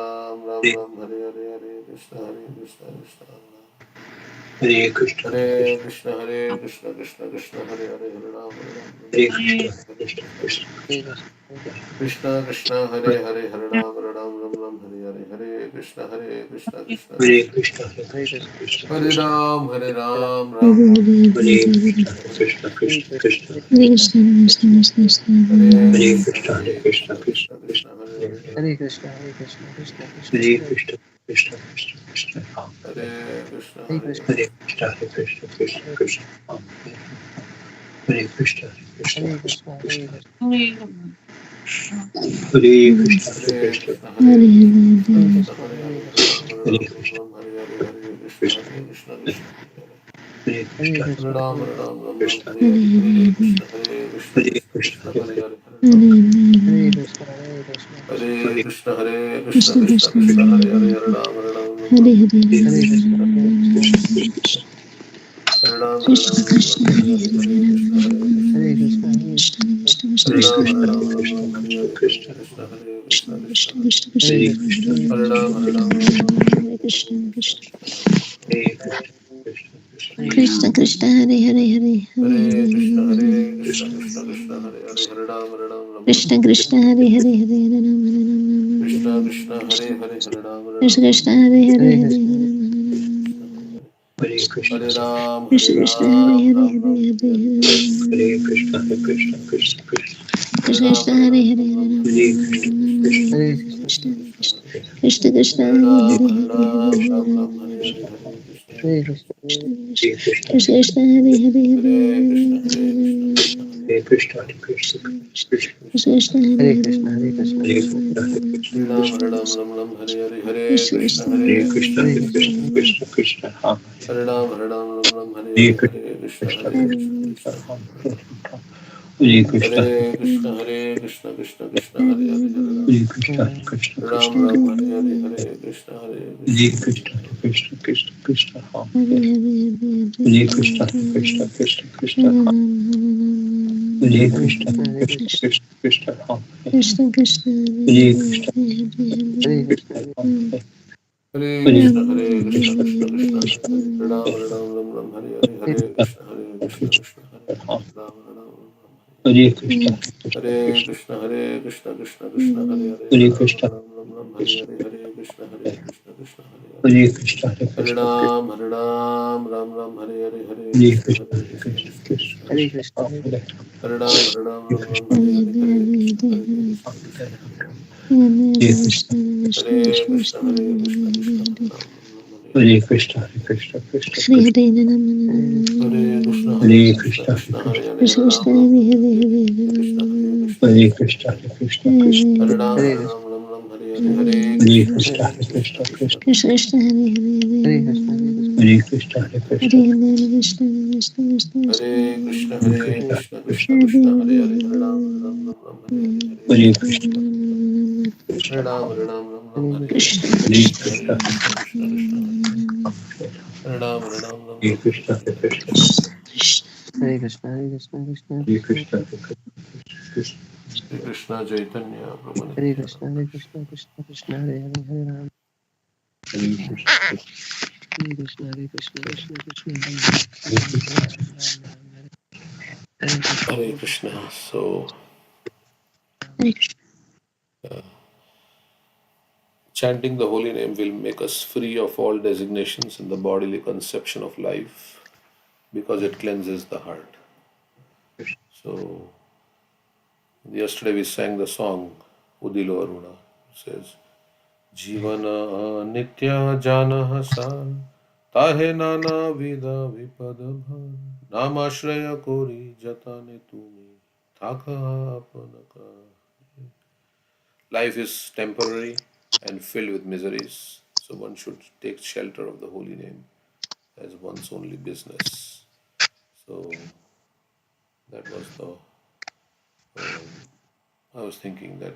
Krishna Hare Krishna, Hare Krishna Krishna Krishna Hare Hare Hare Hare Krishna, Krishna Krishna, Hare Krishna, Krishna Krishna Hare Hare Krishna Krishna Hare Krishna Krishna, Hare Krishna, Krishna, Krishna, Hare Krishna, Ram Hare Ram, Ram Ram Hare Krishna, Hare Krishna, Hare Krishna, Krishna, Krishna, Hare Krishna, Hare Hare Krishna Krishna, Hare Krishna, Krishna, Krishna, Hare Krishna, Hare Krishna, Krishna Krishna, Hare Hare Krishna, Krishna, Krishna, Krishna, Hare Krishna Hare Hare Krishna, Hare Krishna, Hare Krishna, Krishna, Krishna, Hare Krishna, Hare Krishna, Hare Krishna, Krishna, Hare Krishna, Krishna, Hare Krishna, Hare Hare Krishna, Krishna Krishna Hare Krishna Krishna, Hare Hare Hare Krishna, Hare Hare Ram Krishna, Hare Krishna, Krishna Hare Hare Krishna, Hare Krishna, Ram Hare Krishna, Hare Hare Krishna Krishna, Hare Hare Hare Hare Krishna, Hare Krishna, Hare Krishna Hare Krishna, Krishna Hare Hare Krishna, Hare Krishna, Hare Krishna Hare Krishna, Hare Hare Hare Ram Krishna, Hare Krishna, Krishna, Krishna, Krishna Hare Hare Hare Krishna, Krishna, Hare Hare Krishna, Ram Hare Ram Hare Krishna, Krishna, Krishna, Hare Krishna Krishna Hare Hare Hare Hare Krishna Hare Krishna, Krishna Hare Ram Krishna Krishna Hare Hare Hare Ram Krishna Krishna Hare Hare Ram Krishna Krishna Hare Hare Hare Hare Krishna, Ram Hare Krishna, Hare Ram, Krishna Hare Krishna Hare Ram, Hare Ram Hare Ram, Hare Hare Hare, Hare Hare Krishna, Hare Krishna, Krishna Krishna, Hare Krishna Ram, Krishna Hare Hare Ram, Hare Ram Ram, Hare Hare Hare Hare, Krishna, Krishna Krishna, Hare Hare Hare Hare, Krishna, Krishna Krishna Krishna, Hare Hare, Krishna Krishna Hare Hare Ram, Hare Hare Hare Ram, Hare Ram Hare Ram, Hare Hare, Hare Krishna, Hare Hare Krishna, Krishna, Hare Krishna, Krishna Krishna Hare Hare Hare Krishna, Hare Krishna, Krishna Hare Hare Hare, Krishna, Hare Krishna, Krishna, Krishna Krishna Hare Hare Hare Hare, Krishna, Hare Krishna, Hare Krishna Krishna, Hare Hare Krishna, Ram, Krishna, Hare Ram, Ram Ram, Hare Hare, Hare Krishna Krishna, Krishna Hare Hare Krishna, Krishna, Hare Hare Krishna Krishna, Krishna, Krishna, Krishna Krishna, Ram Hare Ram, Hare Ram, Ram Ram, Hare Hare Hare, Krishna, Hare Krishna, Krishna Hare Krishna, Krishna, Krishna Krishna Ram Krishna, Hare Krishna, Hare Krishna, Hare Krishna, Krishna Krishna, Hare Hare, Hare Ram, Hare Krishna, Hare Krishna, Ram Krishna Ram, Krishna, Hare Hare, Hare Krishna, Hare Krishna, Hare Hare Krishna, Krishna, Hare Krishna, Krishna Krishna, Ram Hare Hare Hare Krishna, Hare Krishna, Krishna Krishna, Ram Hare Hare Krishna, Krishna, Hare Krishna Krishna, Krishna, Krishna Ram Krishna Krishna Hare Krishna, Hare Krishna Krishna, Ram Hare Hare Krishna, Krishna, Hare Krishna, Krishna Krishna Krishna, Hare Krishna, Hare, Hare Ram, Hare Hare Ram, Ram Ram, Hare Hare, Hare Krishna, Hare Krishna, Krishna, Krishna Hare Ram Hare, Ram, Hare Ram, Ram Ram, Hare Krishna, Krishna Hare Krishna, Krishna, Hare Krishna, Krishna Krishna, Hare Hare, Hare Hare Ram, Krishna, Hare Ram, Ram Ram, Hare Krishna, Hare, Hare Krishna, Hare Krishna, Krishna Hare Hare, Hare Krishna, Hare Hare Krishna, Krishna, Ram, Hare Ram, Ram Ram, Hare Hare, Hare Hare Krishna, Krishna, Hare Hare Krishna, Krishna, Krishna Krishna Krishna, Hare Hare Hare, Krishna, Krishna, Ram Hare Hare Hare Ram, Hare Ram, Hare Ram Ram, Krishna, Hare Hare, Hare Krishna, Hare Krishna, Krishna Hare Hare, Hare Krishna, Hare Krishna, Hare Krishna, Krishna Hare Ram, Ram Ram, Hare Hare, Hare Krishna, Hare Krishna, Krishna Krishna, Hare Krishna, Hare Hare Krishna, Krishna, Hare Krishna Hare Hare, Krishna, Hare Ram, Ram Ram, Hare Hare, Hare Krishna, Hare Krishna, Hare Krishna Krishna, Krishna, Hare Krishna, Krishna, Hare Ram, Hare Hare Krishna, Ram, Ram Ram, Hare Hare, Hare Hare Krishna, Krishna, Hare Hare Krishna, Krishna, Krishna Krishna, Krishna Krishna, Krishna Hare Hare Krishna, Hare Krishna, Hare Krishna, Hare Krishna, Hare Krishna, Hare Hare Krishna, Krishna, Krishna Krishna, Krishna, Hare Hare, Hare Ram, Hare Ram, Ram Ram, Hare Hare, Hare Hare Krishna, Krishna, Krishna Krishna, Krishna, Hare Ram, Hare Ram, Ram Ram, Hare Hare Hare, Krishna, Hare Hare Krishna, Krishna, Hare Krishna, Krishna Krishna, Hare Hare, Hare Ram, Hare Ram, Ram Hare Ram, Hare Krishna, Hare, Hare Hare Krishna, Krishna, Hare Hare Krishna, Hare Krishna, Krishna Hare Krishna, Krishna, Krishna, Hare Krishna, Chaitanya, Prabhu Hare Nityananda. Krishna, Hare Krishna, Krishna Krishna, Hare Hare, Hare Ram, Hare Krishna, Hare Krishna, Hare Krishna, Krishna Krishna, Hare Hare, Hare Hare Krishna, Ram, Ram, Hare Hare Krishna, Hare Hare Krishna, Krishna. So, chanting the holy name will make us free of all designations in the bodily conception of life because it cleanses the heart. So, yesterday we sang the song Udilo Aruna. It says, Jivana Nitya Jana San Tahe Nana Vida Vipadabha Namashraya Kori Jatane Tumi Thaka Apanaka. Life is temporary and filled with miseries, so one should take shelter of the holy name as one's only business. So that was the. I was thinking that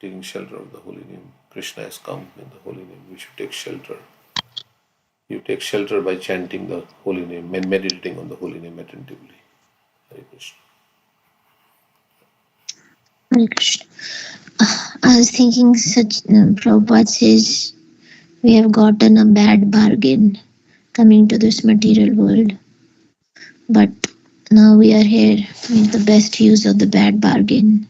taking shelter of the holy name. Krishna has come in the holy name. We should take shelter. You take shelter by chanting the holy name and meditating on the holy name attentively. Hare Krishna. Krishna. I was thinking Prabhupada says we have gotten a bad bargain coming to this material world, but now we are here, make the best use of the bad bargain.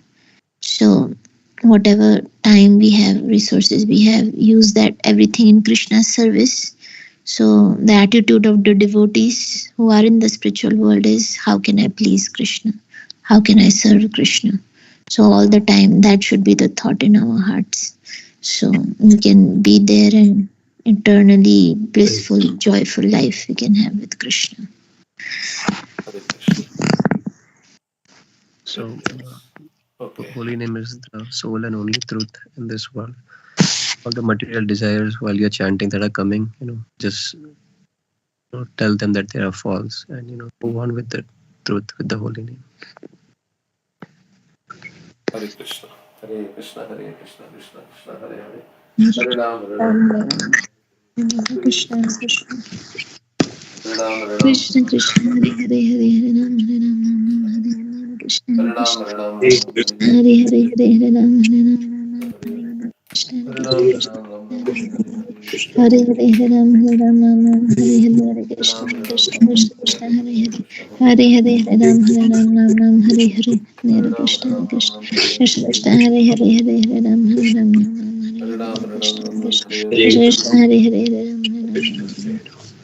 So whatever time we have, resources we have, use that everything in Krishna's service. So the attitude of the devotees who are in the spiritual world is, how can I please Krishna? How can I serve Krishna? So all the time that should be the thought in our hearts. So we can be there and eternally blissful, joyful life we can have with Krishna. Hare Krishna. So, Yes. Okay. holy name is the sole and only truth in this world. All the material desires while you're chanting that are coming, just tell them that they are false, and move on with the truth, with the holy name. Hare Krishna. Hare Krishna. Hare Krishna. Krishna Krishna. Hare Hare. Hare Ram. Hare Ram. Krishna Krishna Hare Ram. Hare Ram. Krishna Krishna Hare Hare Hare Ram Hare Ram Krishna Hare Ram. Krishna Hare Ram. Hare Ram Ram. Hare Krishna, Hare. Hare Hare Hare Ram Hare Hare Hare. Ram Krishna Hare Ram. Hare Krishna Ram. Ram Ram. Hare Hare. Hare Krishna, Krishna. Hare Hare Hare Hare Ram Hare Ram Hare Hare Hare Krishna Ram. Hare Ram. Krishna Ram Ram. Krishna Hare Krishna Hare. Hare Hare Hare Krishna. Hare Hare Hare. Hare Hare Ram Hare Ram Hare Hare Hare Hare Ram. Hare Krishna Ram. Ram Krishna Ram. Hare Hare. Krishna Hare Krishna Krishna. Hare Hare Hare Hare Ram Hare Ram Hare Hare Ram. Hare Hare Ram. Krishna Ram Ram. Krishna Hare Hare. Hare Krishna Hare Krishna Krishna. Hare Hare Hare Ram Hare Krishna, Ram Hare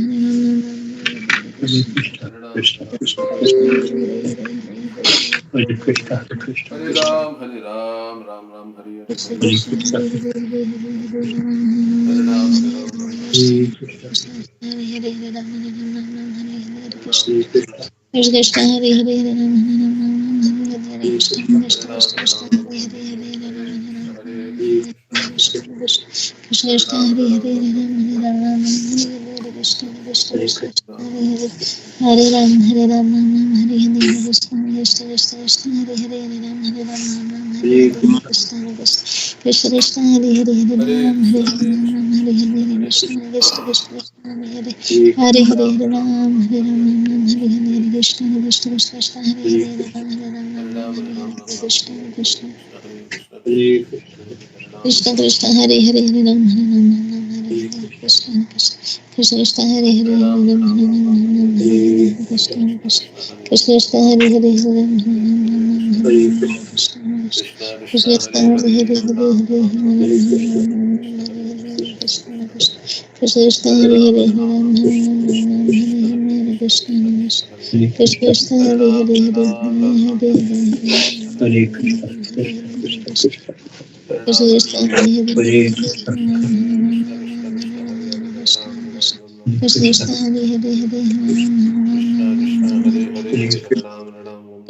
Hare Krishna, Hare Ram, Krishna Hare Ram, Krishna, Ram Krishna Ram, Krishna, Hare Hare, Hare Krishna, Hare Krishna, Hare Krishna Ram, Hare Ram, Ram Ram, Hare Hare, Krishna Hare Hare Krishna, Krishna, Hare Ram, Hare Ram, Ram Ram, Hare Hare Hare, Krishna, Hare Hare Hare Ram Hare Hare Ram, Krishna Hare Hare Ram, Krishna, Krishna Krishna Hare Hare Hare Ram Hare Hare Krishna Krishna, Hare Krishna Ram, Krishna Hare Krishna Ram, Hare Ram Ram, Hare Hare Ram Hare Krishna, Hare Hare Krishna, Krishna Krishna Krishna, Krishna Krishna Hare Krishna Ram, Hare Hare Hare Ram, Hare Ram Ram, Ram Hare Hare Hare, Hare Krishna Krishna Hare Krishna Krishna, Krishna Hare Ram Hare Ram Hare Hare Krishna Krishna Krishna Krishna Hare Hare Hare Ram Hare Ram Hare Hare Hare Krishna, Krishna Krishna Krishna Krishna Hare Hare Hare Hare Ram Hare Krishna, Hare Hare Krishna, Ram Hare Krishna Hare Krishna, Hare Krishna Hare, Krishna Krishna Krishna Hare Hare Hare Hare Hare Ram, Hare Hare Ram, Ram Ram Ram, Hare Hare Ram Hare, Hare Hare Krishna, Hare Hare Krishna Krishna Krishna Krishna Hare Hare Hare Krishna, Ram Hare Ram Hare Ram, Hare Hare Ram, Hare Ram Ram, Krishna Hare Hare, Hare Krishna Krishna, Hare Krishna, Krishna Hare Krishna, Krishna, Hare Hare, Hare Ram, Krishna Hare Ram, Krishna Hare Hare Hare Ram Hare Ram Hare Hare Hare Krishna, Krishna Krishna Krishna Krishna Hare Hare Hare Hare Ram, Hare Ram Ram, Hare Ram Ram, Hare Ram Hare, Hare Hare Hare Hare Krishna Krishna, Krishna Krishna, Hare Krishna Hare, Hare Krishna Ram, Hare Hare Hare Ram, Hare Ram Ram Ram, Hare Hare Hare, Hare Ram Krishna, Hare Hare Krishna, Ram Krishna Krishna Krishna Krishna, Krishna Hare Hare Hare, Hare Hare Hare Ram, Hare Ram Ram, Hare Hare Hare, Krishna, Hare Ram Krishna, Hare Hare Krishna, Hare Krishna Krishna Krishna, Krishna Krishna Krishna Hare Hare Ram, Hare Hare Hare Ram, Ram Ram Ram, Hare Hare Hare, Ram Hare Hare Krishna, Hare Hare Krishna, Krishna Krishna Krishna Krishna, Hare Hare, Hare Krishna Krishna, Krishna Hare Hare Ram, Hare Hare Hare Ram, Ram Hare Ram, Hare Hare, Hare Hare Krishna, Hare Hare Krishna, Krishna, Krishna Hare Krishna, Krishna Hare Hare Hare, Krishna Krishna Krishna, Hare Krishna Ram, Hare Krishna Ram, Hare Ram Hare Ram, Hare Hare Hare Hare, Krishna, Krishna Krishna, Krishna Hare Hare, Hare Ram, Hare Ram, Ram Ram, Hare Hare Krishna Hare, Krishna, Krishna Hare Hare Hare Krishna, Krishna Krishna, Hare Hare, Hare Hare Krishna, Ram, Hare Ram, Ram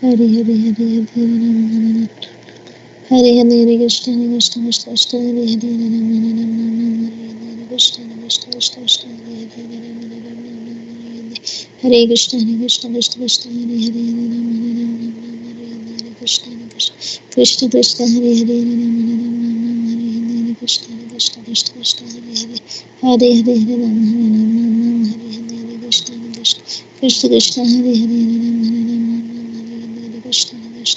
Hare Hare Hare Hare Hare Hare Hare Krishna Krishna Krishna Krishna Hare Hare Hare Hare Krishna Krishna Krishna Krishna Hare Hare Krishna Krishna Krishna Krishna Hare Hare Hare Krishna Krishna Krishna Hare Hare Hare Krishna Krishna Krishna Krishna Hare Hare Hare Hare Ram Hare Ram Ram Ram Hare Hare Krishna Krishna Krishna Krishna Hare Hare Hare Ram Hare Ram Ram Ram Hare Hare Krishna Hare Krishna Hare Krishna Krishna Krishna Hare Hare Hare Ram Hare Ram Ram Ram Hare Hare Krishna Krishna Krishna Krishna Hare Hare Hare Ram Hare Ram Ram Ram Hare Hare Krishna Krishna Krishna Krishna Hare Hare Hare Ram Hare Ram Ram Ram Hare Hare Krishna Krishna Krishna Krishna Hare Hare Hare Ram Hare Ram Ram Ram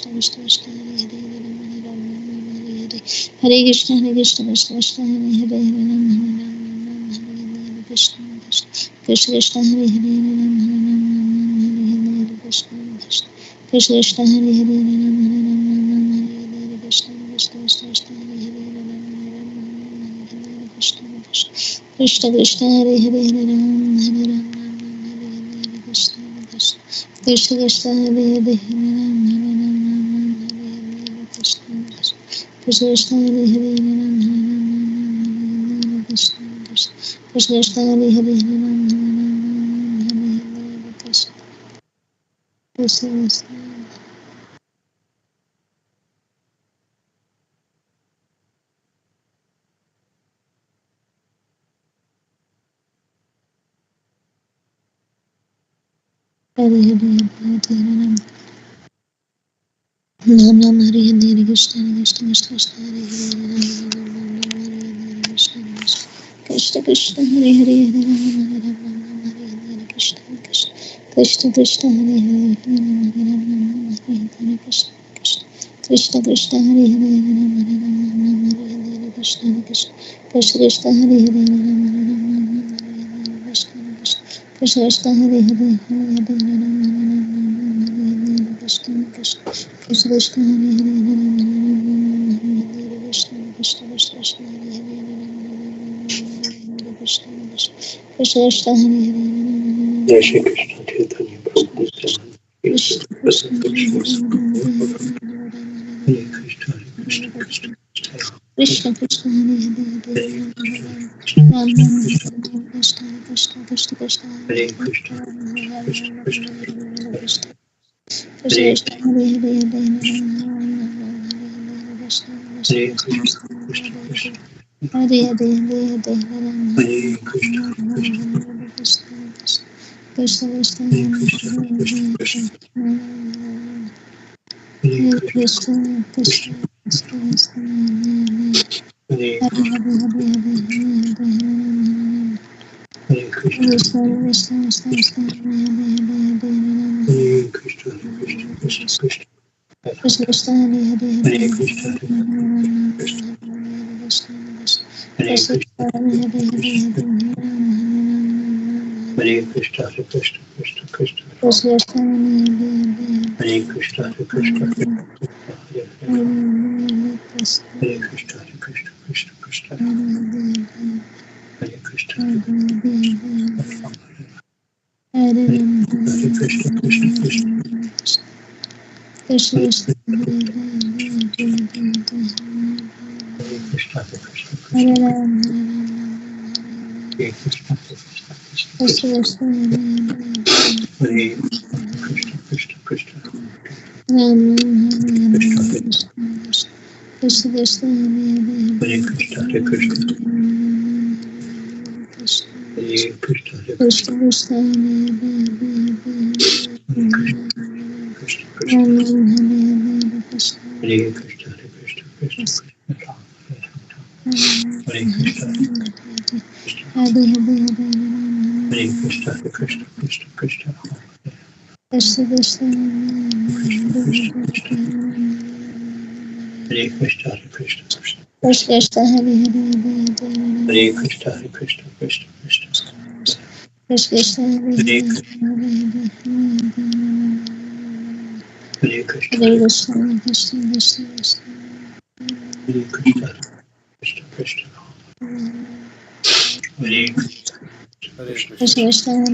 Hare Hare Krishna Krishna Krishna Hare Hare Hare Ram Hare Ram Ram Ram Hare Hare Krishna Krishna Krishna Krishna Hare Hare Hare Ram Hare Ram Ram Ram Hare Hare Krishna Krishna Krishna Krishna Hare Hare Hare Ram Hare Ram Ram Ram Hare Hare Krishna Krishna Krishna Krishna Hare Hare Hare Ram Hare Ram Ram Ram Hare Hare Krishna Krishna Krishna Hare Hare Hare Ram Nam Nam Hare Hare Hare Krishna Krishna Krishna Krishna Hare Hare Hare Ram Hare Ram Ram Ram Hare Hare Krishna Krishna Krishna Krishna Hare Hare Hare Ram Hare Ram Ram Ram Hare Hare Krishna Krishna Krishna Krishna Hare Hare Hare Ram Hare Ram Ram Ram Hare Hare Krishna Krishna Krishna Krishna Hare Hare Hare Ram Hare Ram Ram Ram Hare Hare Krishna Krishna Krishna Krishna Hare Hare Hare Ram Hare Ram Ram Ram Hare Hare Krishna Krishna Krishna Krishna Hare Hare Hare Ram Hare Ram Ram Ram Hare Hare Krishna Krishna Krishna Krishna Hare Hare Hare Ram Hare Ram Ram Ram Hare Hare Krishna Krishna Krishna Krishna Hare Hare Hare Ram Hare Ram Ram Ram Hare Hare Krishna Krishna Krishna Krishna Hare Hare Hare Ram Hare Ram जय श्री कृष्ण चैतन्य प्रभु Nityanand Krishna Krishna Hare Hare Hare Krishna Krishna Krishna Krishna Hare Hare Hare Hare Krishna Ram Krishna Ram Krishna Hare Krishna Krishna Krishna Krishna Hare Hare Krishna Hare Ram Hare Krishna Ram Krishna Ram Hare Krishna Krishna Hare Krishna Hare Hare Hare Ram Krishna Krishna Hare Krishna Krishna Krishna Krishna Hare Krishna Hare Hare Hare Ram Hare Krishna Krishna Hare Krishna Krishna Krishna Hare Hare Krishna Krishna Krishna Hare Hare Krishna Krishna Krishna Krishna Krishna Krishna Hare Hare Hare Hare Hare Hare Hare Hare Krishna Krishna Krishna Krishna Krishna Hare Hare Hare Hare Hare Krishna Krishna Hare Krishna Krishna Krishna Krishna Hare Hare Hare Hare Hare Krishna Krishna Krishna Hare Krishna Krishna Krishna Hare Hare Krishna Hare Hare Hare Krishna Krishna Krishna Krishna Krishna Krishna Hare Hare Krishna Krishna Hare Hare Hare Hare Krishna Hare Krishna Krishna Krishna Krishna Hare Hare Krishna Hare Hare Hare Hare Ram Hare Hare Krishna Ram Krishna Hare Krishna Ram Krishna Hare Krishna Hare Hare Hare Hare Krishna Krishna Hare Krishna Ram Hare Ram Hare Krishna Krishna Krishna Krishna Krishna Krishna Hare Hare Krishna Krishna Krishna Ram Hare Krishna Hare Krishna Krishna Krishna Hare Hare Krishna Hare Krishna Krishna Hare Krishna Hare Krishna Krishna Krishna Hare Krishna Krishna Krishna Ram Hare Krishna Hare Krishna Hare Krishna Krishna Krishna Ram Hare Ram Hare Krishna Krishna Hare Hare Hare Krishna Hare Krishna Krishna Krishna Ram Krishna Krishna Krishna Krishna Hare Krishna Hare Krishna Hare Krishna Krishna Krishna Krishna Hare Hare Hare Krishna Hare Krishna Krishna Krishna Krishna Hare Hare Hare Krishna Hare Krishna Hare Hare Krishna Krishna Krishna Krishna Hare Krishna Krishna Krishna Hare Hare Krishna Krishna Krishna. Krishna Hare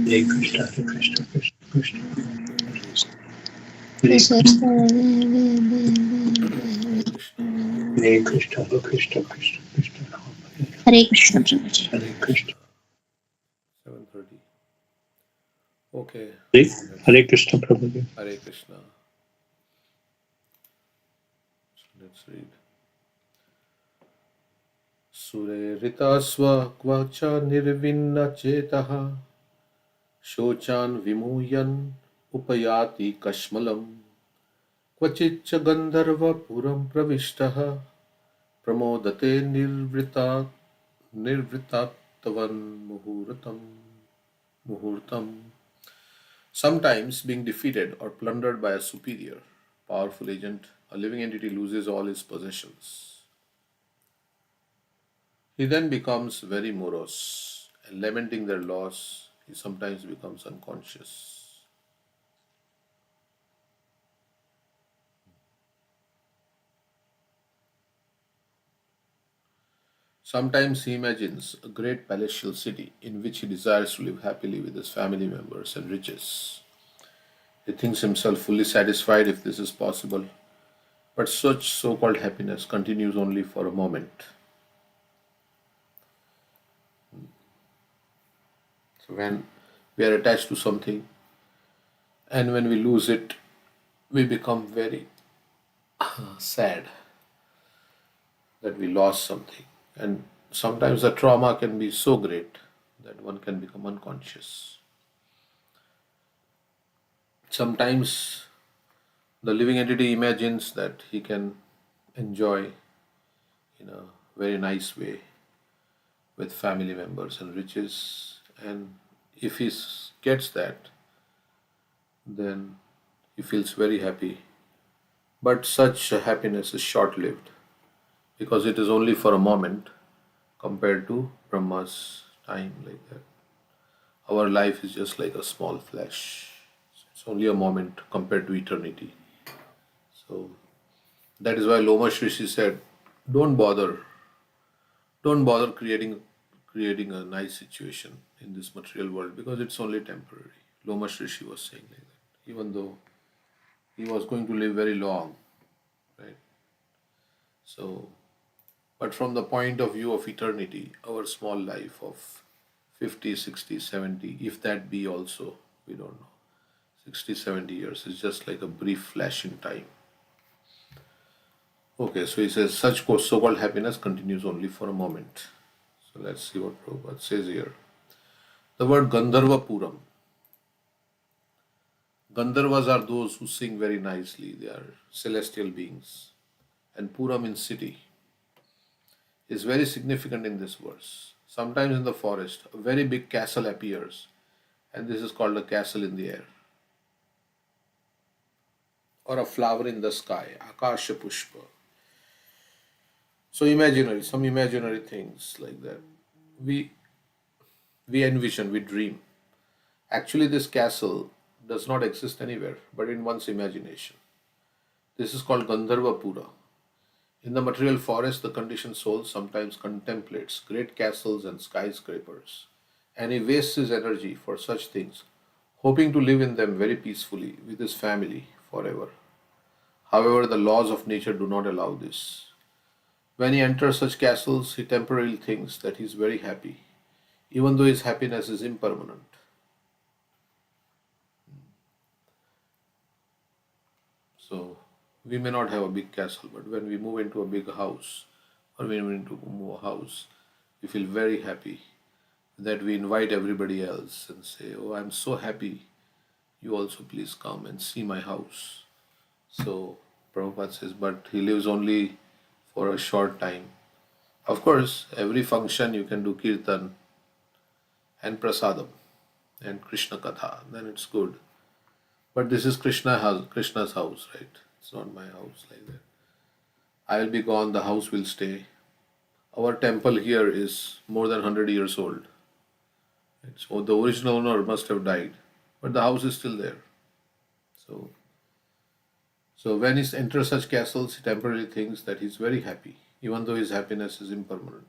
Hare Krishna Hare Krishna Krishna Krishna Hare Hare Krishna Krishna Krishna Hare Krishna. Hare Krishna Hare Krishna Krishna Krishna Ram Hare Krishna Prabhuji Hare Hare Krishna Krishna. 7:30. Okay, Hare let's. Hare Krishna Prabhu ji Hare Krishna. Let's read. Surerita swakvacha nirvinna chetaha shochan vimuyan upayati kashmalam क्वचिच्च गंधर्व पुरं प्रविष्टः प्रमोदते निर्वृतात्तवन् मुहूर्तम् Sometimes, being defeated or plundered by a superior, powerful agent, a living entity loses all his possessions. He then becomes very morose, and lamenting their loss, he sometimes becomes unconscious. Sometimes he imagines a great palatial city in which he desires to live happily with his family members and riches. He thinks himself fully satisfied if this is possible, but such so called happiness continues only for a moment. So, when we are attached to something and when we lose it, we become very sad that we lost something. And sometimes the trauma can be so great that one can become unconscious. Sometimes the living entity imagines that he can enjoy in a very nice way with family members and riches, and if he gets that, then he feels very happy. But such happiness is short lived because it is only for a moment compared to Brahma's time, like that. Our life is just like a small flash. It's only a moment compared to eternity. So that is why Loma Rishi said, "Don't bother, don't bother creating a nice situation in this material world because it's only temporary." Loma Rishi was saying like that, even though he was going to live very long, right? So, but from the point of view of eternity, our small life of 50, 60, 70, if that be also, we don't know. 60, 70 years is just like a brief flash in time. Okay, so he says, such so called happiness continues only for a moment. So let's see what Prabhupada says here. The word Gandharva Puram. Gandharvas are those who sing very nicely, they are celestial beings. And Puram in city is very significant in this verse. Sometimes in the forest, a very big castle appears, and this is called a castle in the air, or a flower in the sky, Akasha Pushpa. So imaginary, some imaginary things like that. We we envision, we dream. Actually, this castle does not exist anywhere, but in one's imagination. This is called Gandharva Pura. In the material forest, the conditioned soul sometimes contemplates great castles and skyscrapers, and he wastes his energy for such things, hoping to live in them very peacefully with his family forever. However, the laws of nature do not allow this. When he enters such castles, he temporarily thinks that he is very happy, even though his happiness is impermanent. So, we may not have a big castle, but when we move into a big house or when we move into a house, we feel very happy that we invite everybody else and say, "Oh, I'm so happy. You also please come and see my house." So, Prabhupada says, but he lives only for a short time. Of course, every function you can do kirtan and prasadam and Krishna Katha, then it's good. But this is Krishna's house, right? It's not my house like that. I will be gone, the house will stay. Our temple here is more than 100 years old. So the original owner must have died, but the house is still there. So, so when he enters such castles, he temporarily thinks that he's very happy, even though his happiness is impermanent.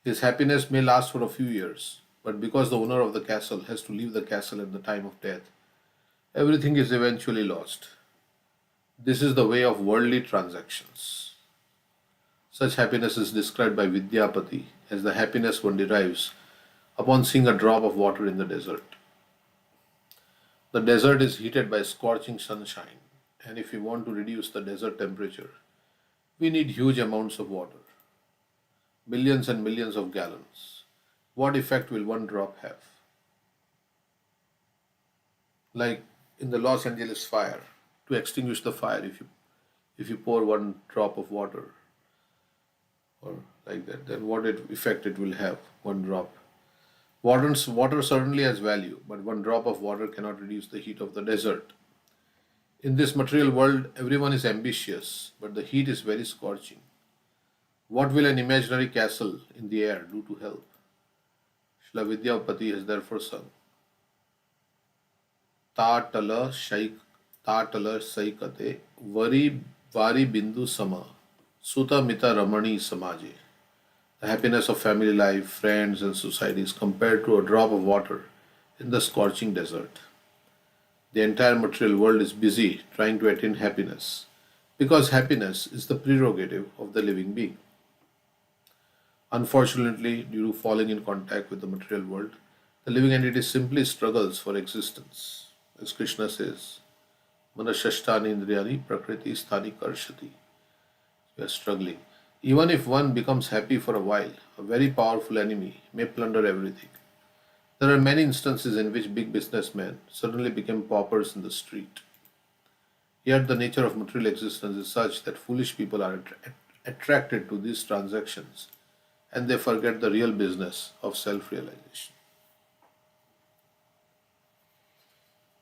His happiness may last for a few years, but because the owner of the castle has to leave the castle at the time of death, everything is eventually lost. This is the way of worldly transactions. Such happiness is described by Vidyapati as the happiness one derives upon seeing a drop of water in the desert. The desert is heated by scorching sunshine, and if we want to reduce the desert temperature, we need huge amounts of water, millions and millions of gallons. What effect will one drop have? Like in the Los Angeles fire, to extinguish the fire, if you pour one drop of water or like that, then what effect it will have, one drop. Water certainly has value, but one drop of water cannot reduce the heat of the desert. In this material world, everyone is ambitious, but the heat is very scorching. What will an imaginary castle in the air do to help? Shla Vidyapati has therefore sung, Tatala Shaik Tatala Saikate Vari Bindu Sama Suta Mita Ramani Samaje. The happiness of family life, friends, and society is compared to a drop of water in the scorching desert. The entire material world is busy trying to attain happiness because happiness is the prerogative of the living being. Unfortunately, due to falling in contact with the material world, the living entity simply struggles for existence. As Krishna says, Manashashtani Indriyani Prakriti Sthani Karshati. We are struggling. Even if one becomes happy for a while, a very powerful enemy may plunder everything. There are many instances in which big businessmen suddenly became paupers in the street. Yet the nature of material existence is such that foolish people are attracted to these transactions and they forget the real business of self realization.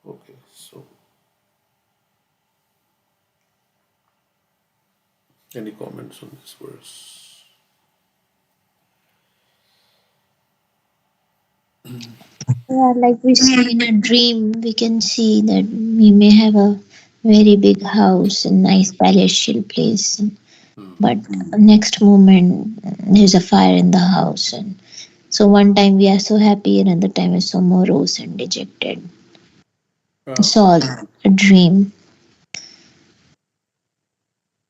Okay, so any comments on this verse? Yeah, like we see in a dream, we can see that we may have a very big house, a nice palatial place, but next moment there's a fire in the house, and so one time we are so happy, another time we're so morose and dejected. Uh, It's all a dream.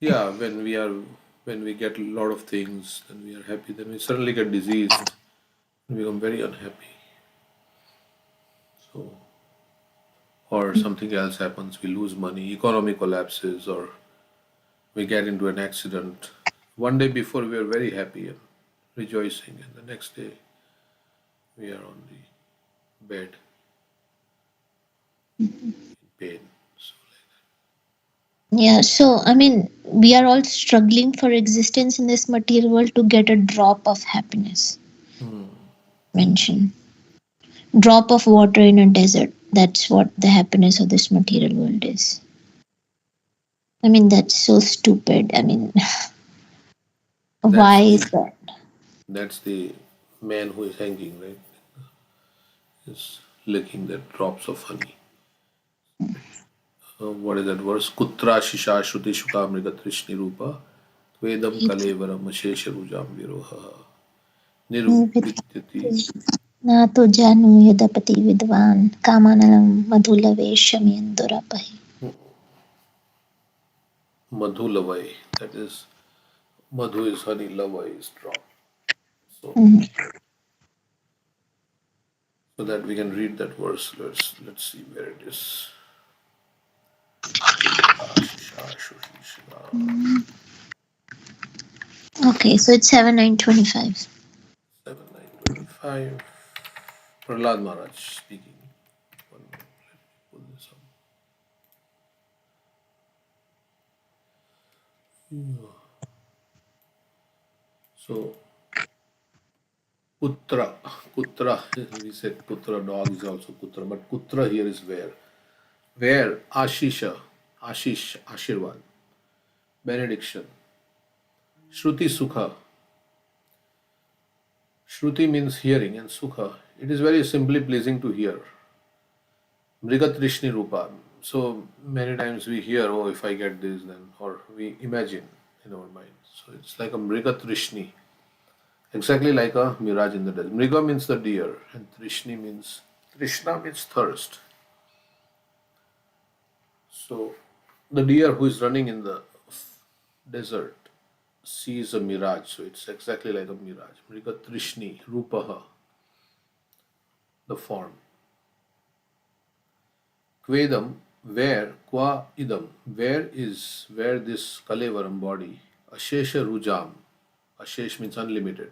yeah, when we get a lot of things, then we are happy. Then we suddenly get diseased and become very unhappy. So, or something else happens, we lose money, economy collapses, or we get into an accident. One day before we are very happy and rejoicing, and the next day we are on the bed in pain. So, Yeah, so I mean, we are all struggling for existence in this material world to get a drop of happiness. Mention drop of water in a desert. That's what the happiness of this material world is. I mean, that's so stupid. I mean, that's why is the that? that's the man who is hanging, right? Is licking the drops of honey. What is that verse? Kutra shisha shruti shuka mriga trishni rupa Vedam kalevaram ashesha rujam viroha nirvidyati ना तो जानू यद्यपि विद्वान कामानलम मधुलवेशमेन्दुरपहि. madhu lavai. That is, madhu is honey, lavai is drop. So, so that we can read that verse. Let's see where it is. Shisha shushi shiva. Okay, so it's 7:9:25. 7:9:25. Prahlad Maharaj speaking. One minute, let me pull this up. So, Putra, Kutra, we said Putra, dog is also Kutra, but Kutra here is where? Where Ashisha, Ashish, Ashirvad, benediction. Shruti Sukha. Shruti means hearing, and Sukha. It is very simply pleasing to hear. Mrigatrishni Rupa. So many times we hear, oh, if I get this, then, or we imagine in our mind. So it's like a Mrigatrishni, exactly like a mirage in the desert. Mriga means the deer, and Trishni means, Trishna means thirst. So the deer who is running in the desert sees a mirage, so it's exactly like a mirage. Mriga Trishni, Rupaha, the form. Kvedam, where, qua idam, where this Kalevaram body, Ashesha Rujam, Ashesh means unlimited.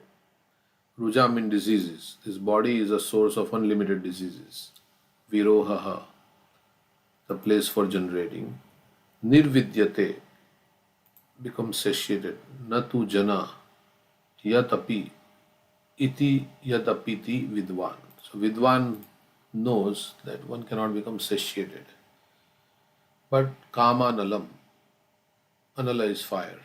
Rujam means diseases. This body is a source of unlimited diseases. Virohaha, the place for generating. Nirvidyate, becomes satiated. Natu jana, yatapi, iti yatapiti vidvan. So Vidwan knows that one cannot become satiated. But kama nalam, anala is fire,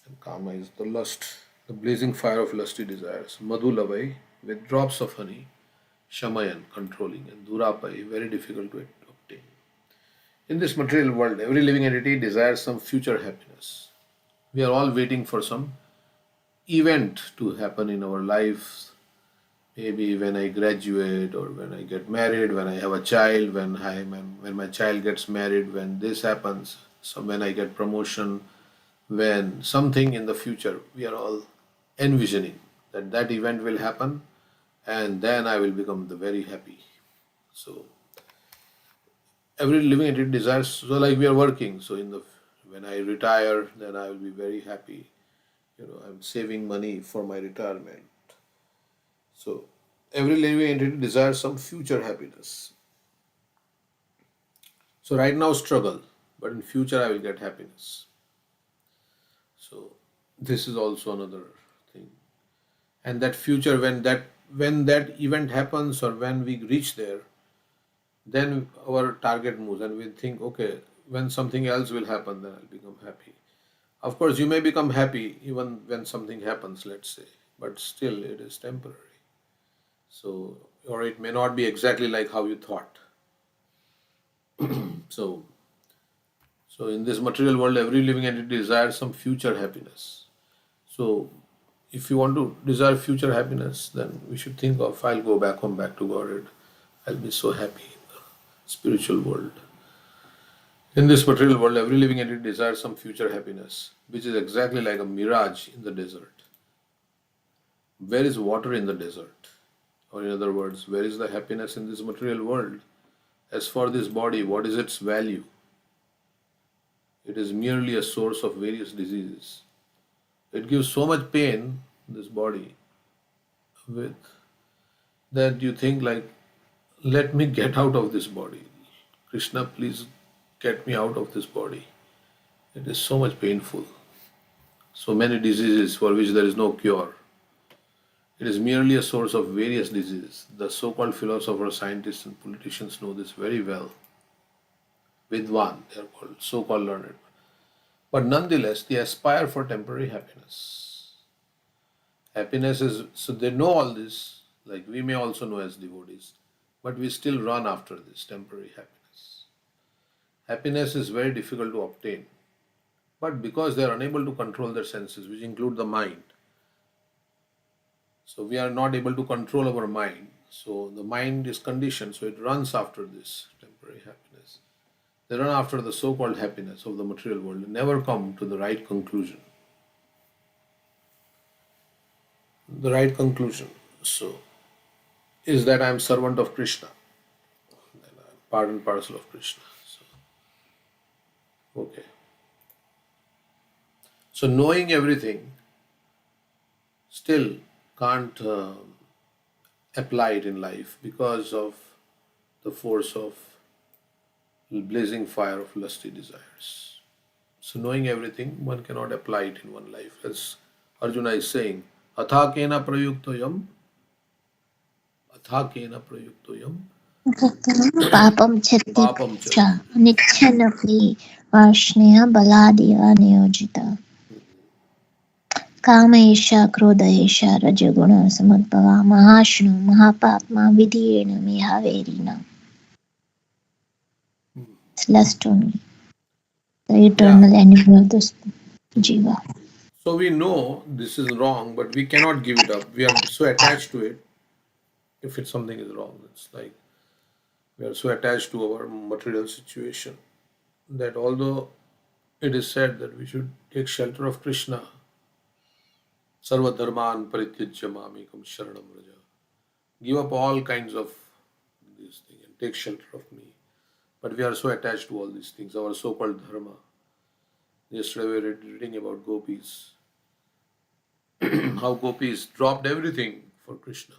and kama is the lust, the blazing fire of lusty desires. Madhu lavai, with drops of honey, shamayan, controlling, and durapai, very difficult to obtain. In this material world, every living entity desires some future happiness. We are all waiting for some event to happen in our lives. Maybe when I graduate, or when I get married, when I have a child, when my child gets married, when this happens, so when I get promotion, when something in the future, we are all envisioning that that event will happen, and then I will become the very happy. So every living entity desires. So like we are working. So when I retire, then I will be very happy. I'm saving money for my retirement. So every living entity desires some future happiness. So right now struggle, but in future I will get happiness. So this is also another thing. And that future, when that event happens, or when we reach there, then our target moves, and we think, okay, when something else will happen, then I'll become happy. Of course, you may become happy even when something happens, let's say, but still it is temporary. So, or it may not be exactly like how you thought. So, so in this material world, every living entity desires some future happiness. So, if you want to desire future happiness, then we should think of, I'll go back home, back to Godhead. I'll be so happy in the spiritual world. In this material world, every living entity desires some future happiness, which is exactly like a mirage in the desert. Where is water in the desert? Or, in other words, where is the happiness in this material world? As for this body, what is its value? It is merely a source of various diseases. It gives so much pain, this body, with that you think like, let me get out of this body. Krishna, please get me out of this body. It is so much painful. So many diseases for which there is no cure. It is merely a source of various diseases. The so-called philosophers, scientists, and politicians know this very well. Vidwan, they are called, so-called learned. But nonetheless, they aspire for temporary happiness. Happiness is, so they know all this, like we may also know as devotees, but we still run after this temporary happiness. Happiness is very difficult to obtain, but because they are unable to control their senses, which include the mind, so we are not able to control our mind. So the mind is conditioned, so it runs after this temporary happiness. They run after the so-called happiness of the material world and never come to the right conclusion. The right conclusion, so, is that I am servant of Krishna, and I am part and parcel of Krishna. So, okay. So knowing everything still can't apply it in life because of the force of blazing fire of lusty desires. So knowing everything, one cannot apply it in one life. As Arjuna is saying, Atha kena prayuktoyam, Atha kena prayuktoyam, पापं चेति Papam च charati. निच्छनपि Varshney बलादिव नियोजितः कामैष क्रोधैष रजोगुणसमुद्भवा महाश्नु महापाप्मा विधियेन मेहावेरिणा. It's lust only, the Yeah. eternal enemy of this jiva. So we know this is wrong, but we cannot give it up. We are so attached to it. If it's something is wrong, it's like we are so attached to our material situation that although it is said that we should take shelter of Krishna, sarva dharman parityajya mamekam sharanam raja, give up all kinds of these things and take shelter of me. But we are so attached to all these things, our so-called dharma. Yesterday we were reading about gopis, how gopis dropped everything for Krishna.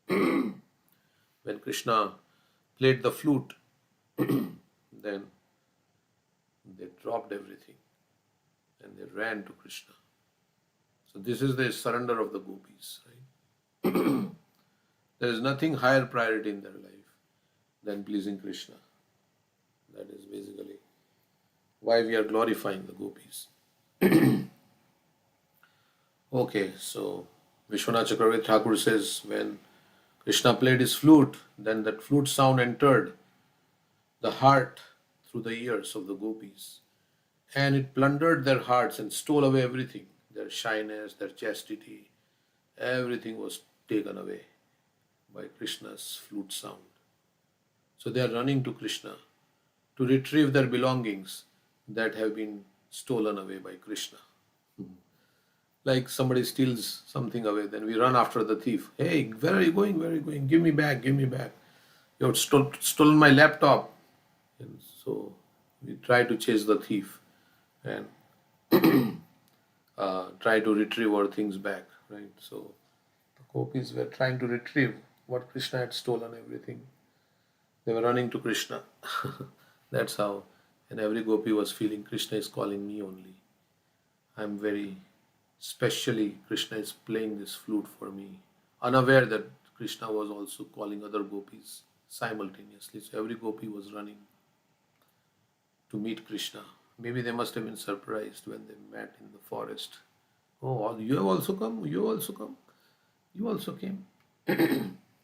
When Krishna played the flute, then they dropped everything and they ran to Krishna. So this is the surrender of the gopis, right? There is nothing higher priority in their life than pleasing Krishna. That is basically why we are glorifying the gopis. Okay, so Vishwanath Chakravarti Thakur says when Krishna played his flute, then that flute sound entered the heart through the ears of the gopis, and it plundered their hearts and stole away everything, their shyness, their chastity, everything was taken away by Krishna's flute sound. So they are running to Krishna to retrieve their belongings that have been stolen away by Krishna. Like somebody steals something away, then we run after the thief. Hey, where are you going? Where are you going? Give me back, give me back. You have stolen my laptop. And so we try to chase the thief and try to retrieve our things back, right? So the gopis were trying to retrieve what Krishna had stolen, everything. They were running to Krishna. That's how. And every gopi was feeling Krishna is calling me only. I'm very specially, Krishna is playing this flute for me. Unaware that Krishna was also calling other gopis simultaneously. So every gopi was running to meet Krishna. Maybe they must have been surprised when they met in the forest. Oh, you have also come? You have also come? You also came?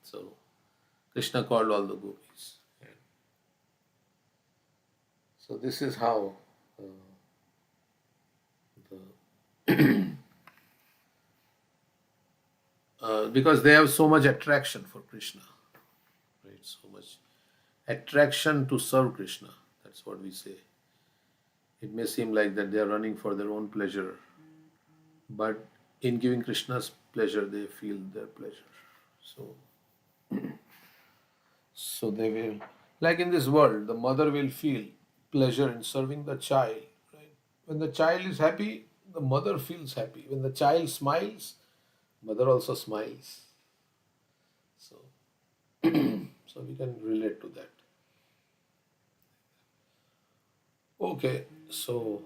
So Krishna called all the gopis. And so this is how because they have so much attraction for Krishna, right? So much attraction to serve Krishna. That's what we say. It may seem like that they are running for their own pleasure, but in giving Krishna's pleasure, they feel their pleasure. So, so they will, like in this world, the mother will feel pleasure in serving the child. Right? When the child is happy, the mother feels happy. When the child smiles, mother also smiles. So, so we can relate to that. Okay, so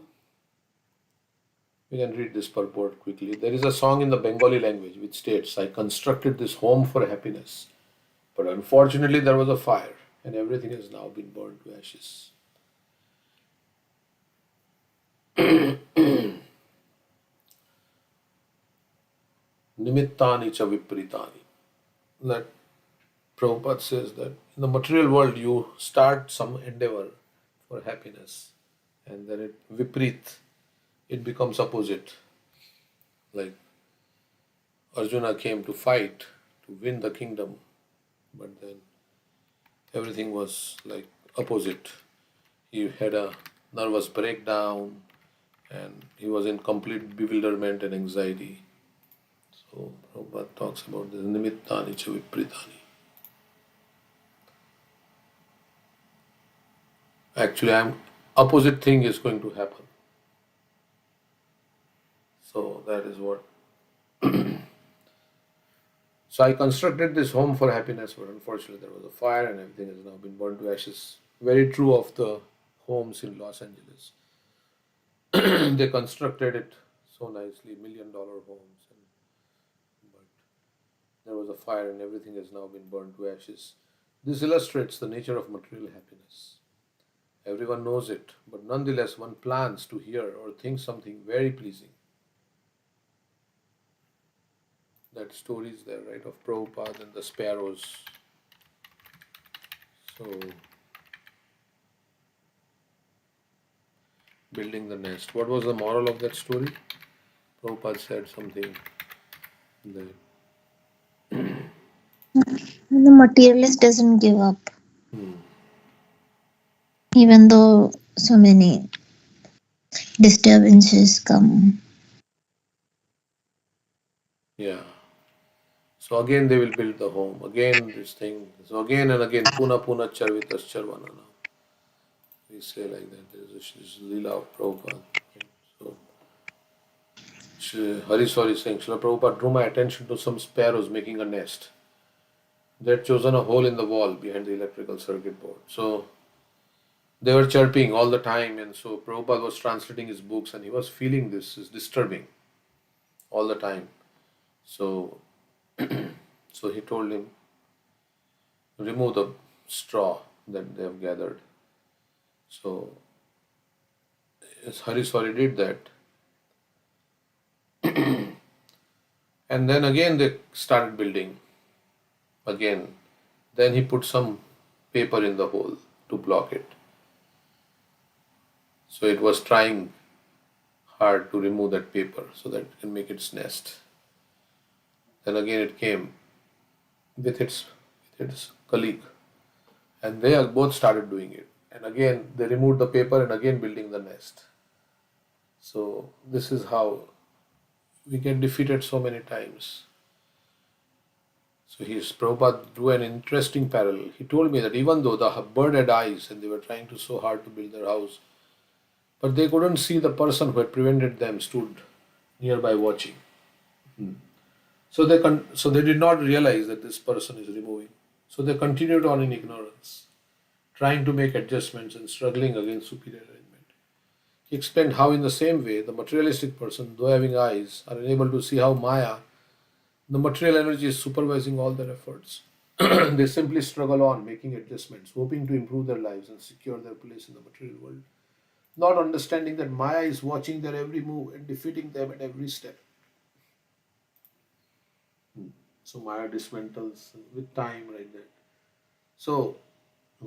we can read this purport quickly. There is a song in the Bengali language which states, I constructed this home for happiness, but unfortunately there was a fire and everything has now been burned to ashes. Nimittani cha vipritani. That Prabhupada says that in the material world you start some endeavor for happiness and then it viprit, it becomes opposite. Like Arjuna came to fight to win the kingdom, but then everything was like opposite. He had a nervous breakdown and he was in complete bewilderment and anxiety. So Prabhupada talks about this nimittani cha vipritani. Actually, opposite thing is going to happen. So that is what. So I constructed this home for happiness, but unfortunately there was a fire and everything has now been burned to ashes. Very true of the homes in Los Angeles. They constructed it so nicely, $1 million homes, but there was a fire and everything has now been burned to ashes. This illustrates the nature of material happiness. Everyone knows it, but nonetheless one plans to hear or think something very pleasing. That story is there, right, of Prabhupada and the sparrows. So, building the nest. What was the moral of that story? Prabhupada said something that The materialist doesn't give up, even though so many disturbances come. yeah. So again they will build the home. Again this thing. So again and again, puna puna charvitas charvanana. We say like that. There is this lila of Prabhupada. So Hariswar is saying, Srila Prabhupada drew my attention to some sparrows making a nest. They had chosen a hole in the wall behind the electrical circuit board. So they were chirping all the time, and so Prabhupada was translating his books and he was feeling this is disturbing all the time. So so he told him, remove the straw that they have gathered. So as Hariswari did that, and then again they started building again. Then he put some paper in the hole to block it. So it was trying hard to remove that paper so that it can make its nest. Then again it came with its colleague, and they both started doing it. And again they removed the paper and again building the nest. So this is how we get defeated so many times. So his Prabhupada drew an interesting parallel. He told me that even though the bird had eyes and they were trying to so hard to build their house, but they couldn't see the person who had prevented them stood nearby watching. So they did not realize that this person is removing. So they continued on in ignorance, trying to make adjustments and struggling against superior arrangement. He explained how, in the same way, the materialistic person, though having eyes, are unable to see how Maya, the material energy, is supervising all their efforts. They simply struggle on, making adjustments, hoping to improve their lives and secure their place in the material world, not understanding that Maya is watching their every move and defeating them at every step. So Maya dismantles with time, like that. So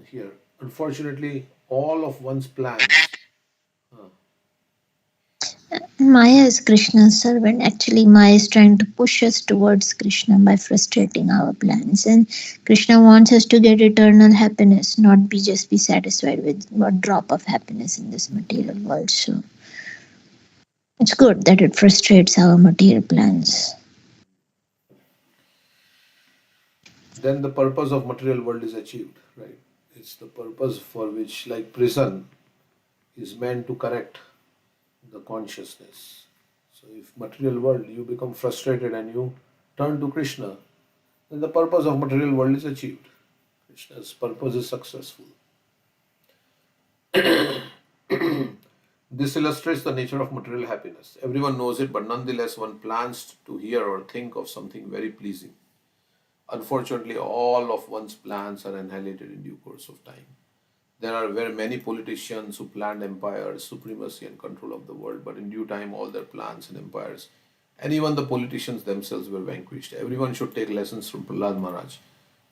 here, unfortunately, all of one's plans. uh, Maya is Krishna's servant. Actually, Maya is trying to push us towards Krishna by frustrating our plans. And Krishna wants us to get eternal happiness, not be satisfied with one drop of happiness in this material world. So it's good that it frustrates our material plans. then the purpose of material world is achieved, right? It's the purpose for which, like prison, is meant to correct the consciousness. So if material world you become frustrated and you turn to Krishna, then the purpose of material world is achieved. Krishna's purpose is successful. This illustrates the nature of material happiness. Everyone knows it, but nonetheless one plans to hear or think of something very pleasing. Unfortunately, all of one's plans are annihilated in due course of time. There are very many politicians who planned empires, supremacy, and control of the world, but in due time, all their plans and empires, and even the politicians themselves, were vanquished. Everyone should take lessons from Prahlad Maharaj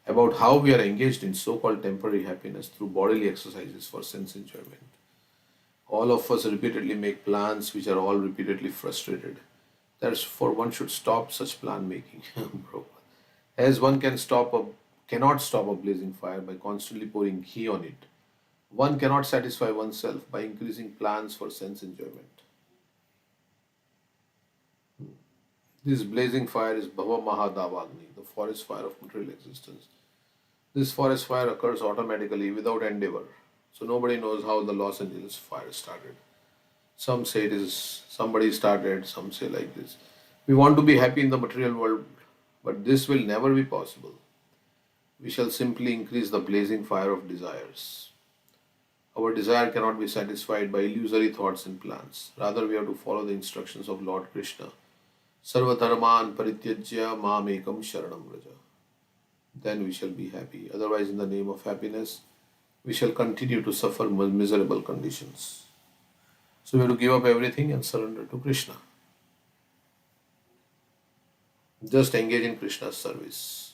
about how we are engaged in so called temporary happiness through bodily exercises for sense enjoyment. All of us repeatedly make plans which are all repeatedly frustrated. Therefore, one should stop such plan making. As one cannot stop a blazing fire by constantly pouring ghee on it, one cannot satisfy oneself by increasing plans for sense enjoyment. This blazing fire is Bhava Mahadavagni, the forest fire of material existence. This forest fire occurs automatically without endeavor. So nobody knows how the Los Angeles fire started. Some say it is somebody started, some say like this. We want to be happy in the material world, but this will never be possible. We shall simply increase the blazing fire of desires. Our desire cannot be satisfied by illusory thoughts and plans. Rather, we have to follow the instructions of Lord Krishna. Sarva dharman parityajya mam ekam sharanam vraja. Then we shall be happy. Otherwise, in the name of happiness, we shall continue to suffer miserable conditions. So we have to give up everything and surrender to Krishna. Just engage in Krishna's service.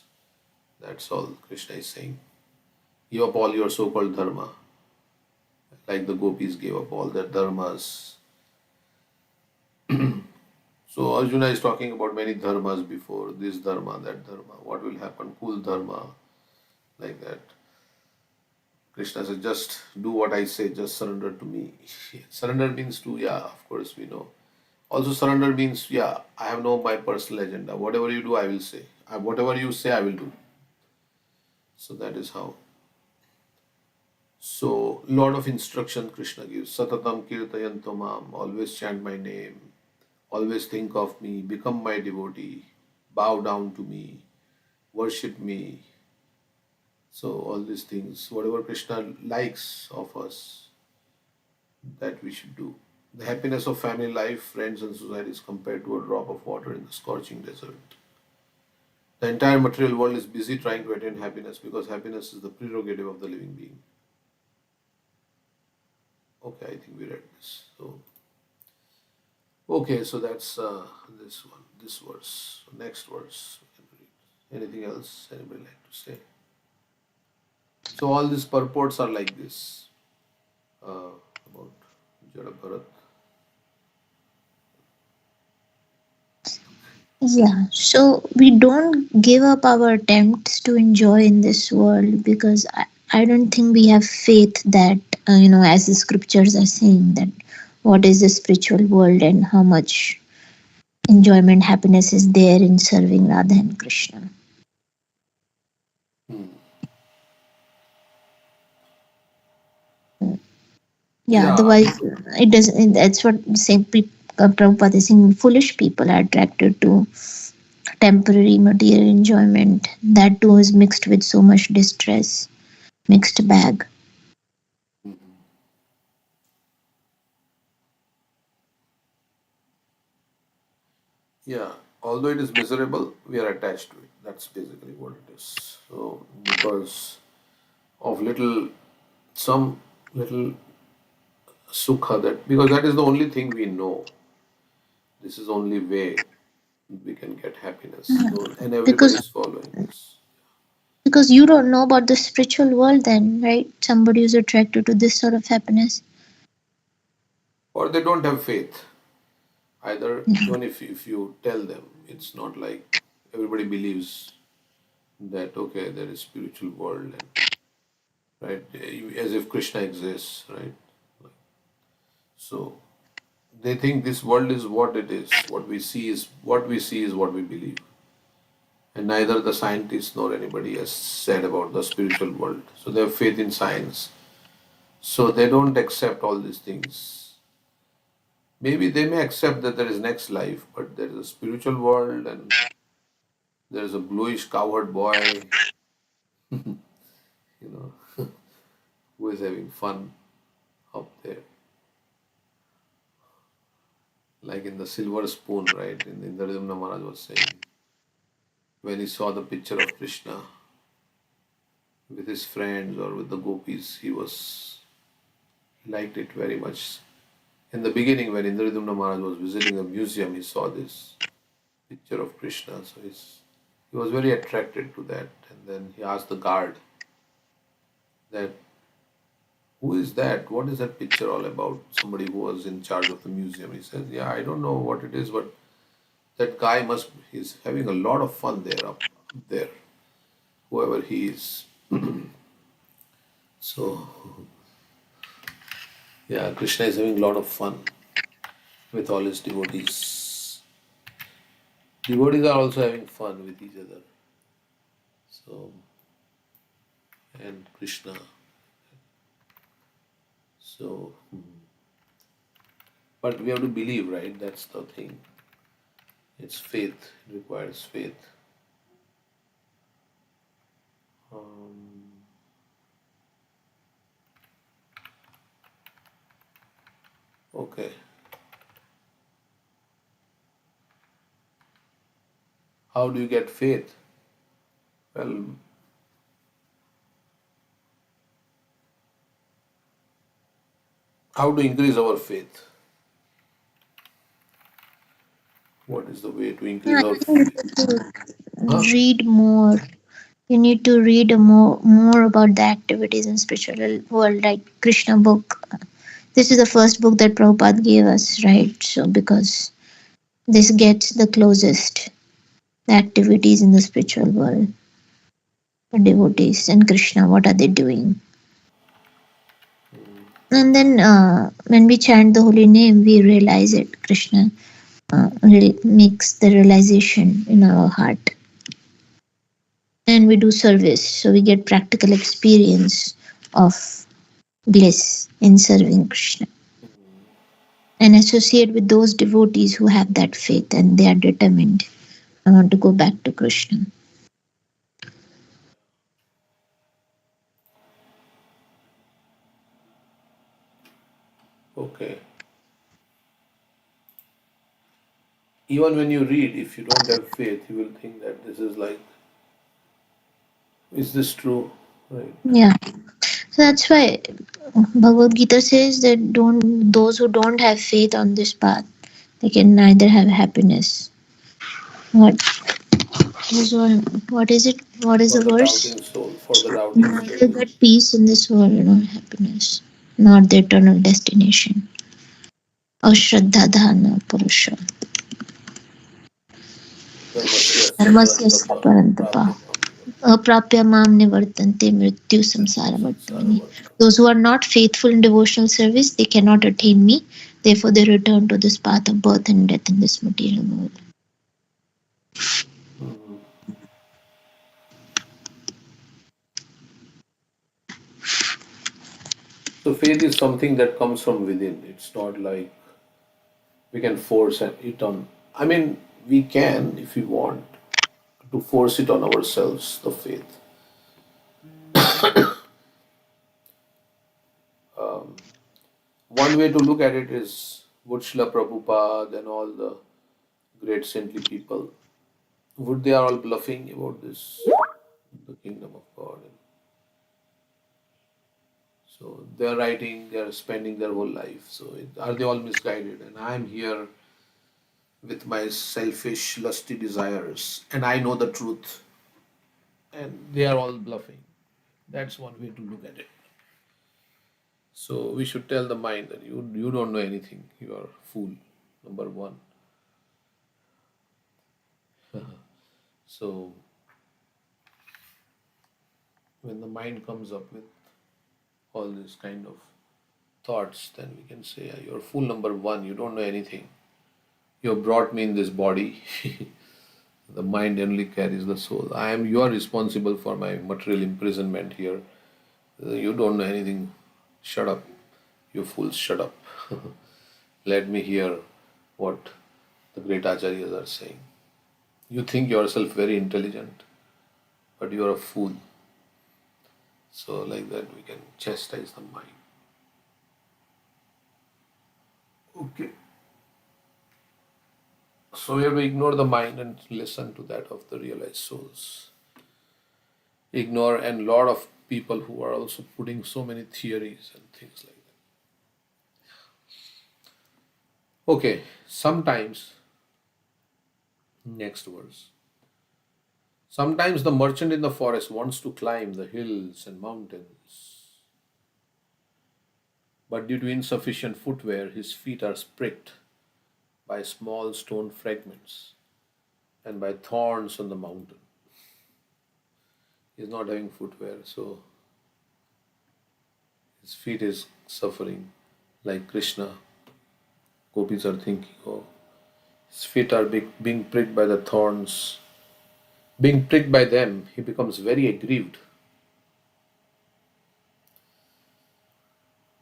That's all Krishna is saying. Give up all your so-called dharma, like the gopis gave up all their dharmas. So Arjuna is talking about many dharmas before, this dharma, that dharma, what will happen, cool dharma, like that. Krishna says, just do what I say, just surrender to me. Surrender means to, yeah, of course we know. Also surrender means, yeah, I have no my personal agenda. Whatever you do, I will say. Whatever you say, I will do. So that is how. So, lot of instruction Krishna gives. Satatam kirtayanto mam. Always chant my name. Always think of me. Become my devotee. Bow down to me. Worship me. So, all these things, whatever Krishna likes of us, that we should do. The happiness of family life, friends, and society is compared to a drop of water in the scorching desert. The entire material world is busy trying to attain happiness because happiness is the prerogative of the living being. Okay, I think we read this. So, okay, so that's this one, this verse. So next verse. We can read. Anything else anybody like to say? So all these purports are like this about Jada Bharat. Yeah, so we don't give up our attempts to enjoy in this world because I don't think we have faith that, as the scriptures are saying, that what is the spiritual world and how much enjoyment, happiness is there in serving Radha and Krishna. Hmm. Yeah, Yeah, otherwise it doesn't. That's what same Prabhupada is saying. Foolish people are attracted to temporary material enjoyment. That too is mixed with so much distress, mixed bag. yeah. Although it is miserable, we are attached to it. That's basically what it is. So because of some little sukha, that because that is the only thing we know. This is the only way we can get happiness. So and everybody Because is following this. because you don't know about the spiritual world then, right? Somebody who's attracted to this sort of happiness. Or they don't have faith. Either Yeah. even if you tell them, it's not like everybody believes that okay, there is spiritual world and right, as if Krishna exists, right? So they think this world is what it is. What we see is what we believe. And neither the scientists nor anybody has said about the spiritual world. So they have faith in science. So they don't accept all these things. Maybe they may accept that there is next life, but there is a spiritual world and there is a bluish cowherd boy, you know, who is having fun up there. Like in the silver spoon, right? In Indradumna Maharaj was saying, when he saw the picture of Krishna with his friends or with the gopis, he liked it very much. In the beginning, when Indradumna Maharaj was visiting the museum, he saw this picture of Krishna. So he was very attracted to that. And then he asked the guard that, who is that? What is that picture all about? Somebody who was in charge of the museum. He says, yeah, I don't know what it is, but that guy he's having a lot of fun up there, whoever he is. So, yeah, Krishna is having a lot of fun with all his devotees. Devotees are also having fun with each other. So, and Krishna. So, but we have to believe, right? That's the thing. It's faith. It requires faith. Um, okay. How do you get faith? Well, how to increase our faith? What is the way to Yeah, increase I our think faith? you need Huh? to read more. You need to read more about the activities in spiritual world, like Krishna book. This is the first book that Prabhupada gave us, right? So because this gets the closest the activities in the spiritual world, the devotees and Krishna, what are they doing? And then when we chant the holy name, we realize it. Krishna really makes the realization in our heart. And we do service, so we get practical experience of bliss in serving Krishna. And associate with those devotees who have that faith and they are determined. I want to go back to Krishna. Okay. Even when you read, if you don't have faith, you will think that this is like, is this true? Right. Yeah. So that's why Bhagavad Gita says that don't those who don't have faith on this path, they can neither have happiness. What is what is it? What is For the the verse? doubting soul, for the doubting Neither soul. get peace in this world nor happiness, nor the eternal destination. Ashraddha Purusha. Dharmasyasya Dharmasyasya parantapa parantapa. prapya mamnivar Aprapya mam nivartante mrityu samsara samsara vartamani. vartam. Those who are not faithful in devotional service, they cannot attain me. Therefore, they return to this path of birth and death in this material world. Mhm. So faith is something that comes from within. It's not like we can force it on. I mean, we can if we want to force it on ourselves, the faith. One way to look at it is would Srila Prabhupada and all the great saintly people, would they are all bluffing about this, the kingdom of God? And so they're writing, they're spending their whole life. So are they all misguided? And I'm here with my selfish, lusty desires, and I know the truth, and they are all bluffing. That's one way to look at it. So we should tell the mind that you don't know anything. You are a fool. Number one. So when the mind comes up with all this kind of thoughts, then we can say, "Yeah, you're fool number one. You don't know anything. You have brought me in this body." The mind only carries the soul. You are responsible for my material imprisonment here. You don't know anything. Shut up. You fools, shut up. Let me hear what the great acharyas are saying. You think yourself very intelligent, but you are a fool. So, like that, we can chastise the mind. Okay. So, we have to ignore the mind and listen to that of the realized souls. Ignore and lot of people who are also putting so many theories and things like that. Okay, sometimes, next verse. Sometimes the merchant in the forest wants to climb the hills and mountains, but due to insufficient footwear, his feet are pricked by small stone fragments and by thorns on the mountain. He's not having footwear, so his feet is suffering like Krishna. Gopis are thinking, oh, his feet are being pricked by the thorns. Being pricked by them, he becomes very aggrieved.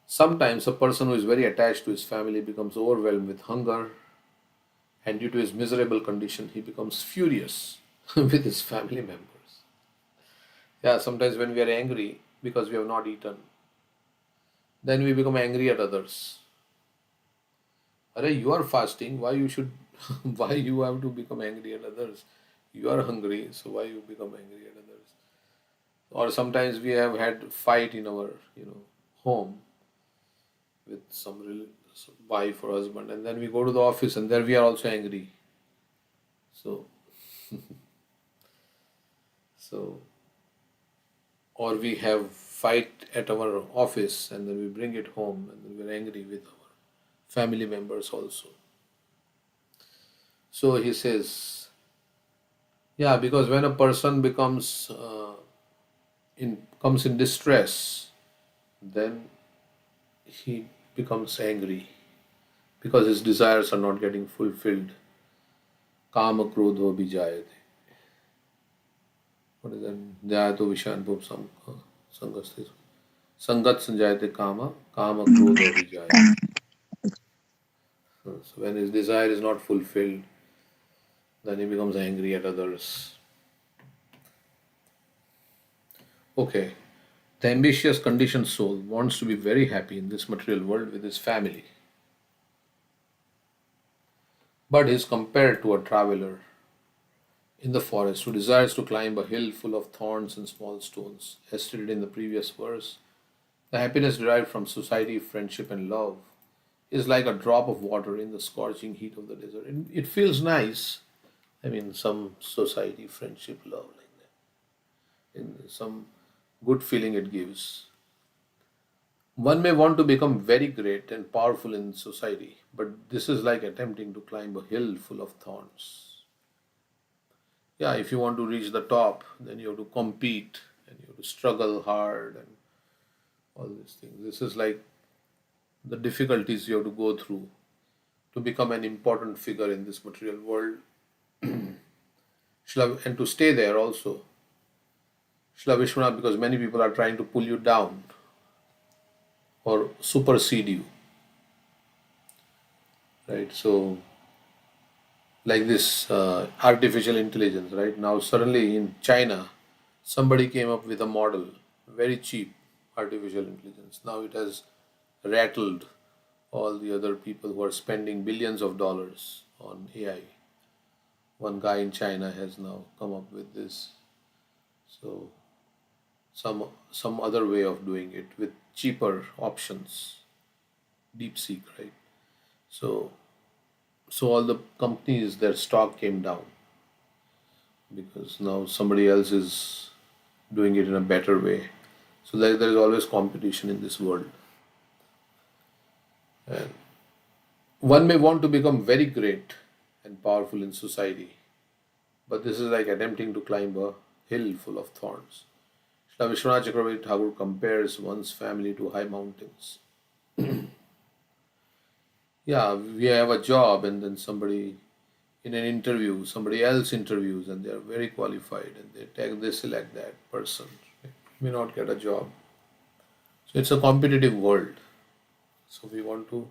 Sometimes a person who is very attached to his family becomes overwhelmed with hunger, and due to his miserable condition, he becomes furious with his family members. Yeah, sometimes when we are angry because we have not eaten, then we become angry at others. Arey, you are fasting, why you should, why you have to become angry at others? You are hungry, so why you become angry at others? Or sometimes we have had fight in our, home with some wife or husband, and then we go to the office and there we are also angry. So, so, or we have fight at our office and then we bring it home and then we're angry with our family members also. So he says, yeah, because when a person comes in distress, then he becomes angry because his desires are not getting fulfilled. Kama krodho bijayate. What is that? Jayato vishanbhub sangastis. Sangat sanjayate kama krodho bijayate. So when his desire is not fulfilled, then he becomes angry at others. Okay. The ambitious conditioned soul wants to be very happy in this material world with his family. but is compared to a traveler in the forest who desires to climb a hill full of thorns and small stones. As stated in the previous verse, the happiness derived from society, friendship, and love is like a drop of water in the scorching heat of the desert. And it feels nice. I mean, some society, friendship, love, like that. And some good feeling it gives. One may want to become very great and powerful in society, but this is like attempting to climb a hill full of thorns. Yeah, if you want to reach the top, then you have to compete and you have to struggle hard and all these things. This is like the difficulties you have to go through to become an important figure in this material world. And to stay there also. Shila Vishwanath, because many people are trying to pull you down or supersede you, right? So, like this artificial intelligence, right? Now, suddenly in China, somebody came up with a model, very cheap artificial intelligence. Now it has rattled all the other people who are spending billions of dollars on AI. One guy in China has now come up with this. So some other way of doing it with cheaper options, DeepSeek, right? So so all the companies, their stock came down because now somebody else is doing it in a better way. So there is always competition in this world. And one may want to become very great and powerful in society, but this is like attempting to climb a hill full of thorns. Shri Vishwanath Chakravarti Thakur compares one's family to high mountains. Yeah, we have a job, and then somebody in an interview, somebody else interviews, and they are very qualified, and they select that person. May not get a job. So it's a competitive world. So we want to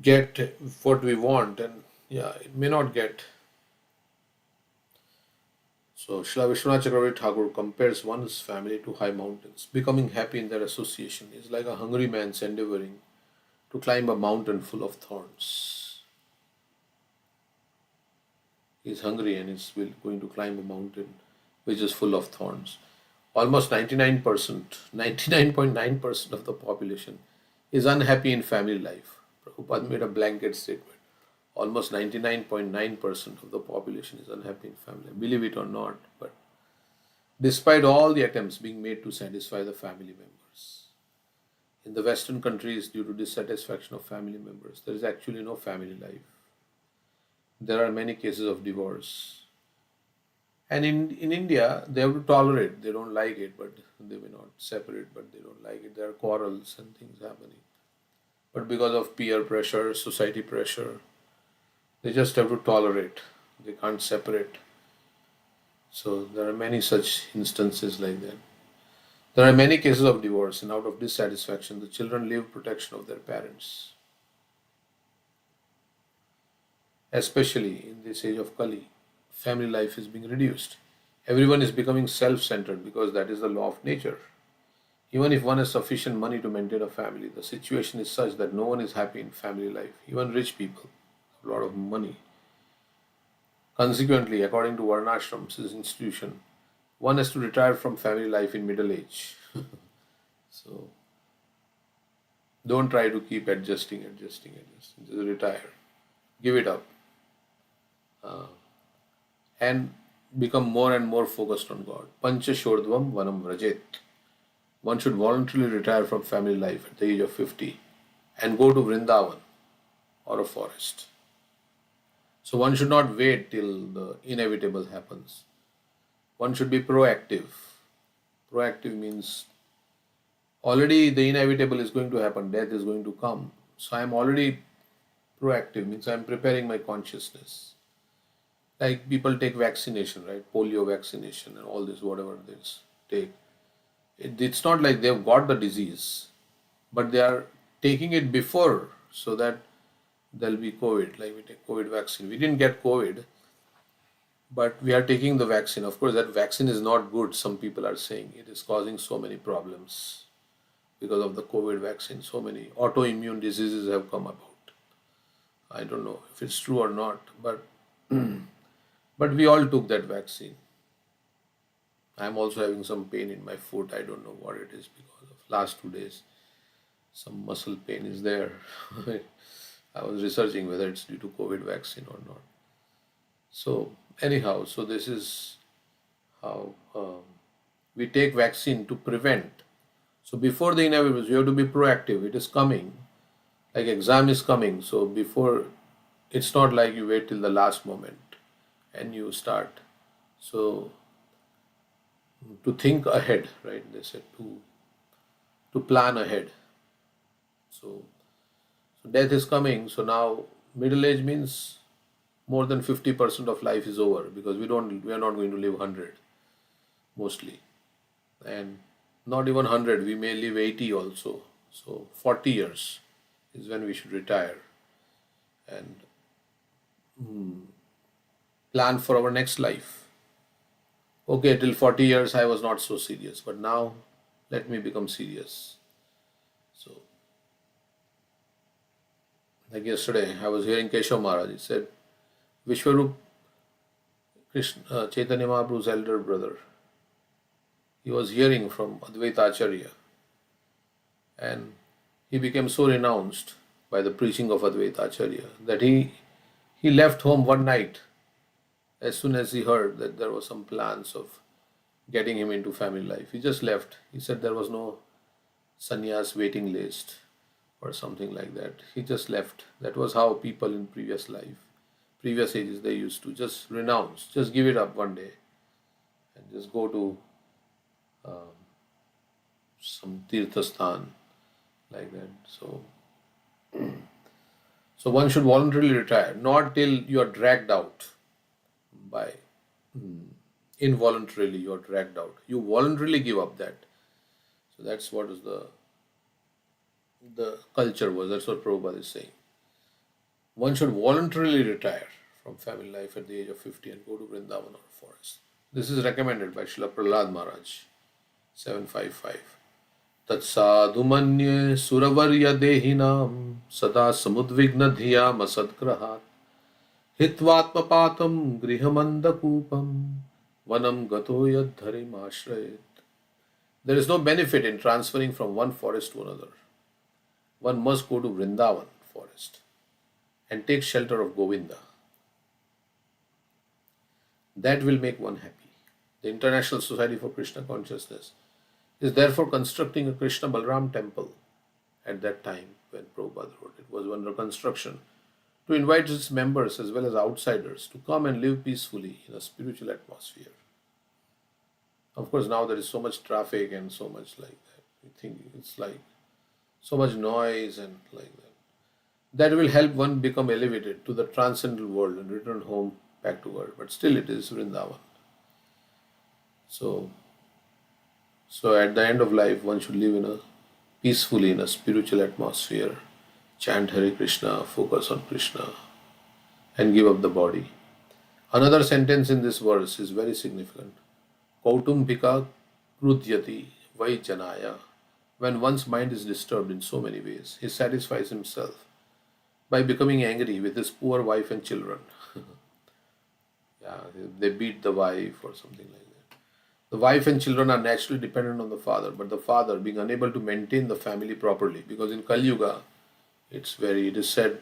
get what we want, and yeah, it may not get. So Srila Vishwanath Chakravarti Thakur compares one's family to high mountains. Becoming happy in their association is like a hungry man's endeavoring to climb a mountain full of thorns. He's hungry and is going to climb a mountain which is full of thorns. Almost 99%, 99.9% of the population is unhappy in family life. Prabhupada made a blanket statement. Almost 99.9% of the population is unhappy in family. Believe it or not, but despite all the attempts being made to satisfy the family members. In the Western countries, due to dissatisfaction of family members, there is actually no family life. There are many cases of divorce. And in India, they have to tolerate. They don't like it, but they may not separate, but they don't like it. There are quarrels and things happening. But because of peer pressure, society pressure, they just have to tolerate. They can't separate. So there are many such instances like that. There are many cases of divorce, and out of dissatisfaction, the children leave protection of their parents. Especially in this age of Kali, family life is being reduced. Everyone is becoming self centered because that is the law of nature. Even if one has sufficient money to maintain a family, the situation is such that no one is happy in family life, even rich people have a lot of money. Consequently, according to Varnashram's institution, one has to retire from family life in middle age. So don't try to keep adjusting. Just retire. Give it up. And become more and more focused on God. Pancha Shodhvam Vanam Vrajet. One should voluntarily retire from family life at the age of 50 and go to Vrindavan or a forest. So one should not wait till the inevitable happens. One should be proactive. Proactive means already the inevitable is going to happen, death is going to come. So I am already proactive, means I am preparing my consciousness. Like people take vaccination, right? Polio vaccination and all this, whatever they take. It's not like they've got the disease, but they are taking it before so that there'll be COVID. Like we take COVID vaccine. We didn't get COVID, but we are taking the vaccine. Of course, that vaccine is not good. Some people are saying it is causing so many problems because of the COVID vaccine. So many autoimmune diseases have come about. I don't know if it's true or not, but we all took that vaccine. I'm also having some pain in my foot. I don't know what it is because of last 2 days. Some muscle pain is there. I was researching whether it's due to COVID vaccine or not. So anyhow, so this is how we take vaccine to prevent. So before the inevitable, you have to be proactive. It is coming, like exam is coming. So before, it's not like you wait till the last moment and you start. So to think ahead, right? They said to plan ahead. So death is coming. So now middle age means more than 50% of life is over because we are not going to live 100 mostly, and not even 100. We may live 80 also. So 40 years is when we should retire and plan for our next life. Okay, till 40 years I was not so serious, but now let me become serious. So, like yesterday, I was hearing Keshav Maharaj. He said, Vishwarup Krishna, Chaitanya Mahaprabhu's elder brother, he was hearing from Advaita Acharya, and he became so renounced by the preaching of Advaita Acharya that he left home one night as soon as he heard that there was some plans of getting him into family life. He just left. He said there was no sannyas waiting list or something like that. He just left. That was how people in previous ages, they used to just renounce, just give it up one day and just go to some tirthasthan like that. So one should voluntarily retire, not till you are dragged out by involuntarily you are dragged out. You voluntarily give up that. So that's what is the culture was. That's what Prabhupada is saying. One should voluntarily retire from family life at the age of 50 and go to Vrindavan or forest. This is recommended by Srila Prahlad Maharaj, 755. Tatsadhumanye suravarya dehinam sada samudvigna dhiyam asadgrahat hitvatmapatam grihamandakupam vanam gato yadharim ashrayet. There is no benefit in transferring from one forest to another. One must go to Vrindavan forest and take shelter of Govinda. That will make one happy. The International Society for Krishna Consciousness is therefore constructing a Krishna Balram temple at that time when Prabhupada wrote. It was under construction to invite its members as well as outsiders to come and live peacefully in a spiritual atmosphere. Of course, now there is so much traffic and so much like that. We think it's like so much noise and like that. That will help one become elevated to the transcendental world and return home back to earth. But still, it is Vrindavan. So at the end of life, one should live peacefully in a spiritual atmosphere, chant Hare Krishna, focus on Krishna, and give up the body. Another sentence in this verse is very significant. Kautumbhika krudyati vai janaya. When one's mind is disturbed in so many ways, he satisfies himself by becoming angry with his poor wife and children. Yeah, they beat the wife or something like that. The wife and children are naturally dependent on the father, but the father being unable to maintain the family properly, because in Kali Yuga, it is said,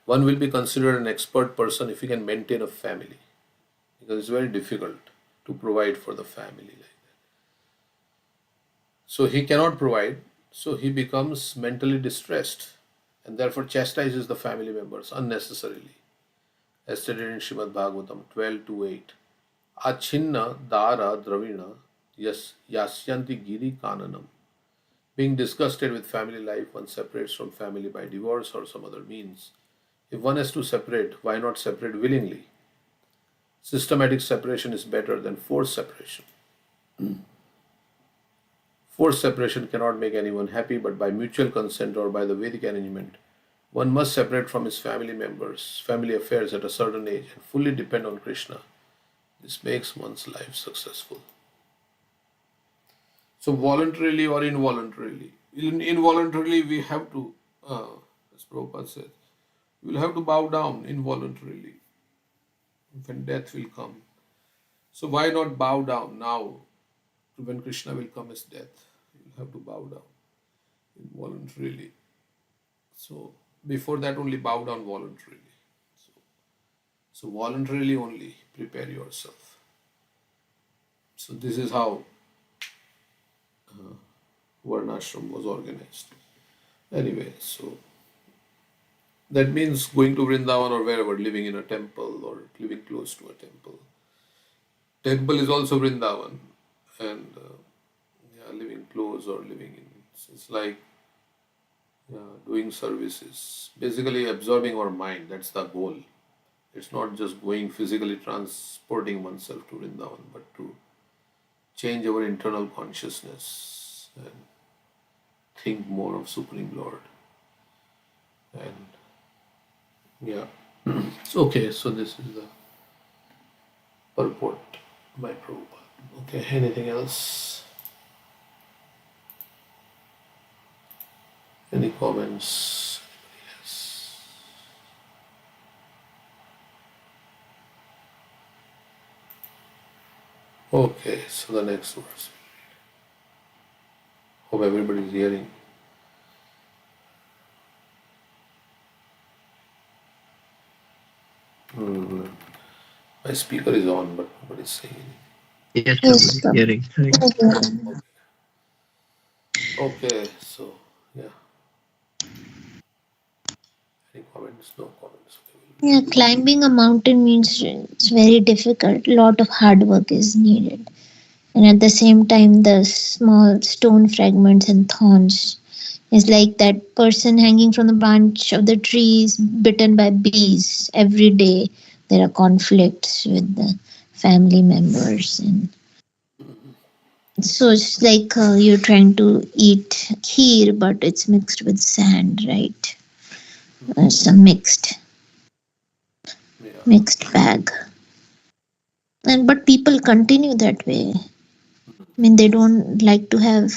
one will be considered an expert person if he can maintain a family, because it's very difficult to provide for the family like that. So he cannot provide, so he becomes mentally distressed and therefore chastises the family members unnecessarily. As stated in Srimad Bhagavatam 12:8. Achinna dara dravina yasyanti giri kananam. Being disgusted with family life, one separates from family by divorce or some other means. If one has to separate, why not separate willingly? Systematic separation is better than forced separation. Forced separation cannot make anyone happy, but by mutual consent or by the Vedic arrangement, one must separate from his family members, family affairs at a certain age and fully depend on Krishna. This makes one's life successful. So voluntarily or involuntarily, Involuntarily we have to, as Prabhupada said, you will have to bow down involuntarily when death will come. So why not bow down now when Krishna will come as death? You'll have to bow down involuntarily. So before that, only bow down voluntarily. So voluntarily only prepare yourself. So this is how Varnashram was organized. Anyway, so that means going to Vrindavan or wherever, living in a temple or living close to a temple. Temple is also Vrindavan, and yeah, living close or living in. It's like doing services. Basically, absorbing our mind. That's the goal. It's not just going physically transporting oneself to Vrindavan, but to change our internal consciousness and think more of Supreme Lord. And yeah, okay, so this is the purport by Prabhupada. Okay, anything else? Any comments? Yes. Okay, so the next verse. Hope everybody is hearing. Hmm. My speaker is on, but nobody's saying anything. Yes, Yes, Prabhuji, Prabhu. hearing. Right. Okay, so yeah, any comments? No comments. Okay, Yeah, climbing a mountain means it's very difficult. A lot of hard work is needed. And at the same time, the small stone fragments and thorns is like that person hanging from the branch of the trees, bitten by bees. Every day there are conflicts with the family members, and so it's like you're trying to eat kheer, but it's mixed with sand, right? It's a yeah. mixed bag. And but people continue that way. I mean, they don't like to have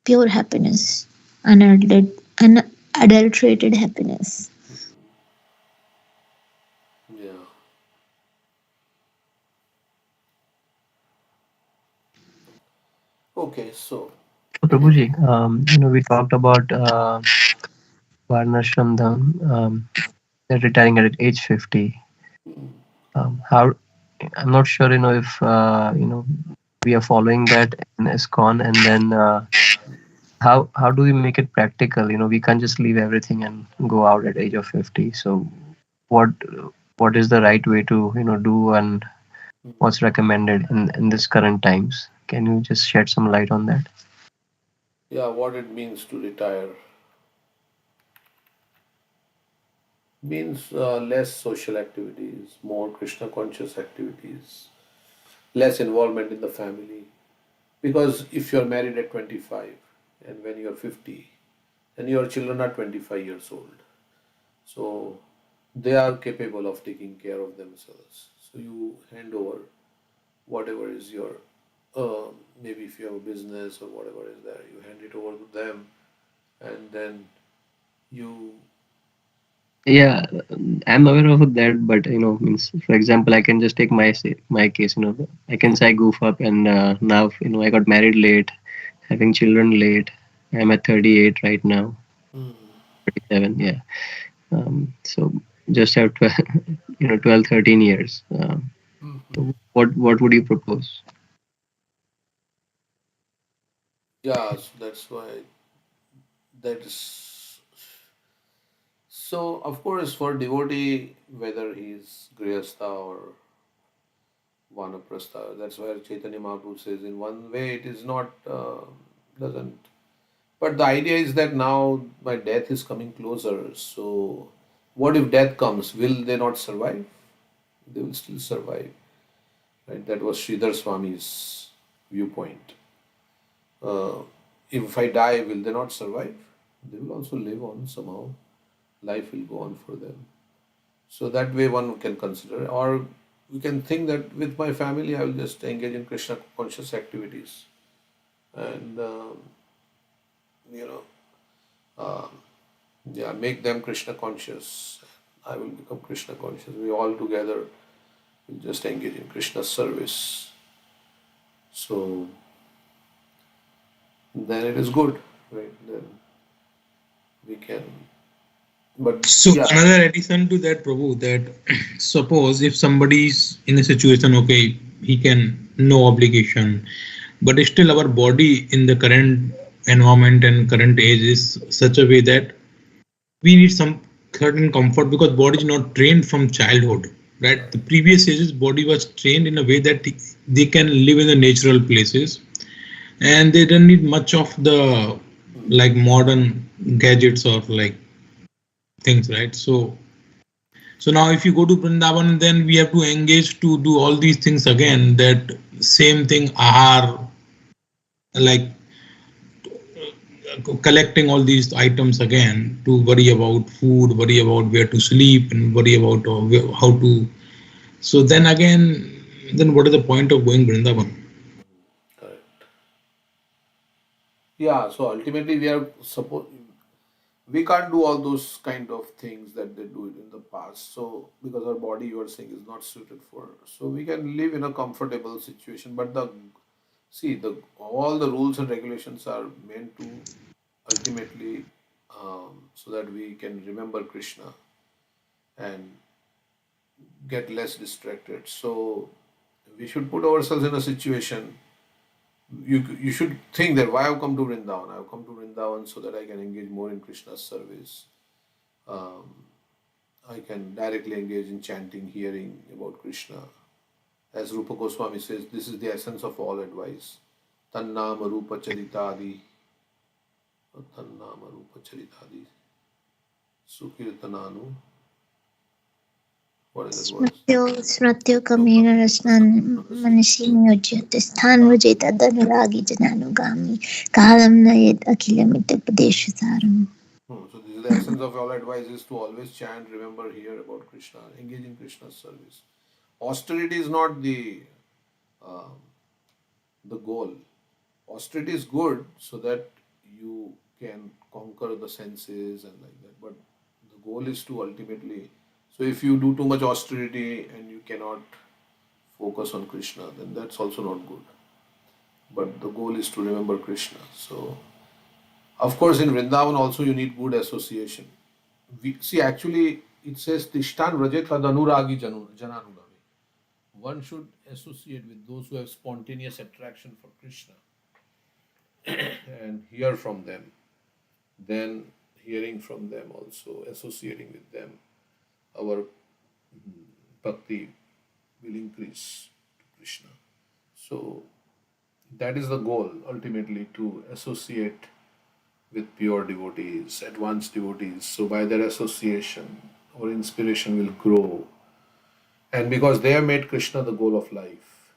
pure happiness, unadulterated happiness. Yeah. Okay, so So, Prabhuji, we talked about Varnashram Dham, they're retiring at age 50. How I'm not sure, if we are following that in ISKCON, and then how do we make it practical? We can't just leave everything and go out at age of 50. So what what is the right way to do, and what's recommended in this current times? Can you just shed some light on that? yeah, what it means to retire means less social activities, more Krishna conscious activities, less involvement in the family. Because if you're married at 25 and when you're 50, then your children are 25 years old. So they are capable of taking care of themselves. So you hand over whatever is your, maybe if you have a business or whatever is there, you hand it over to them, and then you. Yeah, I'm aware of that, but means, for example, I can just take my case. I can say I goof up, and now I got married late, having children late. I'm at 38 right now, Mm. 37. Yeah. So just have 12, 12, 13 years. So what would you propose? Yeah, so that's why that is. So, of course, for devotee, whether he's Grihastha or Vanaprastha, that's where Chaitanya Mahaprabhu says, in one way, it is not, doesn't. But the idea is that now my death is coming closer. So, what if death comes? Will they not survive? They will still survive. Right? That was Sridhar Swami's viewpoint. Uh, if I die, will they not survive? They will also live on somehow. Life will go on for them. So that way one can consider, or we can think that with my family I will just engage in Krishna conscious activities, and Yeah, make them Krishna conscious. I will become Krishna conscious. We all together will just engage in Krishna service. So then it is good, right? Then we can. But So yeah, another addition to that, Prabhu, that suppose if somebody is in a situation, okay, he can no obligation, but still our body in the current environment and current age is such a way that we need some certain comfort because body is not trained from childhood, right? The right. previous ages body was trained in a way that they can live in the natural places and they don't need much of the Hmm. like modern gadgets or like things, right? So now if you go to Vrindavan, then we have to engage to do all these things again. That same thing, ahar, like collecting all these items again to worry about food, worry about where to sleep, and worry about how to. So then again, then what is the point of going Vrindavan? Correct. Yeah, so ultimately we are suppose we can't do all those kind of things that they do in the past. So because our body, you are saying, is not suited for. So we can live in a comfortable situation. But the see the all the rules and regulations are meant to ultimately so that we can remember Krishna and get less distracted. So we should put ourselves in a situation. You should think that why I've come to Vrindavan. I've come to Vrindavan so that I can engage more in Krishna's service. Um, I can directly engage in chanting, hearing about Krishna. As Rupa Goswami says, this is the essence of all advice. Tannama Rupa Charitadi. Tannama Rupa Charitadi. Sukirtananu. What is that verse? स्मृत्यो कमेन रसनान् मनसि नियोज्य स्थानवजेत तदनुरागी जनानुगामी कालं नयेत् अखिलमित्युपदेशसारम्. So this is the essence of all advice is to always chant, remember, hear about Krishna, engage in Krishna's service. Austerity is not uh, the goal. Austerity is good so that you can conquer the senses and like that. But the goal is to ultimately. So if you do too much austerity and you cannot focus on Krishna, then that's also not good. But the goal is to remember Krishna. So of course in Vrindavan also you need good association. We see actually it says Tishtan Rajet Tadanuragi Jananugami. One should associate with those who have spontaneous attraction for Krishna and hear from them. Then hearing from them also, associating with them, our bhakti will increase to Krishna. So that is the goal ultimately to associate with pure devotees, advanced devotees. So by their association, our inspiration will grow. And because they have made Krishna the goal of life,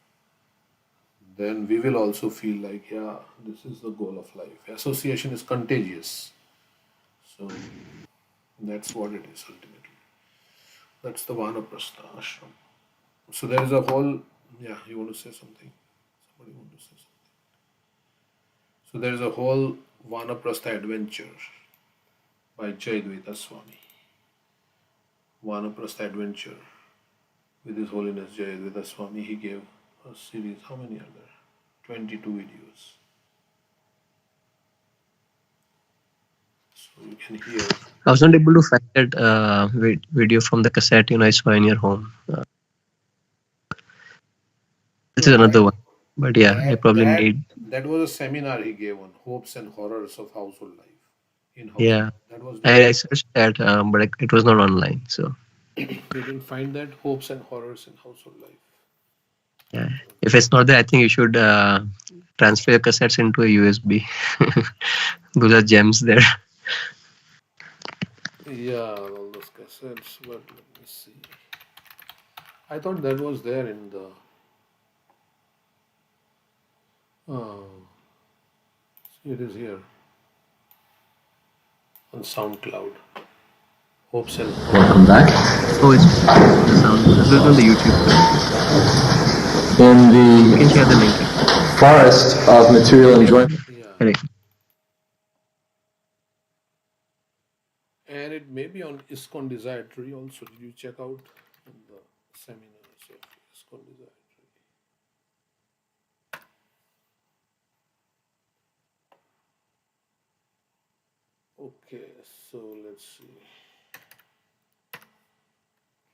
then we will also feel like, yeah, this is the goal of life. Association is contagious. So that's what it is ultimately. That's the Vanaprastha ashram. So there is a whole, yeah, you want to say something? Somebody want to say something? So there is a whole Vanaprastha adventure by Jayadvaita Swami. Vanaprastha adventure with His Holiness Jayadvaita Swami. He gave a series, how many are there? 22 videos. So you can hear. I was not able to find that video from the cassette I saw in your home. This is No, another one. But yeah, I probably need. that was a seminar he gave on hopes and horrors of household life in household. Yeah, That was done. I searched that, but it was not online. So You didn't find that hopes and horrors in household life. yeah, if it's not there, I think you should transfer your cassettes into a USB. Those are gems there. Yeah, all those cassettes. But let me see. I thought that was there in the. See, it is here on SoundCloud. Hopes and horrors. Welcome back. Oh, it's the sound. This is on the YouTube. In You can share the link. the forest of material enjoyment. Yeah. Correct. And it may be on ISKCON Desire Tree also. Did you check out on the seminars of ISKCON Desire Tree? Okay, so let's see.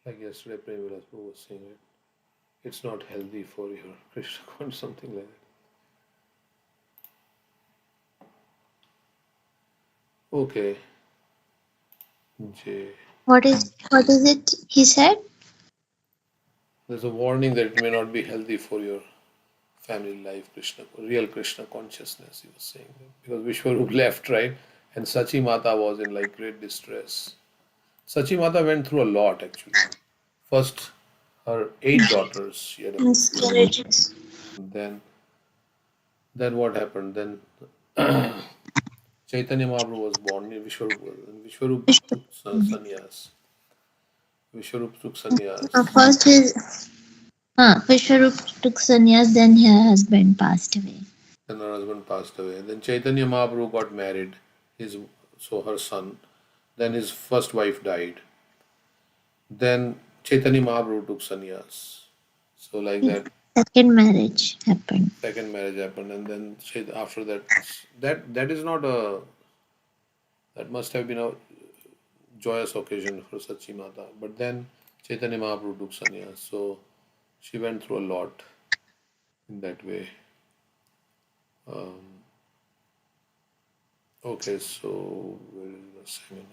Like yesterday, Prem was saying it. It's not healthy for your Krishna con, something like that. Okay, J. What is it he said? There's a warning that it may not be healthy for your family life, Krishna, real Krishna consciousness, he was saying. Because Vishwarup left, right? And Sachi Mata was in like great distress. Sachi Mata went through a lot actually. First, her 8 daughters she had abused. Miscarriages. Then what happened? Then Chaitanya Mahaprabhu was born. Vishwarup was, and Vishwarup took sannyas. Vishwarup took sannyas. First Vishwarup took sannyas, then her husband passed away. Then her husband passed away. Then Chaitanya Mahaprabhu got married. So her son. Then his first wife died. Then Chaitanya Mahaprabhu took sannyas. So like His that, second marriage happened. second marriage happened, and then after that, that is not a, that must have been a joyous occasion for Sachi Mata. But then Chaitanya Mahaprabhu took sannyas, so she went through a lot in that way. Okay, so where is the seminar?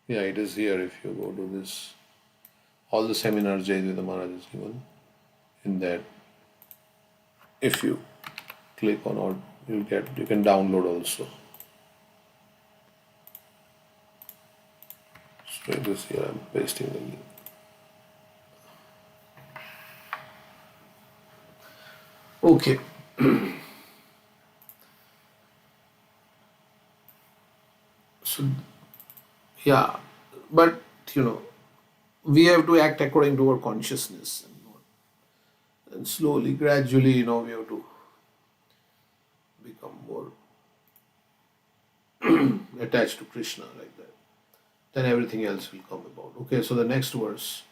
Yeah, it is here. If you go to this, all the seminars Jayadvaita Maharaj is given in that. If you click on or you can download also. So it is here. I'm pasting the link. Okay. So yeah, but we have to act according to our consciousness, and slowly, gradually, we have to become more attached to Krishna like that. Then everything else will come about. Okay, so the next verse,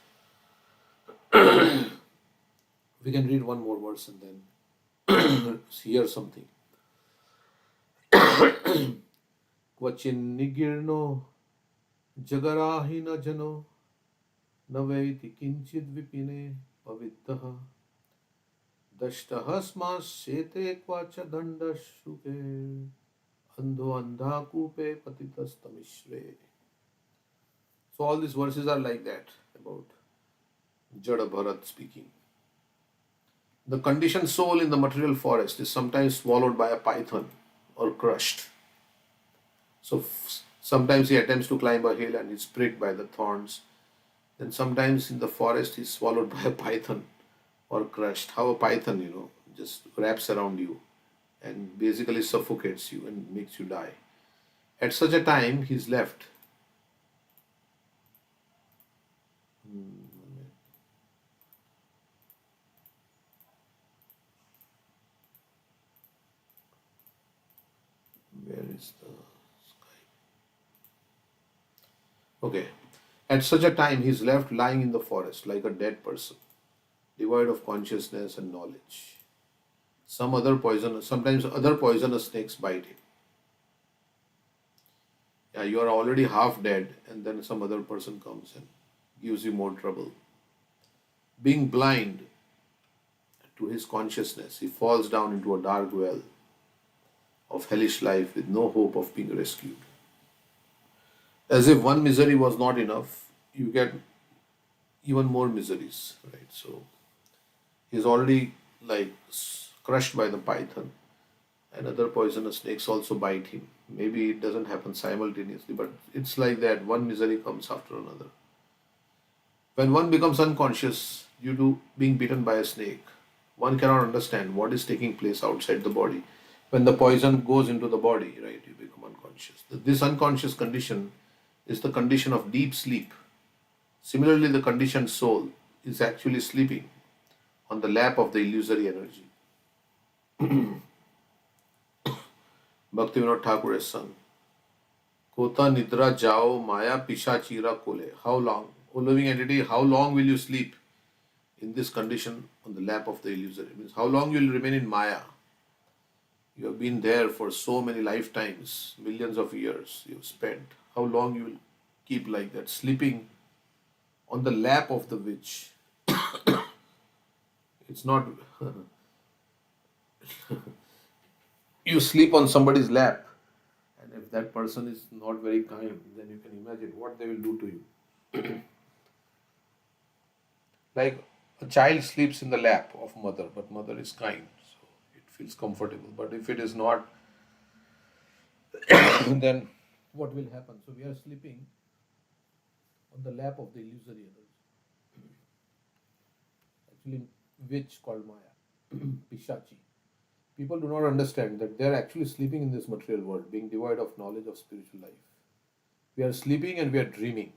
we can read one more verse and then hear something. Kvachin nigirno jagarahina jano navaiti kinchid vipine pavittaha dashtahasma sete kvacha dandashuke andho andha kupe patitastamishre. So all these verses are like that about Jada Bharat speaking. The conditioned soul in the material forest is sometimes swallowed by a python or crushed. So sometimes he attempts to climb a hill and is pricked by the thorns. Then sometimes in the forest he's swallowed by a python or crushed. How a python, just wraps around you and basically suffocates you and makes you die. At such a time, he's left. Where is the sky? Okay. At such a time, he is left lying in the forest like a dead person, devoid of consciousness and knowledge. Sometimes other poisonous snakes bite him. Yeah, you are already half dead, and then some other person comes and gives you more trouble. Being blind to his consciousness, he falls down into a dark well of hellish life with no hope of being rescued. As if one misery was not enough, you get even more miseries, right? So he's already like crushed by the python, and other poisonous snakes also bite him. Maybe it doesn't happen simultaneously, but it's like that. One misery comes after another. When one becomes unconscious due to being bitten by a snake, one cannot understand what is taking place outside the body. When the poison goes into the body, right, you become unconscious. This unconscious condition is the condition of deep sleep. Similarly, the conditioned soul is actually sleeping on the lap of the illusory energy. Bhaktivinoda Thakur has sung, Kota nidra jao maya pishachira kole. How long? O living entity, how long will you sleep in this condition on the lap of the illusory? It means how long you will remain in Maya? You have been there for so many lifetimes, millions of years you've spent. How long you will keep like that, sleeping on the lap of the witch? It's not, you sleep on somebody's lap, and if that person is not very kind, then you can imagine what they will do to you. Like a child sleeps in the lap of mother, but mother is kind, so it feels comfortable. But if it is not, then what will happen? So we are sleeping on the lap of the illusory energy, actually, witch called Maya, Pishachi. People do not understand that they are actually sleeping in this material world, being devoid of knowledge of spiritual life. We are sleeping and we are dreaming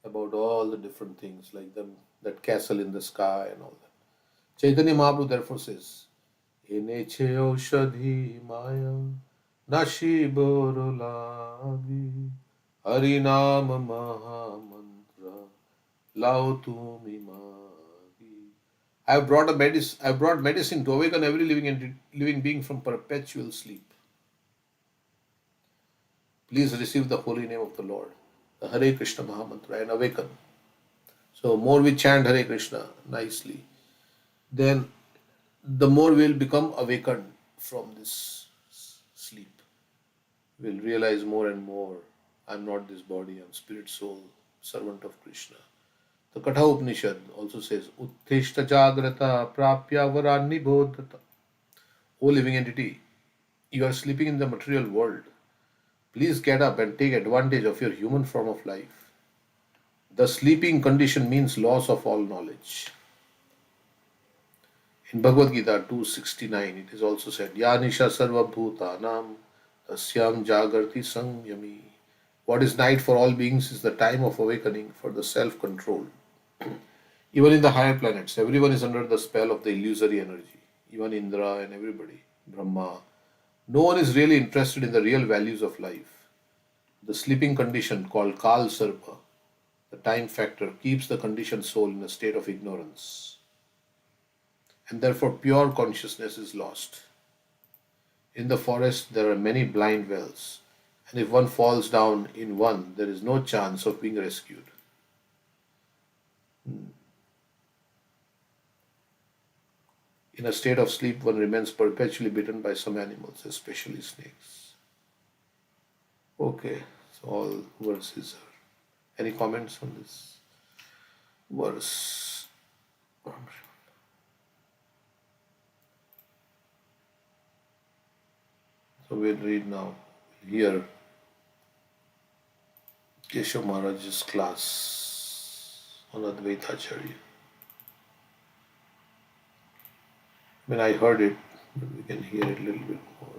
about all the different things, like them, that castle in the sky and all that. Chaitanya Mahaprabhu therefore says, Eneche Oshadhi Maya Nashiboro Harinam Mahamantra Lao Tumi Magi. I have brought medicine to awaken every living being from perpetual sleep. Please receive the holy name of the Lord, the Hare Krishna Mahamantra, and awaken. So more we chant Hare Krishna nicely, then the more we will become awakened from this sleep. We'll realize more and more, I'm not this body, I'm spirit, soul, servant of Krishna. The Katha Upanishad also says, Uttishta Jagrata Prapya Varani Bodhata. O living entity, you are sleeping in the material world. Please get up and take advantage of your human form of life. The sleeping condition means loss of all knowledge. In Bhagavad Gita 269, it is also said, Yanisha Sarva Bhutanam Tasyam Jagarti Samyami. What is night for all beings is the time of awakening for the self control. Even in the higher planets, everyone is under the spell of the illusory energy. Even Indra and everybody, Brahma. No one is really interested in the real values of life. The sleeping condition called Kal Sarpa, the time factor, keeps the conditioned soul in a state of ignorance. And therefore, pure consciousness is lost. In the forest, there are many blind wells, and if one falls down in one, there is no chance of being rescued. In a state of sleep, one remains perpetually bitten by some animals, especially snakes. Okay, so all verses are. Any comments on this verse? So we'll read now. Here, Keshav Maharaj's class on Advaita Acharya. When I heard it, but we can hear it a little bit more.